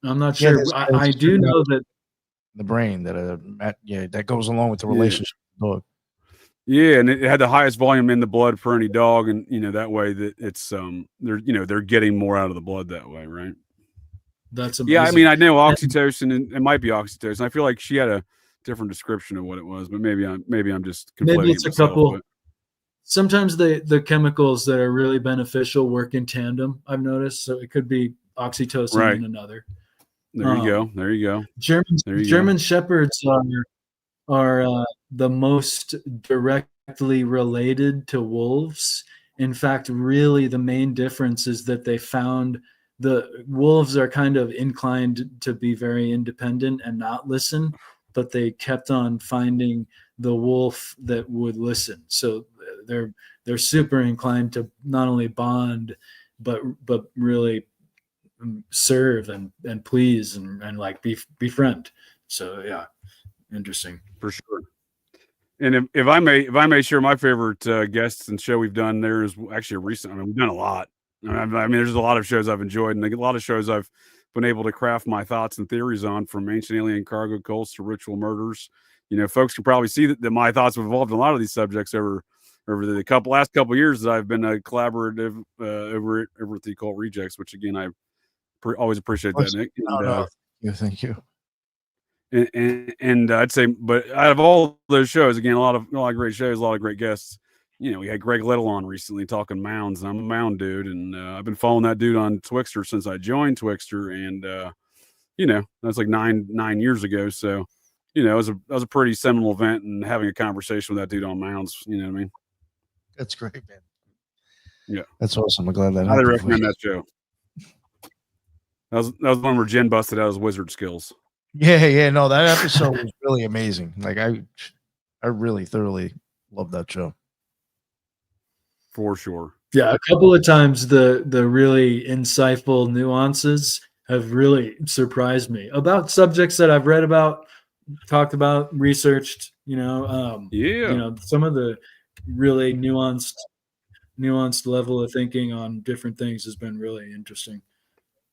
I do know that the brain that goes along with the relationship with the dog. Yeah, and it had the highest volume in the blood for any dog, and that way that it's they're getting more out of the blood that way, right? That's amazing. Yeah, I mean, I know oxytocin, and it might be oxytocin. I feel like she had a different description of what it was, but maybe I'm just maybe it's a couple. Sometimes the chemicals that are really beneficial work in tandem, I've noticed. So it could be oxytocin and another. There you go. German shepherds are the most directly related to wolves. In fact, really the main difference is that they found the wolves are kind of inclined to be very independent and not listen, but they kept on finding the wolf that would listen. So they're super inclined to not only bond, but really serve and please and like befriend. So yeah, interesting for sure. And if I may share my favorite guests and show we've done, there is actually a recent. I mean, we've done a lot. I mean, there's a lot of shows I've enjoyed, and a lot of shows I've been able to craft my thoughts and theories on, from ancient alien cargo cults to ritual murders. Folks can probably see that my thoughts have evolved in a lot of these subjects over the last couple of years that I've been a collaborative over at the Occult Rejects, which again I always appreciate that, Nick. And, thank you. And I'd say, but out of all those shows, again, a lot of great shows, a lot of great guests. We had Greg Little on recently talking mounds, and I'm a mound dude, and I've been following that dude on Twixter since I joined Twixter, and that's like nine years ago. So, it was a pretty seminal event, and having a conversation with that dude on mounds, you know what I mean? That's great, man. Yeah, that's awesome. I'm glad that I recommend that show. That was one where Jen busted out his wizard skills. Yeah. No, that episode was really amazing. Like I really thoroughly loved that show. for sure. Yeah, a couple of times the really insightful nuances have really surprised me about subjects that I've read about, talked about, researched. Some of the really nuanced level of thinking on different things has been really interesting.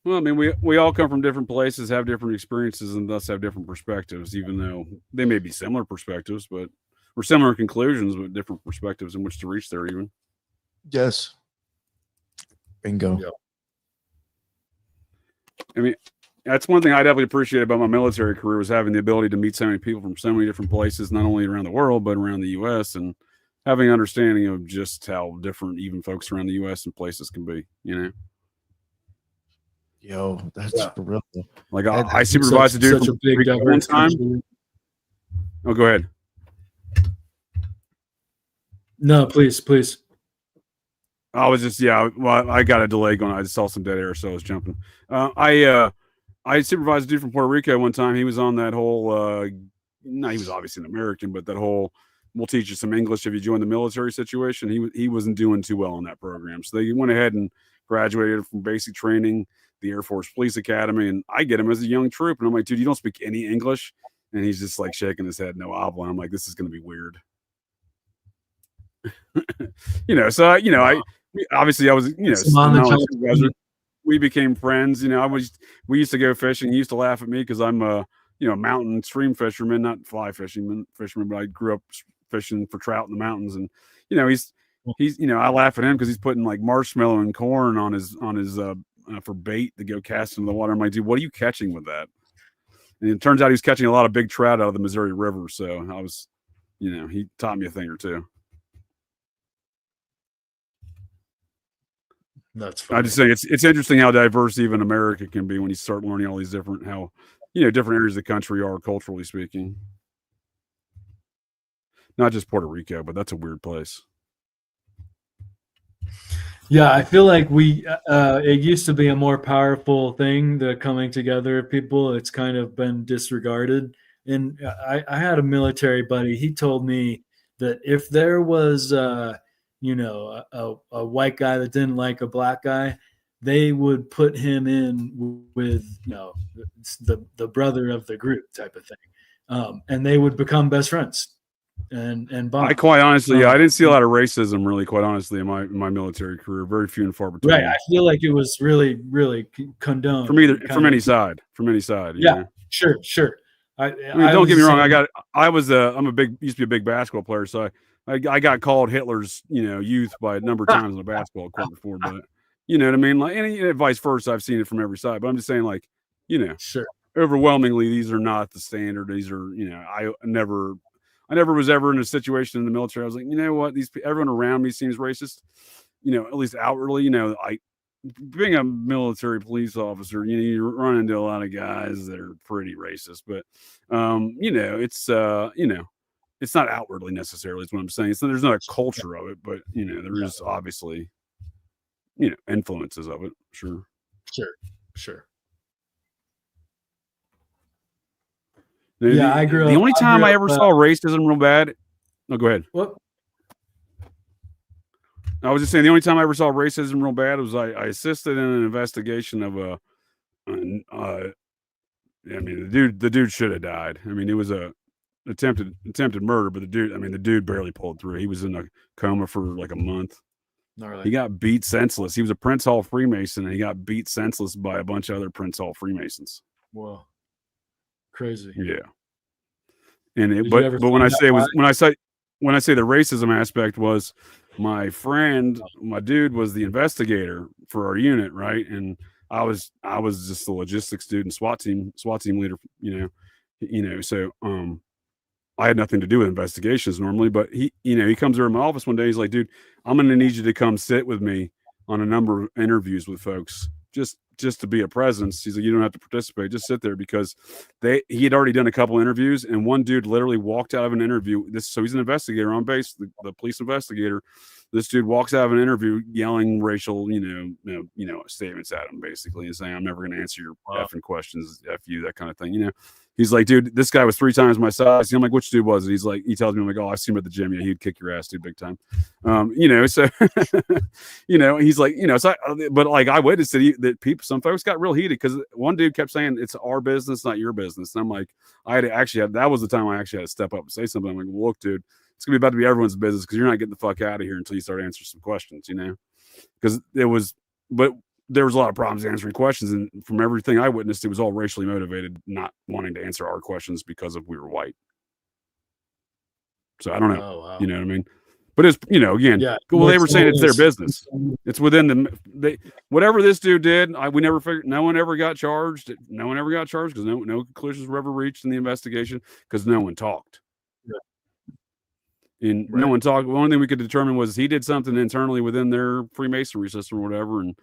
Well, I mean, we all come from different places, have different experiences, and thus have different perspectives, even though they may be similar perspectives, or similar conclusions, but different perspectives in which to reach there even. Yes. Bingo. Yep. I mean, that's one thing I definitely appreciate about my military career, was having the ability to meet so many people from so many different places, not only around the world, but around the U.S., and having an understanding of just how different even folks around the U.S. and places can be, Yo, that's for real. Like I supervised a dude from big one time. Oh, go ahead. No, please. I was just well, I got a delay going. I just saw some dead air, so I was jumping. I supervised a dude from Puerto Rico one time. He was on that whole no, he was obviously an American, but that whole we'll teach you some English if you join the military situation. He wasn't doing too well in that program. So they went ahead and graduated from basic training, the Air Force Police Academy, and I get him as a young troop, and I'm like, dude, you don't speak any English? And he's just like shaking his head, no habla. And I'm like, this is going to be weird. So I was, we became friends. We used to go fishing. He used to laugh at me because I'm a mountain stream fisherman, not fly fisherman, but I grew up fishing for trout in the mountains. And he's I laugh at him because he's putting like marshmallow and corn on his for bait to go cast into the water. I'm like, dude, what are you catching with that? And it turns out he was catching a lot of big trout out of the Missouri River. So I was, he taught me a thing or two. That's funny. I just say it's interesting how diverse even America can be when you start learning all these different different areas of the country are culturally speaking. Not just Puerto Rico, but that's a weird place. Yeah, I feel like it used to be a more powerful thing, the coming together of people. It's kind of been disregarded. And I had a military buddy. He told me that if there was, a white guy that didn't like a black guy, they would put him in with, the brother of the group type of thing. And they would become best friends. And bond. I quite honestly, I didn't see a lot of racism, really, quite honestly, in my military career. Very few and far between. Right. I feel like it was really, really condoned from any side. Yeah. Sure. I mean, don't get me wrong. Used to be a big basketball player, so I got called Hitler's, youth by a number of times in a basketball court before, but you know what I mean? Like, and vice versa. I've seen it from every side, but I'm just saying, like, sure. Overwhelmingly, these are not the standard. These are, I never was ever in a situation in the military. I was like, you know what? Everyone around me seems racist, at least outwardly, being a military police officer, you run into a lot of guys that are pretty racist, but, it's not outwardly necessarily is what I'm saying. There's not a culture of it, but, there is obviously, influences of it. Sure. I grew up. The only time I ever saw racism real bad. No, go ahead. What? I was just saying the only time I ever saw racism real bad was I assisted in an investigation of the dude should have died. I mean, it was a attempted murder, but the dude barely pulled through. He was in a coma for like a month. Gnarly. He got beat senseless. He was a Prince Hall Freemason, and he got beat senseless by a bunch of other Prince Hall Freemasons. Whoa. Crazy. Yeah. And but when I say the racism aspect was my dude was the investigator for our unit, right? And I was just the logistics dude and SWAT team leader, so I had nothing to do with investigations normally, but he comes over to my office one day. He's like, dude, I'm going to need you to come sit with me on a number of interviews with folks. Just to be a presence. He's like, you don't have to participate, just sit there, because he had already done a couple interviews, and one dude literally walked out of an interview. So he's an investigator on base, the police investigator, this dude walks out of an interview yelling racial, statements at him, basically, and saying, "I'm never going to answer your effing questions, F you," that kind of thing. He's like, "Dude, this guy was 3 times my size." I'm like, "Which dude was it?" He's like, he tells me, I'm like, "Oh, I seen him at the gym. Yeah, he'd kick your ass, dude, big time." So, he's like, so, but like I witnessed it, that some folks got real heated because one dude kept saying, "It's our business, not your business." And I'm like, that was the time I actually had to step up and say something. I'm like, "Well, look, dude, it's gonna be about to be everyone's business because you're not getting the fuck out of here until you start answering some questions," because there was a lot of problems answering questions, and from everything I witnessed, it was all racially motivated, not wanting to answer our questions because we were white. So I don't know. Oh, wow. You know what I mean? But it's, again, well, they were saying it's their business. It's within whatever this dude did. We never figured. No one ever got charged. No one ever got charged because no conclusions were ever reached in the investigation because no one talked. And no one talked. The only thing we could determine was he did something internally within their Freemasonry system or whatever, and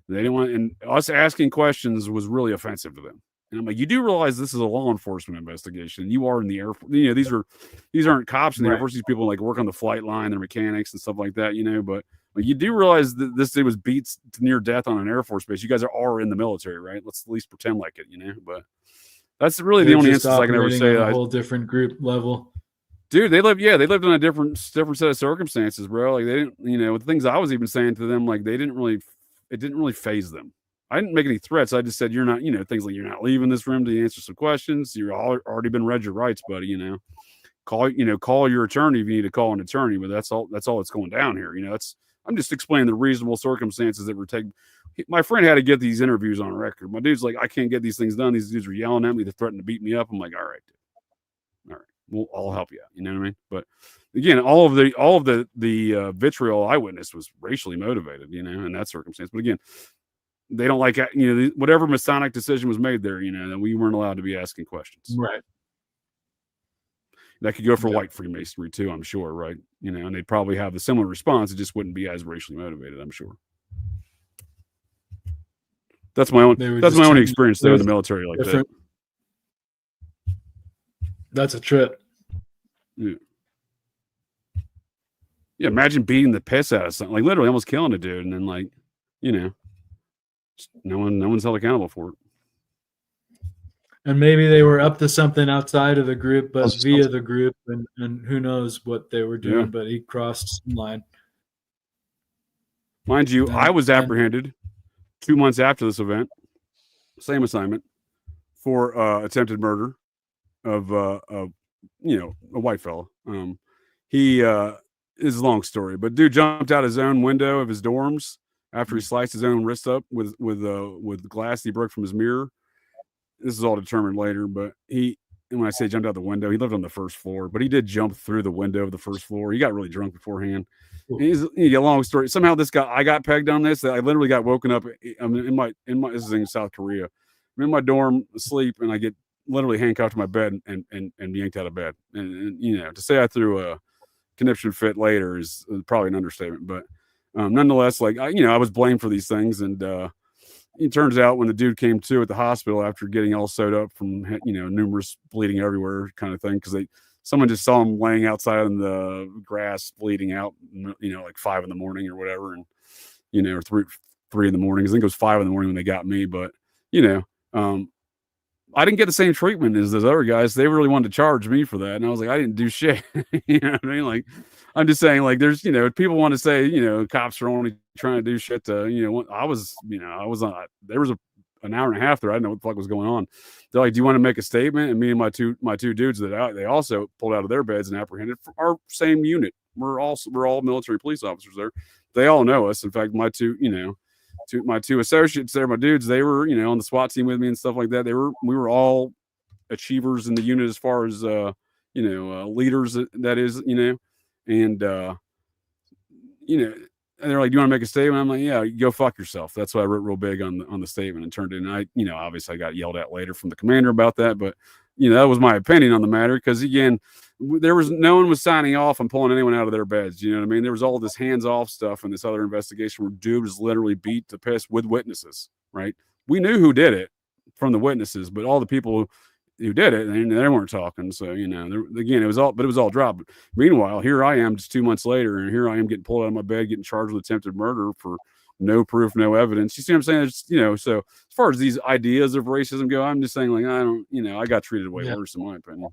they didn't want. And us asking questions was really offensive to them. And I'm like, you do realize this is a law enforcement investigation. You are in the Air Force. These aren't cops in the Air Force. These people like work on the flight line, they're mechanics and stuff like that. But like, you do realize that this dude was beat to near death on an Air Force base. You guys are in the military, right? Let's at least pretend like it, But that's really the only instance I can ever say. A whole different group level. Dude, they lived on a different set of circumstances, bro. Like they didn't, the things I was even saying to them, like it didn't really phase them. I didn't make any threats. I just said, you're not, things like you're not leaving this room to answer some questions. You're already been read your rights, buddy. Call your attorney if you need to call an attorney, but that's all that's going down here. I'm just explaining the reasonable circumstances that were taken. My friend had to get these interviews on record. My dude's like, I can't get these things done. These dudes are yelling at me. They're threatening to beat me up. I'm like, all right, well, I'll help you out. You know what I mean? But again, all of the vitriol I witnessed was racially motivated, in that circumstance. But again, they don't like, whatever Masonic decision was made there, that we weren't allowed to be asking questions. Right. That could go for white Freemasonry too, I'm sure, right? And they'd probably have a similar response. It just wouldn't be as racially motivated, I'm sure. That's my own experience there in the military like that. That's a trip. Yeah. Yeah, imagine beating the piss out of something, like literally almost killing a dude, and then no one's held accountable for it. And maybe they were up to something outside of the group, but via the group, and who knows what they were doing, but he crossed some line. Mind you, I was apprehended 2 months after this event, same assignment, for attempted murder of a white fella. He is a long story, but dude jumped out his own window of his dorms after he sliced his own wrist up with glass he broke from his mirror. This is all determined later, but and when I say jumped out the window, he lived on the first floor, but he did jump through the window of the first floor. He got really drunk beforehand. A long story. Somehow I got pegged on this. I literally got woken up. In my this is in South Korea. I'm in my dorm asleep, and I get literally handcuffed to my bed and yanked out of bed. And to say I threw a conniption fit later is probably an understatement, but nonetheless, I was blamed for these things, and it turns out when the dude came to at the hospital after getting all sewed up from numerous bleeding everywhere kind of thing, because someone just saw him laying outside in the grass bleeding out, like 5 a.m. or whatever, and or 3 a.m. I think it was 5 a.m. when they got me, but I didn't get the same treatment as those other guys. They really wanted to charge me for that, and I was like, I didn't do shit. You know what I mean? Like, I'm just saying, like, there's people want to say cops are only trying to do shit to I was on. There was an hour and a half there. I didn't know what the fuck was going on. They're like, do you want to make a statement? And me and my two dudes that they also pulled out of their beds and apprehended for our same unit. We're all military police officers there. They all know us. In fact, my two associates there, my dudes, they were on the SWAT team with me and stuff like that. We were all achievers in the unit as far as leaders, that is, and and they're like, do you want to make a statement? I'm like, yeah, go fuck yourself. That's why I wrote real big on the statement and turned it in. I obviously I got yelled at later from the commander about that, but that was my opinion on the matter, because again, no one was signing off on pulling anyone out of their beds. You know what I mean? There was all this hands-off stuff in this other investigation where dude was literally beat to piss with witnesses, right? We knew who did it from the witnesses, but all the people who did it, and they weren't talking. So, you know, again, it was all dropped. But meanwhile, here I am just 2 months later, and here I am getting pulled out of my bed, getting charged with attempted murder for no proof, no evidence. You see what I'm saying? It's, you know, so as far as these ideas of racism go, I'm just saying, like, I don't, you know, I got treated way worse in my opinion.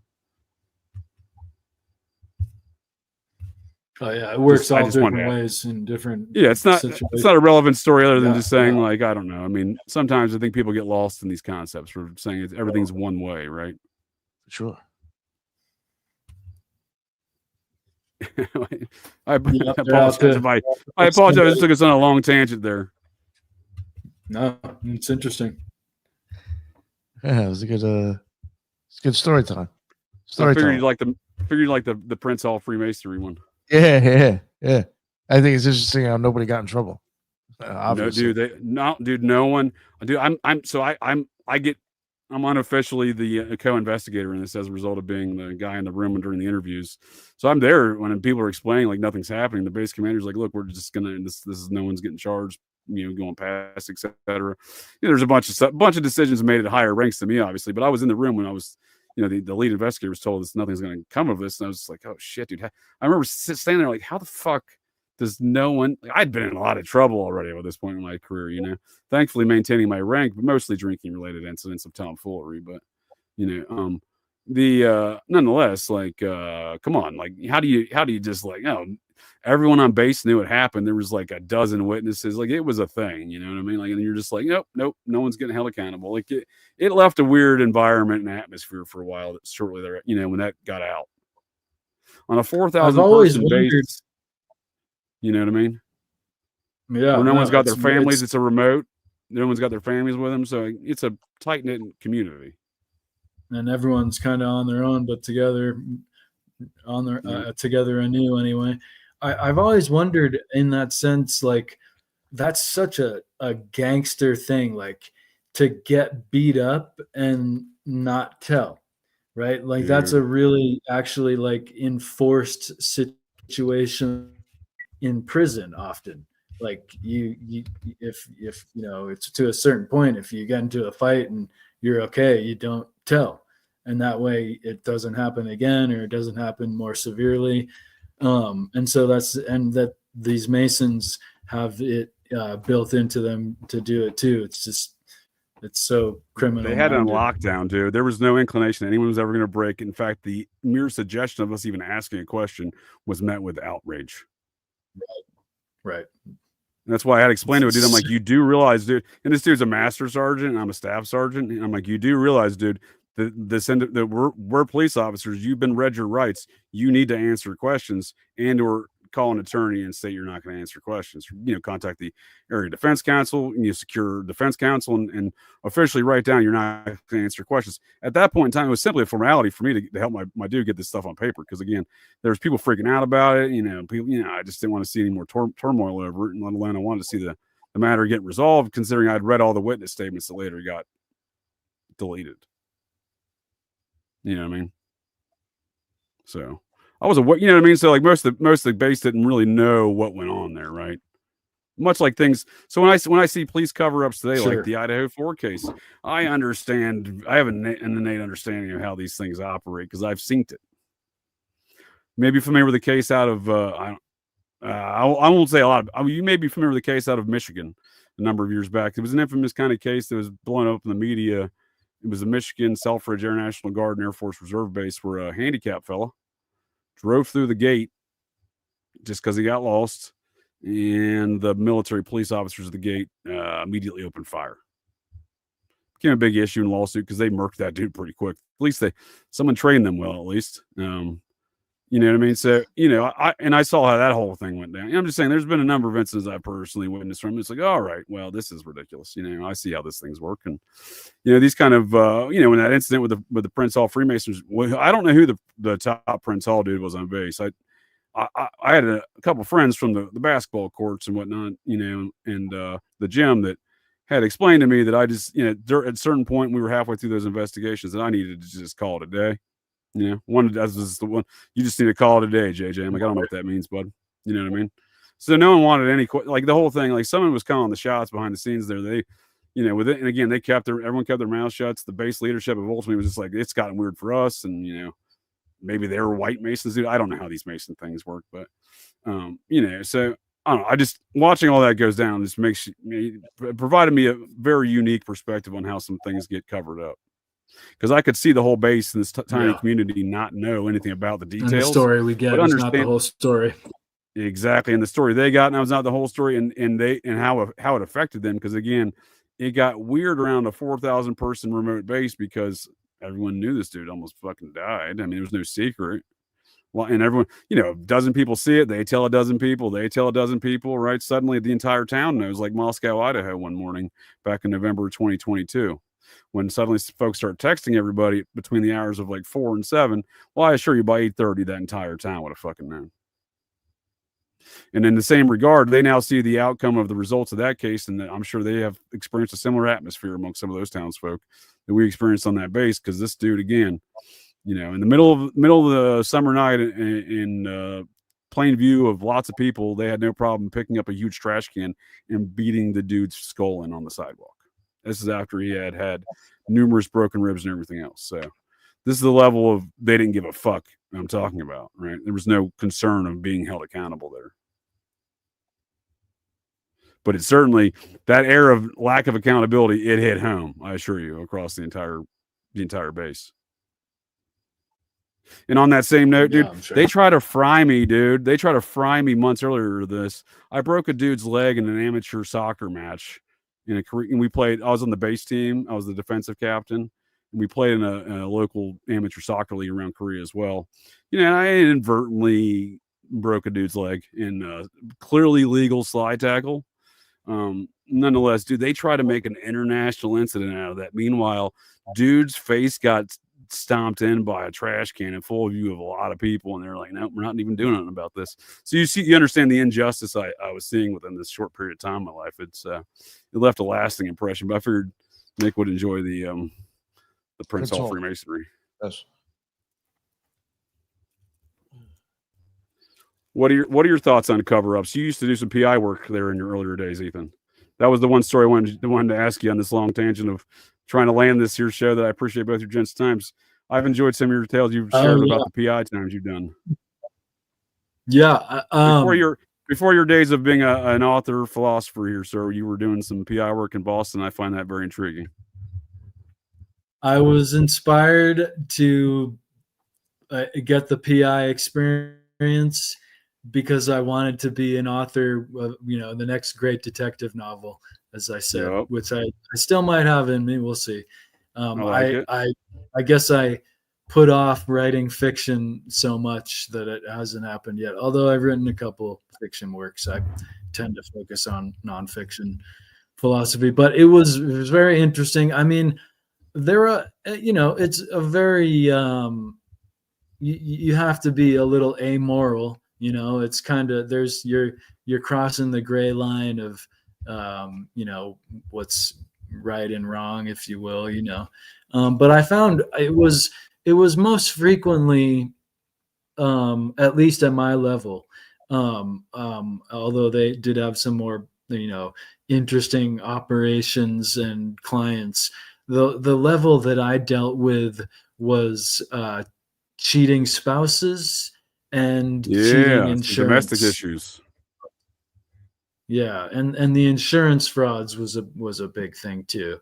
Oh yeah, it works all different ways in different. Yeah, it's not a relevant story other than just saying, like, I don't know. I mean, sometimes I think people get lost in these concepts for saying everything's one way, right? Sure. I apologize if I apologize. It took us on a long tangent there. No, it's interesting. Yeah, it was a good story time. I figured you like the Prince Hall Freemasonry one. Yeah. I think it's interesting how nobody got in trouble. Obviously. No one. I'm unofficially the co-investigator in this as a result of being the guy in the room during the interviews. So I'm there when people are explaining like nothing's happening. The base commander's like, look, we're just gonna this is no one's getting charged, you know, going past, etc. You know, there's a bunch of decisions made at higher ranks than me, obviously. But I was in the room when I was, you know, the lead investigator was told nothing's going to come of this, and I was just like, oh shit, dude. I remember standing there like, how the fuck does no one? Like, I'd been in a lot of trouble already at this point in my career, you know. Thankfully, maintaining my rank, but mostly drinking-related incidents of tomfoolery. But you know, nonetheless, like, come on, like, how do you just like, oh, everyone on base knew it happened. There was like a dozen witnesses. Like, it was a thing, you know what I mean? Like, and you're just like, nope, no one's getting held accountable. Like, it left a weird environment and atmosphere for a while. Shortly there, you know, when that got out on a 4,000 person base. You know what I mean? Yeah. Where no one's got their families. It's a remote. No one's got their families with them, so it's a tight knit community. And everyone's kind of on their own, but together, together anew anyway. I've always wondered in that sense, like, that's such a gangster thing, like, to get beat up and not tell, right? Like, that's a really actually like enforced situation in prison often. Like, you if you know, it's to a certain point, if you get into a fight and you're okay, you don't tell, and that way it doesn't happen again, or it doesn't happen more severely. And so that these Masons have it built into them to do it too. It's so criminal. They had it on lockdown, dude. There was no inclination anyone was ever going to break. In fact, the mere suggestion of us even asking a question was met with outrage. Right. And that's why I had to explain to a dude. I'm like, you do realize, dude, and this dude's a master sergeant, and I'm a staff sergeant. And I'm like, you do realize, dude, that we're police officers. You've been read your rights. You need to answer questions and or call an attorney and say you're not going to answer questions. You know, contact the area defense counsel, you secure defense counsel, and officially write down you're not going to answer questions. At that point in time, it was simply a formality for me to help my dude get this stuff on paper. Because again, there was people freaking out about it. You know, people. You know, I just didn't want to see any more turmoil over it, and let alone I wanted to see the matter get resolved. Considering I'd read all the witness statements that later got deleted. You know what I mean? So I was aware, you know what I mean? So like most of the base didn't really know what went on there, right? Much like things. So when I see police cover-ups today, like the Idaho 4 case, I understand. I have an innate understanding of how these things operate because I've seen it. Maybe familiar with the case out of I won't say a lot. You may be familiar with the case out of Michigan a number of years back. It was an infamous kind of case that was blown up in the media. It was a Michigan Selfridge Air National Guard and Air Force Reserve base where a handicapped fella drove through the gate just because he got lost, and the military police officers at the gate immediately opened fire. Became a big issue in lawsuit because they murked that dude pretty quick. At least someone trained them well, at least. You know what I mean? So, you know, I saw how that whole thing went down. I'm just saying there's been a number of instances I personally witnessed from. It's like, all right, well, this is ridiculous. You know, I see how this thing's work. And, you know, these kind of, you know, when that incident with the Prince Hall Freemasons, well, I don't know who the top Prince Hall dude was on base. I had a couple friends from the basketball courts and whatnot, you know, and the gym that had explained to me that I just, you know, at a certain point, we were halfway through those investigations and I needed to just call it a day. You know, one is the one you just need to call it a day, JJ. I'm like, I don't know what that means, bud. You know what I mean? So no one wanted any, like the whole thing, like someone was calling the shots behind the scenes there. you know, with it, and again, everyone kept their mouth shut. The base leadership of Ultimate was just like, it's gotten weird for us, and you know, maybe they were white Masons. I don't know how these Mason things work, but you know, so I don't know. I just watching all that goes down just provided me a very unique perspective on how some things get covered up. Because I could see the whole base in this tiny community not know anything about the details. And the story we get is not the whole story. Exactly, and the story they got now is not the whole story, and how it affected them. Because again, it got weird around a 4,000 person remote base because everyone knew this dude almost fucking died. I mean, it was no secret. Well, and everyone, you know, a dozen people see it. They tell a dozen people. They tell a dozen people. Right? Suddenly, the entire town knows. Like Moscow, Idaho, one morning back in November 2022. When suddenly folks start texting everybody between the hours of like 4 and 7, well, I assure you by 8:30, that entire town would have fucking known. And in the same regard, they now see the outcome of the results of that case, and I'm sure they have experienced a similar atmosphere amongst some of those townsfolk that we experienced on that base. Because this dude, again, you know, in the middle of the summer night in plain view of lots of people, they had no problem picking up a huge trash can and beating the dude's skull in on the sidewalk. This is after he had numerous broken ribs and everything else. So this is the level of they didn't give a fuck I'm talking about, right? There was no concern of being held accountable there. But it certainly, that air of lack of accountability, it hit home, I assure you, across the entire base. And on that same note, dude, sure. They try to fry me, dude. They try to fry me months earlier to this. I broke a dude's leg in an amateur soccer match. And we played, I was on the base team. I was the defensive captain. And we played in a local amateur soccer league around Korea as well. You know, I inadvertently broke a dude's leg in a clearly legal slide tackle. Nonetheless, dude, they try to make an international incident out of that. Meanwhile, dude's face got stomped in by a trash can in full view of a lot of people, and they're like, no, we're not even doing nothing about this. So you understand the injustice I was seeing within this short period of time in my life. It left a lasting impression, but I figured Nick would enjoy the Prince Hall Freemasonry. Yes. What are your thoughts on cover-ups? You used to do some PI work there in your earlier days, Ethan. That was the one story I wanted to ask you on this long tangent of trying to land this here show that I appreciate both your gents' times. I've enjoyed some of your tales you've shared about the PI times you've done. Yeah. Before your days of being an author, philosopher here, sir, you were doing some PI work in Boston. I find that very intriguing. I was inspired to get the PI experience because I wanted to be an author of, the next great detective novel, as I said, which I still might have in me. We'll see. I guess I put off writing fiction so much that it hasn't happened yet. Although I've written a couple fiction works, I tend to focus on nonfiction philosophy. But it was very interesting. I mean, it's a very you have to be a little amoral. It's kind of you're crossing the gray line of what's right and wrong, if you will. But I found it was most frequently, at least at my level, although they did have some more interesting operations and clients. The level that I dealt with was cheating spouses and cheating insurance. Domestic issues. Yeah, and the insurance frauds was a big thing too.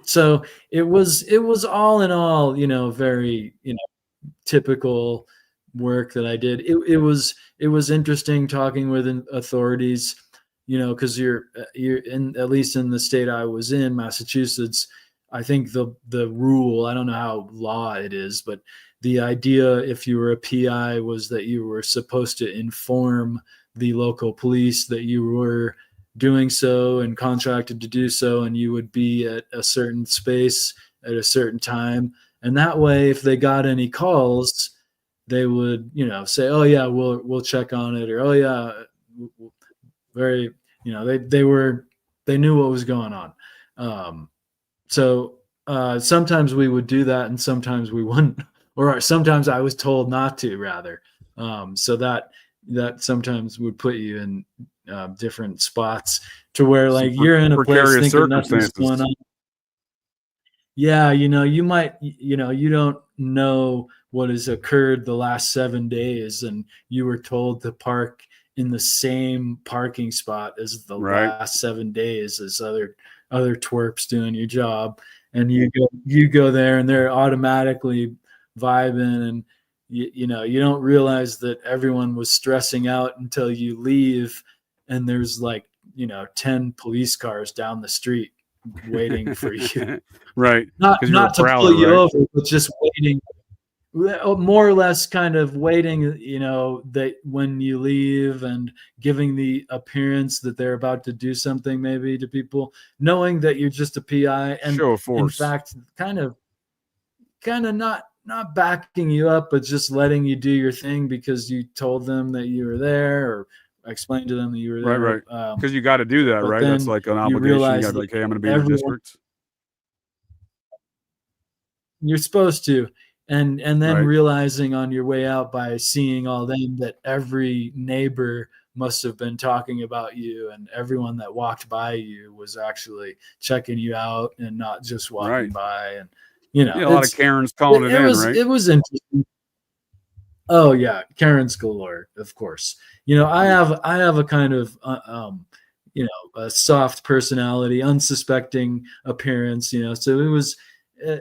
So it was all in all, very typical work that I did. It was interesting talking with authorities, because you're in, at least in the state I was in, Massachusetts. I think the rule, I don't know how law it is, but the idea, if you were a PI, was that you were supposed to inform the local police that you were doing so and contracted to do so, and you would be at a certain space at a certain time. And that way, if they got any calls, they would, say, "Oh yeah, we'll check on it," or "Oh yeah," very, they knew what was going on. So sometimes we would do that, and sometimes we wouldn't, or sometimes I was told not to, rather. So that sometimes would put you in different spots to where like you're in a place thinking nothing's going on. Yeah, you know, you might, you know, you don't know what has occurred the last 7 days, and you were told to park in the same parking spot as the last 7 days as other twerps doing your job, and you go there and they're automatically vibing, and you know, you don't realize that everyone was stressing out until you leave and there's like, you know, 10 police cars down the street waiting for you. Right. Not to pull you over, but just waiting, more or less kind of waiting, you know, that when you leave and giving the appearance that they're about to do something maybe to people, knowing that you're just a PI, and show of force. In fact, kind of not backing you up, but just letting you do your thing because you told them that you were there, or explained to them that you were there. Right. Because you got to do that, right? That's like an obligation. You got to be like, hey, I'm going to be in your district. You're supposed to. And then realizing on your way out by seeing all them that every neighbor must have been talking about you, and everyone that walked by you was actually checking you out and not just walking by. And you know, a lot of Karens calling it in, right? It was interesting. Oh yeah, Karens galore, of course. You know, I have a kind of you know, a soft personality, unsuspecting appearance. You know, so it was.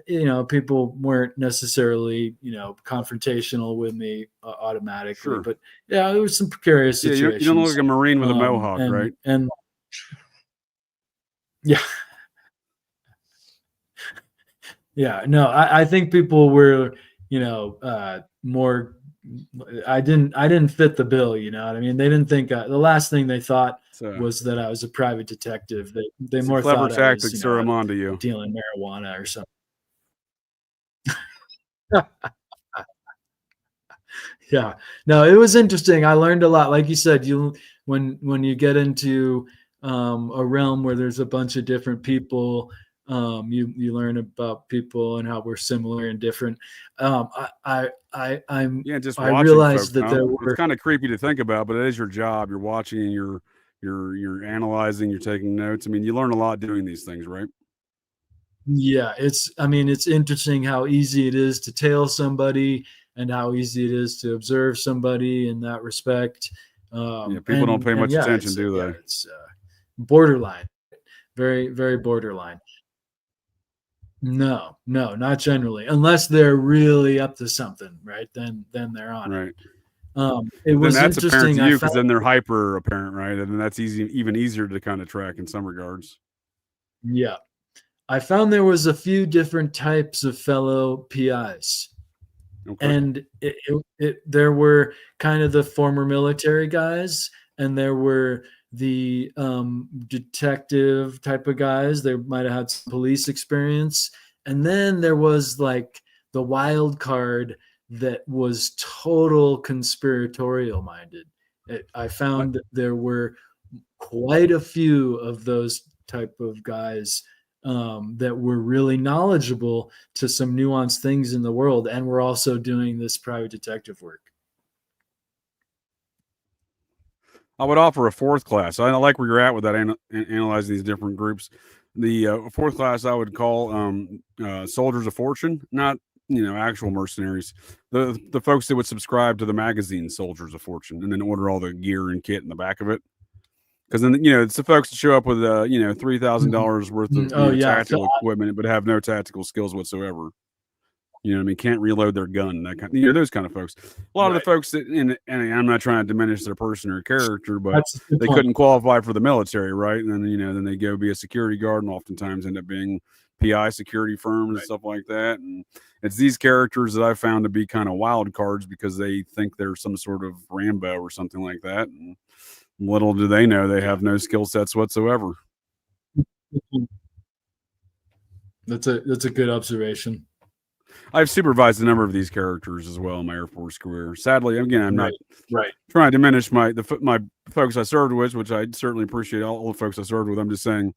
You know, people weren't necessarily, you know, confrontational with me automatically, but yeah, there was some precarious situations. You don't look like a Marine with a mohawk, right? And yeah, yeah, no, I think people were, you know, more. I didn't fit the bill. You know what I mean? They didn't think the last thing they thought was that I was a private detective. They more clever thought tactic, I was, sir, I'm on to you, dealing marijuana or something. Yeah, no, it was interesting. I learned a lot. Like you said, when you get into a realm where there's a bunch of different people, you learn about people and how we're similar and different. I realized that there were. It's kind of creepy to think about, but it is your job. You're watching, and you're analyzing, you're taking notes. I mean, you learn a lot doing these things, right? Yeah, it's interesting how easy it is to tail somebody and how easy it is to observe somebody in that respect. People don't pay much attention, do they? Yeah, it's borderline, very, very borderline. No, not generally, unless they're really up to something, right? Then they're on it. It was then that's interesting apparent to you because then they're hyper apparent, right? And then that's even easier to kind of track in some regards. Yeah. I found there was a few different types of fellow PIs. Okay. And there were kind of the former military guys, and there were the detective type of guys. They might have had some police experience. And then there was like the wild card that was total conspiratorial minded. I found that there were quite a few of those type of guys that were really knowledgeable to some nuanced things in the world, and we're also doing this private detective work. I would offer a fourth class. I like where you're at with that, analyzing these different groups. The fourth class I would call soldiers of fortune, not actual mercenaries. The folks that would subscribe to the magazine Soldiers of Fortune and then order all the gear and kit in the back of it. Because then, it's the folks that show up with, $3,000 worth of tactical equipment, but have no tactical skills whatsoever. You know what I mean? Can't reload their gun. That kind, those kind of folks. A lot of the folks that, and I'm not trying to diminish their person or character, but they couldn't qualify for the military, right? And then, then they go be a security guard and oftentimes end up being PI security firms and stuff like that. And it's these characters that I found to be kind of wild cards because they think they're some sort of Rambo or something like that. And little do they know they have no skill sets whatsoever. That's a good observation. I've supervised a number of these characters as well in my Air Force career. Sadly, again, I'm not trying to diminish my folks I served with, which I certainly appreciate all the folks I served with. I'm just saying,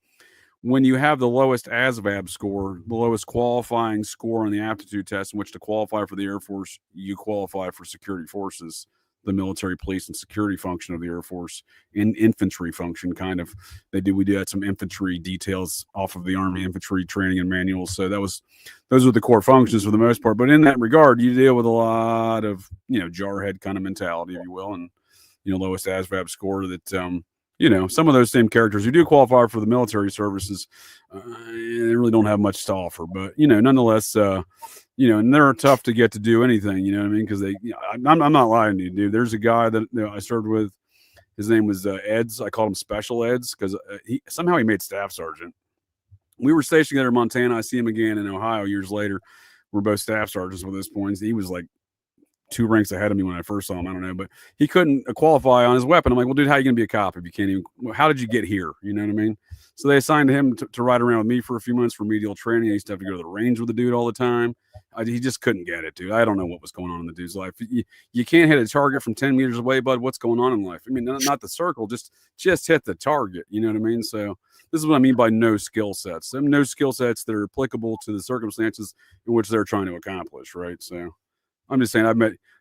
when you have the lowest ASVAB score, the lowest qualifying score on the aptitude test in which to qualify for the Air Force, you qualify for security forces. the military, police, and security function of the Air Force, in infantry function, kind of. We had some infantry details off of the Army infantry training and manuals. So those were the core functions for the most part. But in that regard, you deal with a lot of, jarhead kind of mentality, if you will, and, lowest ASVAB score that, some of those same characters who do qualify for the military services, they really don't have much to offer. But, nonetheless, and they're tough to get to do anything, you know what I mean? Because I'm not lying to you, dude. There's a guy that I served with. His name was Eds. I called him Special Eds because he made staff sergeant. We were stationed together in Montana. I see him again in Ohio years later. We're both staff sergeants at this point. He was like 2 ranks ahead of me when I first saw him. I don't know, but he couldn't qualify on his weapon. I'm like, well, dude, how are you going to be a cop if you can't even? How did you get here? You know what I mean? So they assigned him to ride around with me for a few months for remedial training. I used to have to go to the range with the dude all the time. He just couldn't get it, dude. I don't know what was going on in the dude's life. You can't hit a target from 10 meters away, bud. What's going on in life? I mean, not the circle, just hit the target. You know what I mean? So this is what I mean by no skill sets. No skill sets that are applicable to the circumstances in which they're trying to accomplish, right? So I'm just saying, that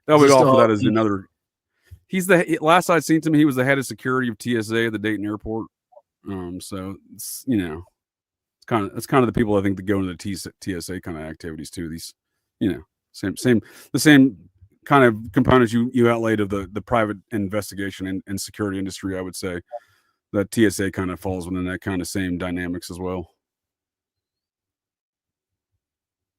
would offer that as another. He's last I'd seen him, he was the head of security of TSA at the Dayton airport. So it's, it's kind of the people I think that go into the TSA kind of activities too. These, the same kind of components you outlaid of the private investigation and security industry. I would say that TSA kind of falls within that kind of same dynamics as well.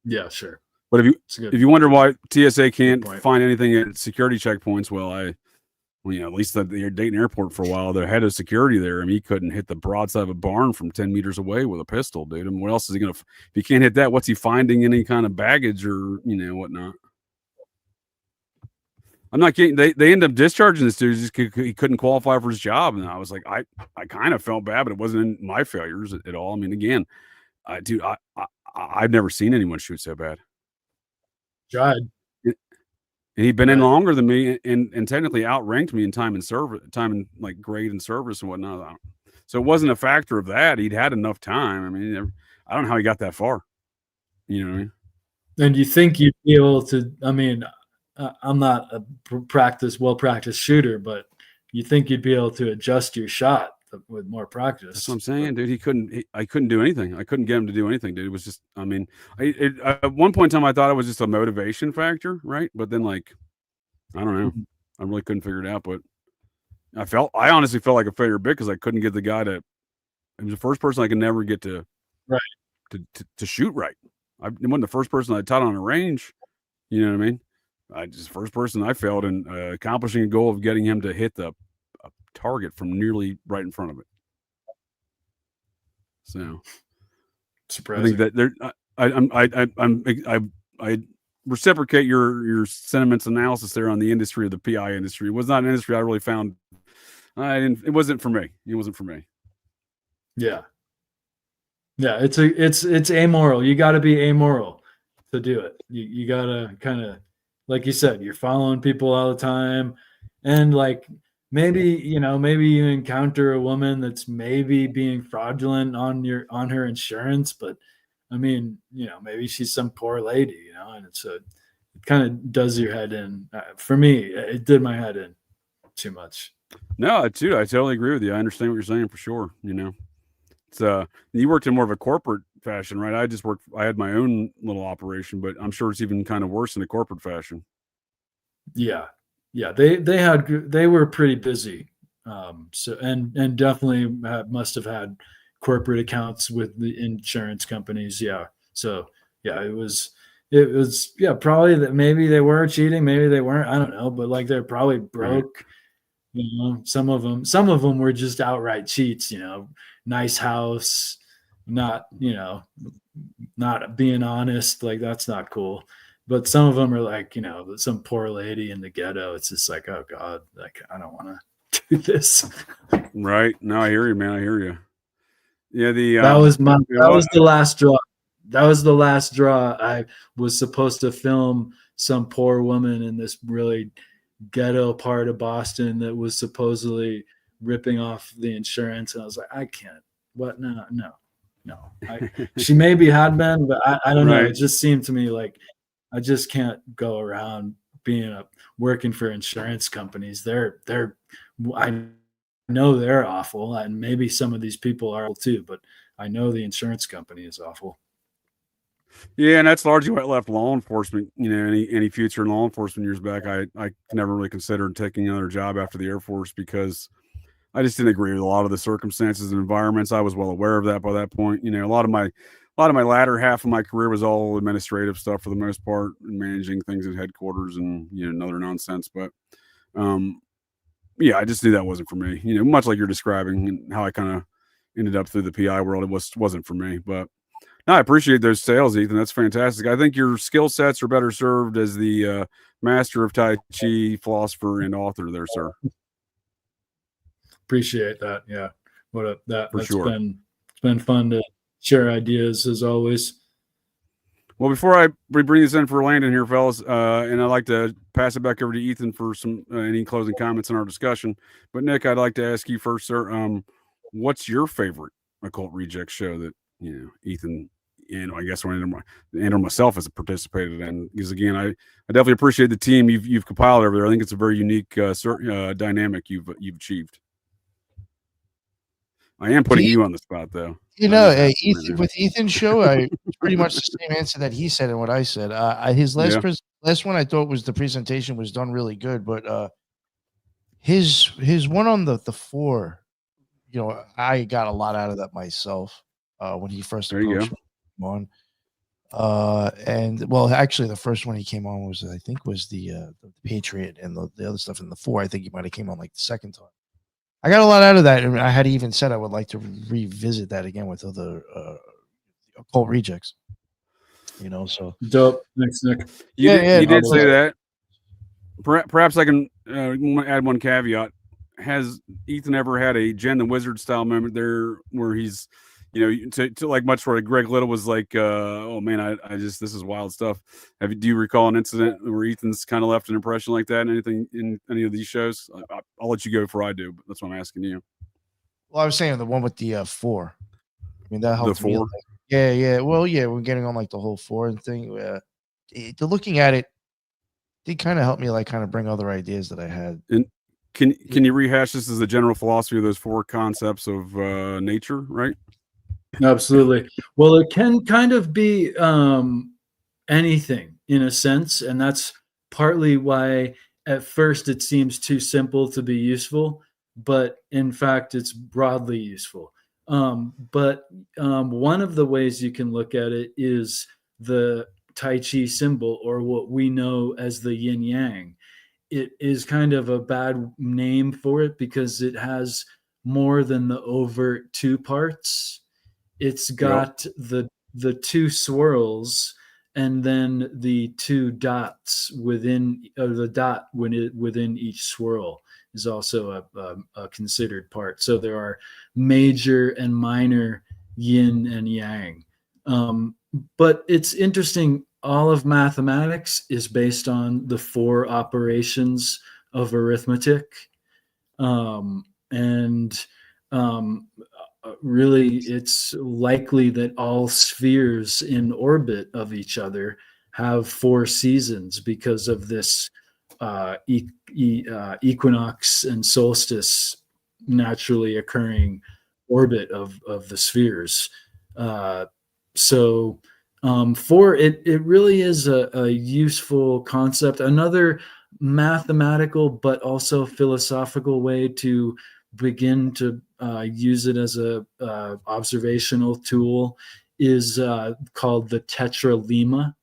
Yeah, sure. But if you wonder why TSA can't find anything at security checkpoints, well, at least at the Dayton airport for a while, the head of security there, I mean, he couldn't hit the broadside of a barn from 10 meters away with a pistol, dude. I mean, what else is he going to, if he can't hit that, what's he finding any kind of baggage or, whatnot? I'm not kidding. They end up discharging this dude just he couldn't qualify for his job. And I was like, I kind of felt bad, but it wasn't my failures at all. I mean, again, dude, I've never seen anyone shoot so bad. Tried. And he'd been in longer than me and technically outranked me in time and like grade and service and whatnot. So it wasn't a factor of that. He'd had enough time. I mean, I don't know how he got that far. You know what I mean? And you think you'd be able to, I mean, I'm not a well-practiced shooter, but you think you'd be able to adjust your shot with more practice. That's what I'm saying, dude. I couldn't do anything. I couldn't get him to do anything, dude. It was just, I mean, at one point in time, I thought it was just a motivation factor, right? But then, like, I don't know. I really couldn't figure it out. But I honestly felt like a failure bit because I couldn't get the guy to. He was the first person I could never get to, to shoot right. He wasn't the first person I taught on a range. You know what I mean? First person I failed in accomplishing a goal of getting him to hit the target from nearly right in front of it. So surprising. I think that I reciprocate your sentiments analysis there on the industry of the PI industry. It was not an industry I really found. It wasn't for me. It wasn't for me. Yeah. Yeah. It's amoral. You got to be amoral to do it. You got to kind of, like you said, you're following people all the time. And like, maybe you encounter a woman that's maybe being fraudulent on her insurance, but I mean, maybe she's some poor lady, and it kind of does your head in. For me, it did my head in too much. No, dude, I totally agree with you. I understand what you're saying for sure. It's you worked in more of a corporate fashion, right? I had my own little operation, but I'm sure it's even kind of worse in a corporate fashion. Yeah. Yeah, they were pretty busy. So and definitely must have had corporate accounts with the insurance companies. Yeah. So yeah, it was probably that maybe they were cheating, maybe they weren't. I don't know, but like they're probably broke. Right. Some of them were just outright cheats. Nice house, not being honest. Like that's not cool. But some of them are like, some poor lady in the ghetto. It's just like, oh God, like I don't want to do this. Right. No, I hear you, man. I hear you. Yeah. That was the last straw. That was the last straw. I was supposed to film some poor woman in this really ghetto part of Boston that was supposedly ripping off the insurance. And I was like, I can't. What? No. She maybe had been, but I don't know. It just seemed to me like I just can't go around working for insurance companies. I know they're awful, and maybe some of these people are too, but I know the insurance company is awful. Yeah, and that's largely what left law enforcement. Any future in law enforcement years back, I never really considered taking another job after the Air Force because I just didn't agree with a lot of the circumstances and environments. I was well aware of that by that point. A lot of my latter half of my career was all administrative stuff for the most part, managing things at headquarters and other nonsense. But yeah, I just knew that wasn't for me. Much like you're describing and how I kind of ended up through the PI world, it wasn't for me. But no, I appreciate those sales, Ethan. That's fantastic. I think your skill sets are better served as the master of Tai Chi, philosopher, and author there, sir. Appreciate that. Yeah. That's sure. It's been fun to share ideas as always. Well, before we bring this in for Landon here, fellas, and I'd like to pass it back over to Ethan for some any closing comments in our discussion. But Nick, I'd like to ask you first, sir. What's your favorite Occult Reject show that Ethan and I guess and myself has participated in? Because again, I definitely appreciate the team you've compiled over there. I think it's a very unique dynamic you've achieved. I am putting you on the spot, though. With Ethan's show, it's pretty much the same answer that he said and what I said. His last one I thought was the presentation was done really good, but his one on the 4, I got a lot out of that myself when he first approached me on. And well, actually, the first one he came on was the Patriot, and the other stuff in the 4. I think he might have came on like the second time. I got a lot out of that, and I had even said I would like to revisit that again with other Occult Rejects. So dope. Thanks, Nick. You did say that. Perhaps I can add one caveat. Has Ethan ever had a Jen the Wizard style moment there where he's, to like much where Greg Little was like, oh man, this is wild stuff. Do you recall an incident where Ethan's kind of left an impression like that? Anything in any of these shows? I'll let you go before I do, but that's what I'm asking you. Well, I was saying the one with the 4. I mean, that helped the 4. me. Yeah. Well, yeah, we're getting on like the whole 4 thing. Looking at it, did kind of help me like kind of bring other ideas that I had. And can you rehash this as the general philosophy of those 4 concepts of nature, right? Absolutely. Well, it can kind of be anything in a sense, and that's partly why at first it seems too simple to be useful, but in fact it's broadly useful. But one of the ways you can look at it is the Tai Chi symbol, or what we know as the yin yang. It is kind of a bad name for it because it has more than the overt 2 parts. It's got the 2 swirls and then the 2 dots within the dot within each swirl is also a considered part. So there are major and minor yin and yang. But it's interesting. All of mathematics is based on the 4 operations of arithmetic. Really, it's likely that all spheres in orbit of each other have 4 seasons because of this equinox and solstice naturally occurring orbit of the spheres. So 4, it really is a useful concept. Another mathematical but also philosophical way to begin to use it as a observational tool is called the tetralemma,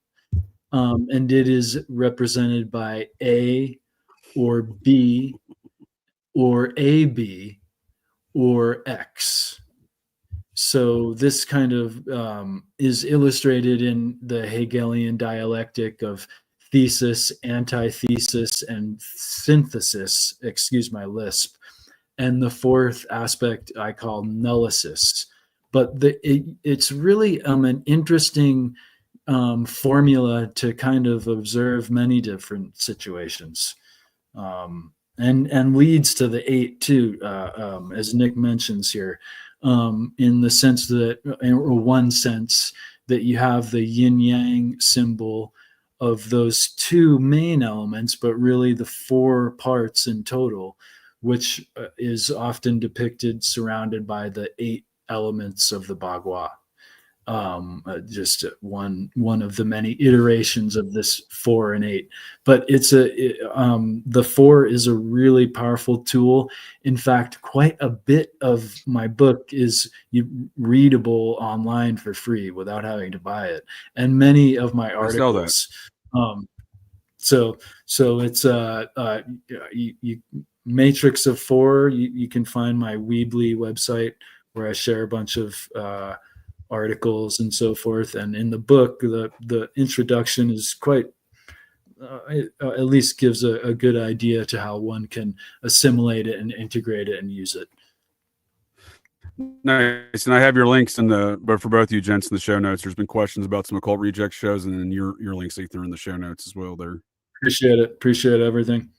and it is represented by A or B or AB or X. So this kind of is illustrated in the Hegelian dialectic of thesis, antithesis, and synthesis. Excuse my lisp. And the 4th aspect I call nullisis. But it's really an interesting formula to kind of observe many different situations, and leads to the 8 too, as Nick mentions here, in the sense that, or one sense that you have the yin yang symbol of those two main elements, but really the 4 parts in total, which is often depicted surrounded by the 8 elements of the Bagua. Just one of the many iterations of this 4 and 8, but the 4 is a really powerful tool. In fact, quite a bit of my book is readable online for free without having to buy it, and many of my articles. So it's Matrix of 4. You can find my Weebly website where I share a bunch of articles and so forth, and in the book the introduction is quite at least gives a good idea to how one can assimilate it and integrate it and use it. Nice. And I have your links but for both you gents in the show notes. There's been questions about some Occult Reject shows, and then your links, Ethan, in the show notes as well there. Appreciate everything.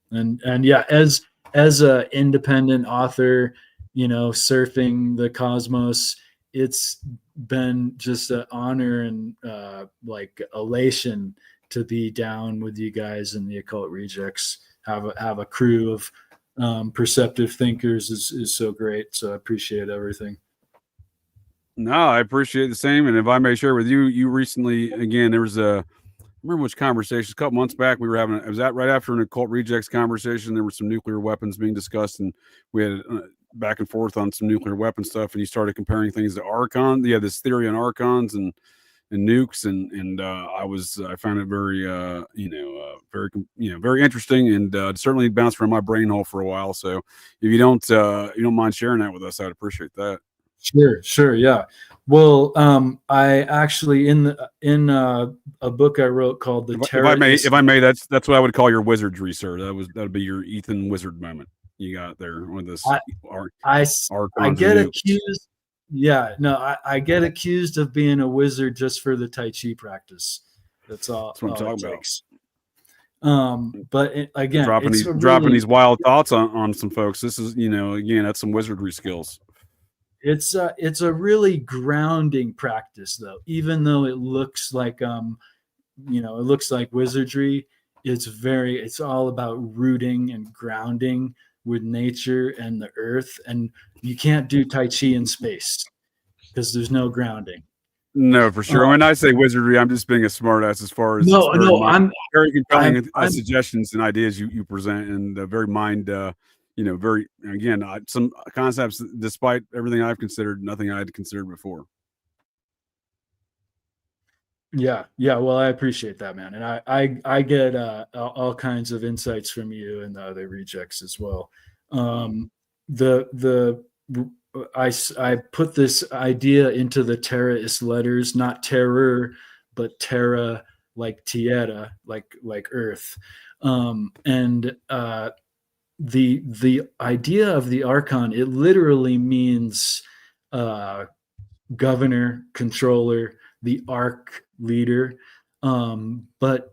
And yeah, as a independent author, surfing the cosmos, it's been just an honor and like elation to be down with you guys in the Occult Rejects. Have a crew of perceptive thinkers is so great. So I appreciate everything. No, I appreciate the same. And if I may share with you, you recently, again, there was I remember which conversation, a couple months back, we were having, it was right after an Occult Rejects conversation. There were some nuclear weapons being discussed, and we had back and forth on some nuclear weapon stuff, and you started comparing things to Archon. Yeah, this theory on Archons and nukes, and I found it very very interesting, and certainly bounced around my brain hole for a while. So if you don't mind sharing that with us, I'd appreciate that. Sure, yeah. Well, I actually in a book I wrote called The Terrorist. If I may, that's what I would call your wizardry, sir. That'd be your Ethan wizard moment you got there with this. I get accused. Yeah, no, I get accused of being a wizard just for the Tai Chi practice. That's all. That's what I'm talking about. But again, dropping these wild thoughts on some folks. This is, again, that's some wizardry skills. It's a really grounding practice, though. Even though it looks like wizardry, it's all about rooting and grounding with nature and the earth. And you can't do Tai Chi in space because there's no grounding. No, for sure. When I say wizardry, I'm just being a smartass as far as I'm very compelling suggestions and ideas you present, and very mind. Very, again, some concepts, despite everything I've considered, nothing I had considered before. Yeah. Well, I appreciate that, man. And I get all kinds of insights from you and the other rejects as well. I put this idea into the Terraist letters, not terror, but terra, like tierra, like earth. The idea of the Archon, it literally means governor, controller, the arc leader. But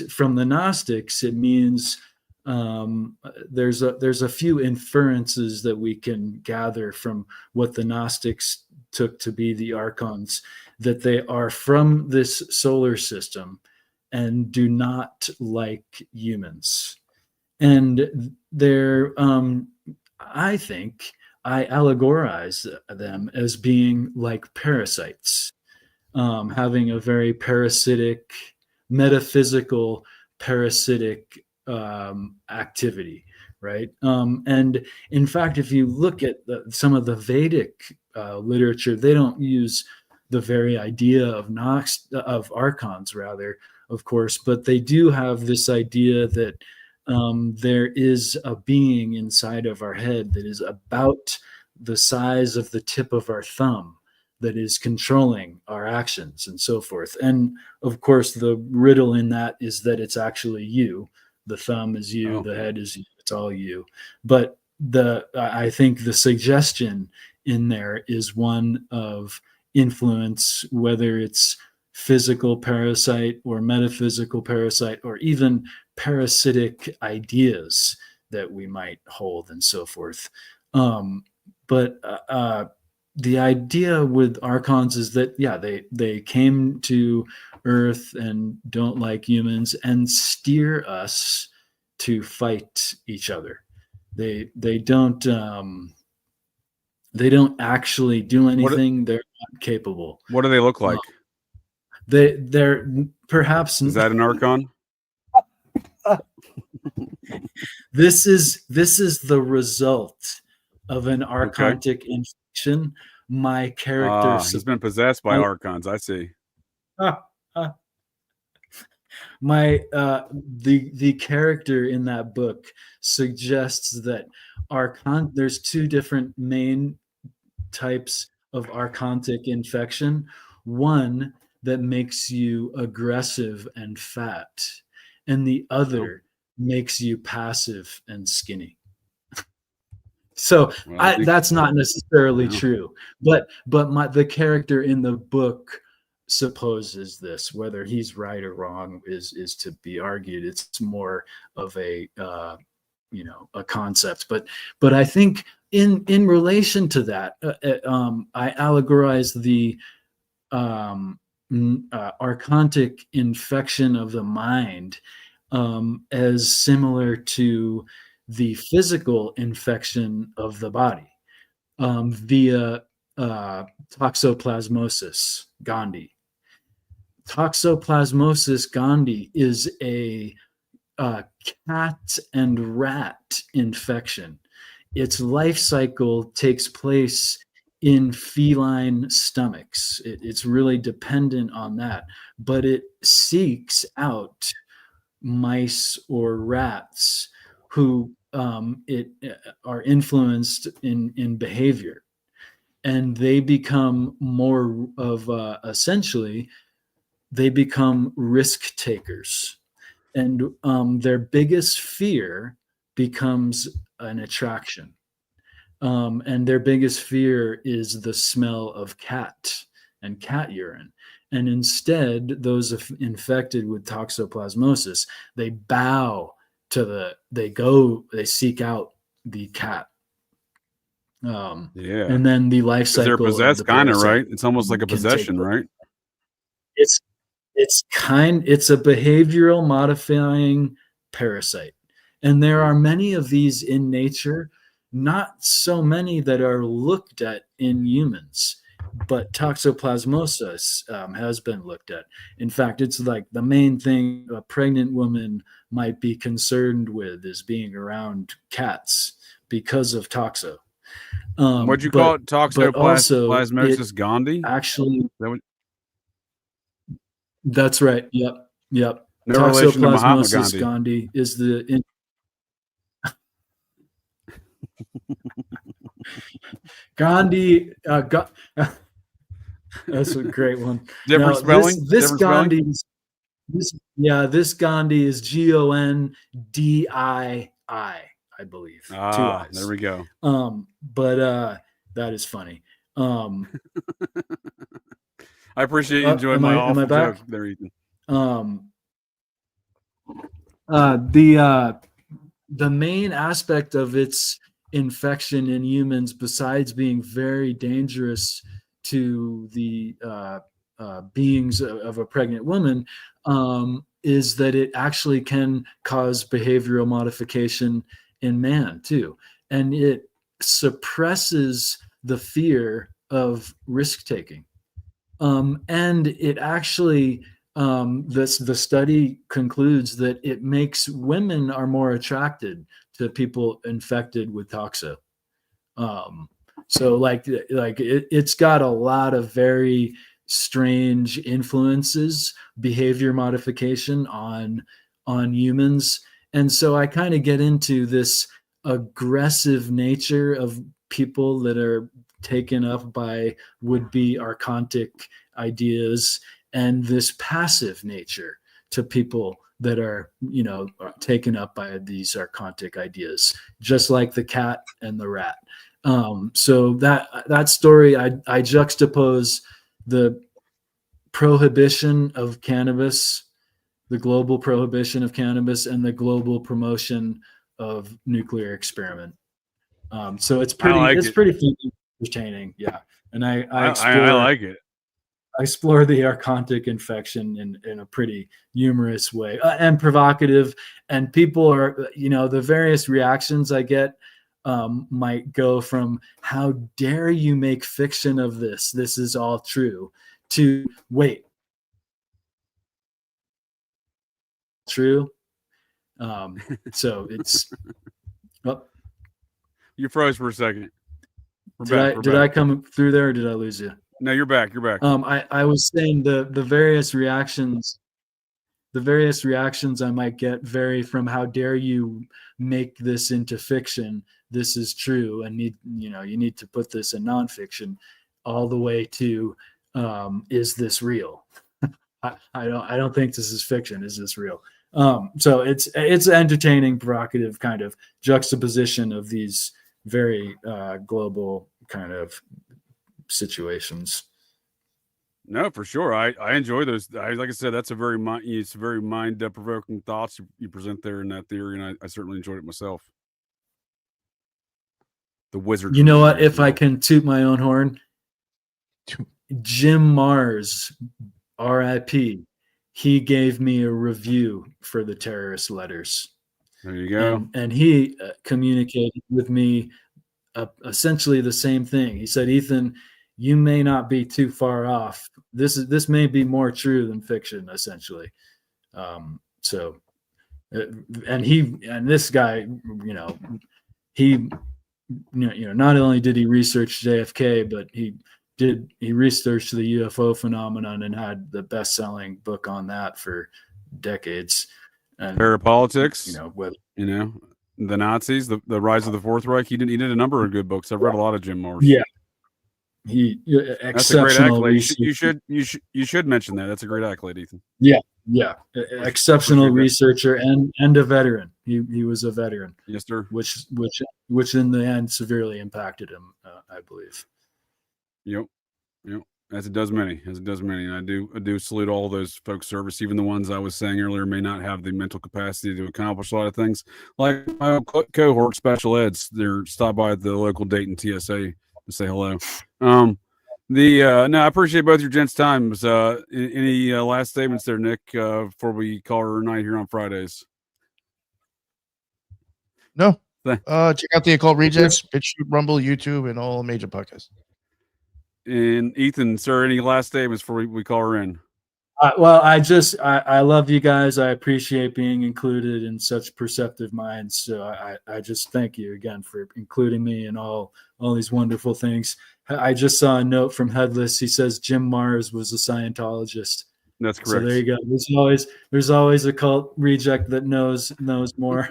from the Gnostics, it means there's a few inferences that we can gather from what the Gnostics took to be the Archons, that they are from this solar system and do not like humans. And they're, I think, I allegorize them as being like parasites, having a very parasitic, metaphysical, parasitic activity, right? And in fact, if you look at some of the Vedic literature, they don't use the very idea of archons, rather, of course, but they do have this idea that there is a being inside of our head that is about the size of the tip of our thumb that is controlling our actions and so forth. And of course, the riddle in that is that it's actually you. The thumb is you, the head is you, it's all you. But I think the suggestion in there is one of influence, whether it's physical parasite or metaphysical parasite, or even parasitic ideas that we might hold and so forth. But the idea with archons is that, yeah, they came to Earth and don't like humans and steer us to fight each other. They don't actually do anything. They're not capable. What do they look like? They're perhaps. Is that an archon? This is the result of an archontic infection. My character he's been possessed by archons. I see. My the character in that book suggests that there's two different main types of archontic infection. One that makes you aggressive and fat, and the other makes you passive and skinny. So that's not necessarily true, but the character in the book supposes this. Whether he's right or wrong is to be argued. It's more of a a concept, but I think in relation to that, I allegorize the archontic infection of the mind as similar to the physical infection of the body via toxoplasmosis gondii. Toxoplasmosis gondii is a cat and rat infection. Its life cycle takes place in feline stomachs. It's really dependent on that, but it seeks out mice or rats who are influenced in behavior, and they become more of essentially they become risk takers, and their biggest fear becomes an attraction, and their biggest fear is the smell of cat and cat urine. And instead, those infected with toxoplasmosis, they seek out the cat. And then the life cycle. They're possessed, kind of, right? It's almost like a possession, right? It's a behavioral modifying parasite, and there are many of these in nature. Not so many that are looked at in humans, but toxoplasmosis has been looked at. In fact, it's like the main thing a pregnant woman might be concerned with is being around cats because of toxo. What'd you call it? Toxoplasmosis gondii? Actually, that's right. Yep. No relation to Mahatma Gandhi. Gandhi is the. Gandhi. That's a great one. Different spelling. This Gandhi. This Gandhi is Gondii. I believe. Two I's. There we go. But that is funny. I appreciate you enjoying my awful joke there, Ethan. The main aspect of its infection in humans, besides being very dangerous to the beings of a pregnant woman, is that it actually can cause behavioral modification in man too, and it suppresses the fear of risk taking. And it actually, the study concludes that it makes women are more attracted to people infected with toxo. So it's got a lot of very strange influences, behavior modification on humans. And so I kind of get into this aggressive nature of people that are taken up by would-be archontic ideas, and this passive nature to people that are, taken up by these archontic ideas, just like the cat and the rat. So that story, I juxtapose the prohibition of cannabis, the global prohibition of cannabis, and the global promotion of nuclear experiment. So it's pretty funny. entertaining. Yeah. And I like it. I explore the archontic infection in a pretty humorous way and provocative. And people are, the various reactions I get might go from "How dare you make fiction of this? This is all true," to "Wait, true." So it's. Well, you froze for a second. Did I come through there, or did I lose you? No, you're back. You're back. I was saying the various reactions. The various reactions I might get vary from "How dare you make this into fiction? This is true, and you need to put this in nonfiction," all the way to "Is this real?" I don't think this is fiction. Is this real? So it's entertaining, provocative kind of juxtaposition of these very global kind of situations. No, for sure. I enjoy those. Like I said, that's it's very mind provoking thoughts you present there in that theory, and I certainly enjoyed it myself. The wizard. You know what? If I can toot my own horn, Jim Mars, R.I.P. He gave me a review for the terrorist letters. There you go. And he communicated with me essentially the same thing. He said, "Ethan, you may not be too far off. This may be more true than fiction, essentially." And this guy, he not only did he research JFK, but he researched the UFO phenomenon and had the best-selling book on that for decades. And Parapolitics, the Nazis, the rise of the Fourth Reich. He did a number of good books. I've read a lot of Jim Mars. Yeah, that's a great accolade. You should mention that. That's a great accolade, Ethan. Yeah, exceptional researcher and a veteran. He was a veteran. Yes, sir. Which in the end severely impacted him, I believe. Yep. As it does many. And I do salute all those folks' service, even the ones I was saying earlier may not have the mental capacity to accomplish a lot of things. Like my cohort special eds, they're stopped by the local Dayton TSA to say hello. I appreciate both your gents' times. Any last statements there, Nick, before we call her a night here on Fridays? No. Check out the Occult Rejects, BitChute, Rumble, YouTube, and all major podcasts. And Ethan, sir, any last statements before we call her in? Well, I love you guys. I appreciate being included in such perceptive minds. So I just thank you again for including me in all these wonderful things. I just saw a note from Headless. He says Jim Mars was a Scientologist. That's correct. So there you go. There's always a cult reject that knows more.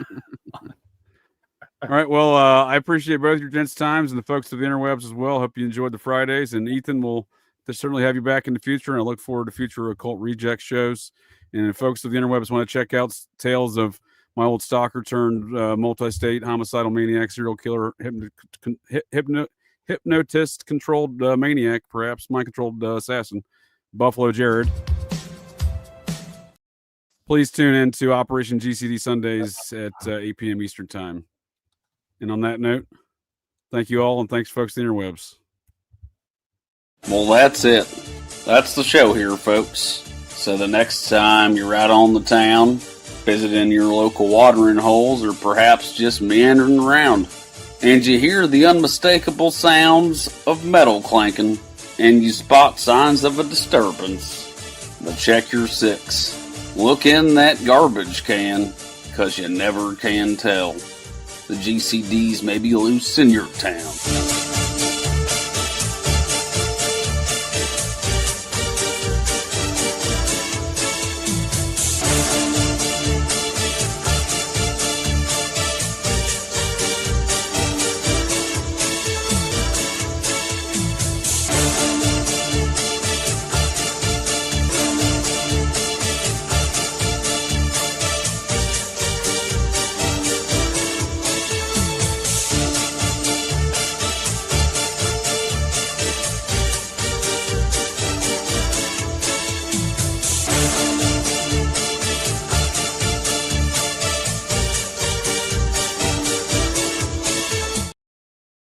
All right. Well, I appreciate both your gents' times and the folks of the interwebs as well. Hope you enjoyed the Fridays. And Ethan, will certainly have you back in the future. And I look forward to future Occult Reject shows. And if folks of the interwebs want to check out tales of my old stalker turned multi-state homicidal maniac, serial killer, hypnotist controlled maniac, perhaps mind controlled assassin, Buffalo Jared, please tune in to Operation GCD Sundays at 8 p.m. Eastern Time. And on that note, thank you all, and thanks, folks, to the interwebs. Well, that's it. That's the show here, folks. So the next time you're out on the town, visiting your local watering holes, or perhaps just meandering around, and you hear the unmistakable sounds of metal clanking, and you spot signs of a disturbance, but check your six. Look in that garbage can, 'cause you never can tell. The GCDs may be loose in your town.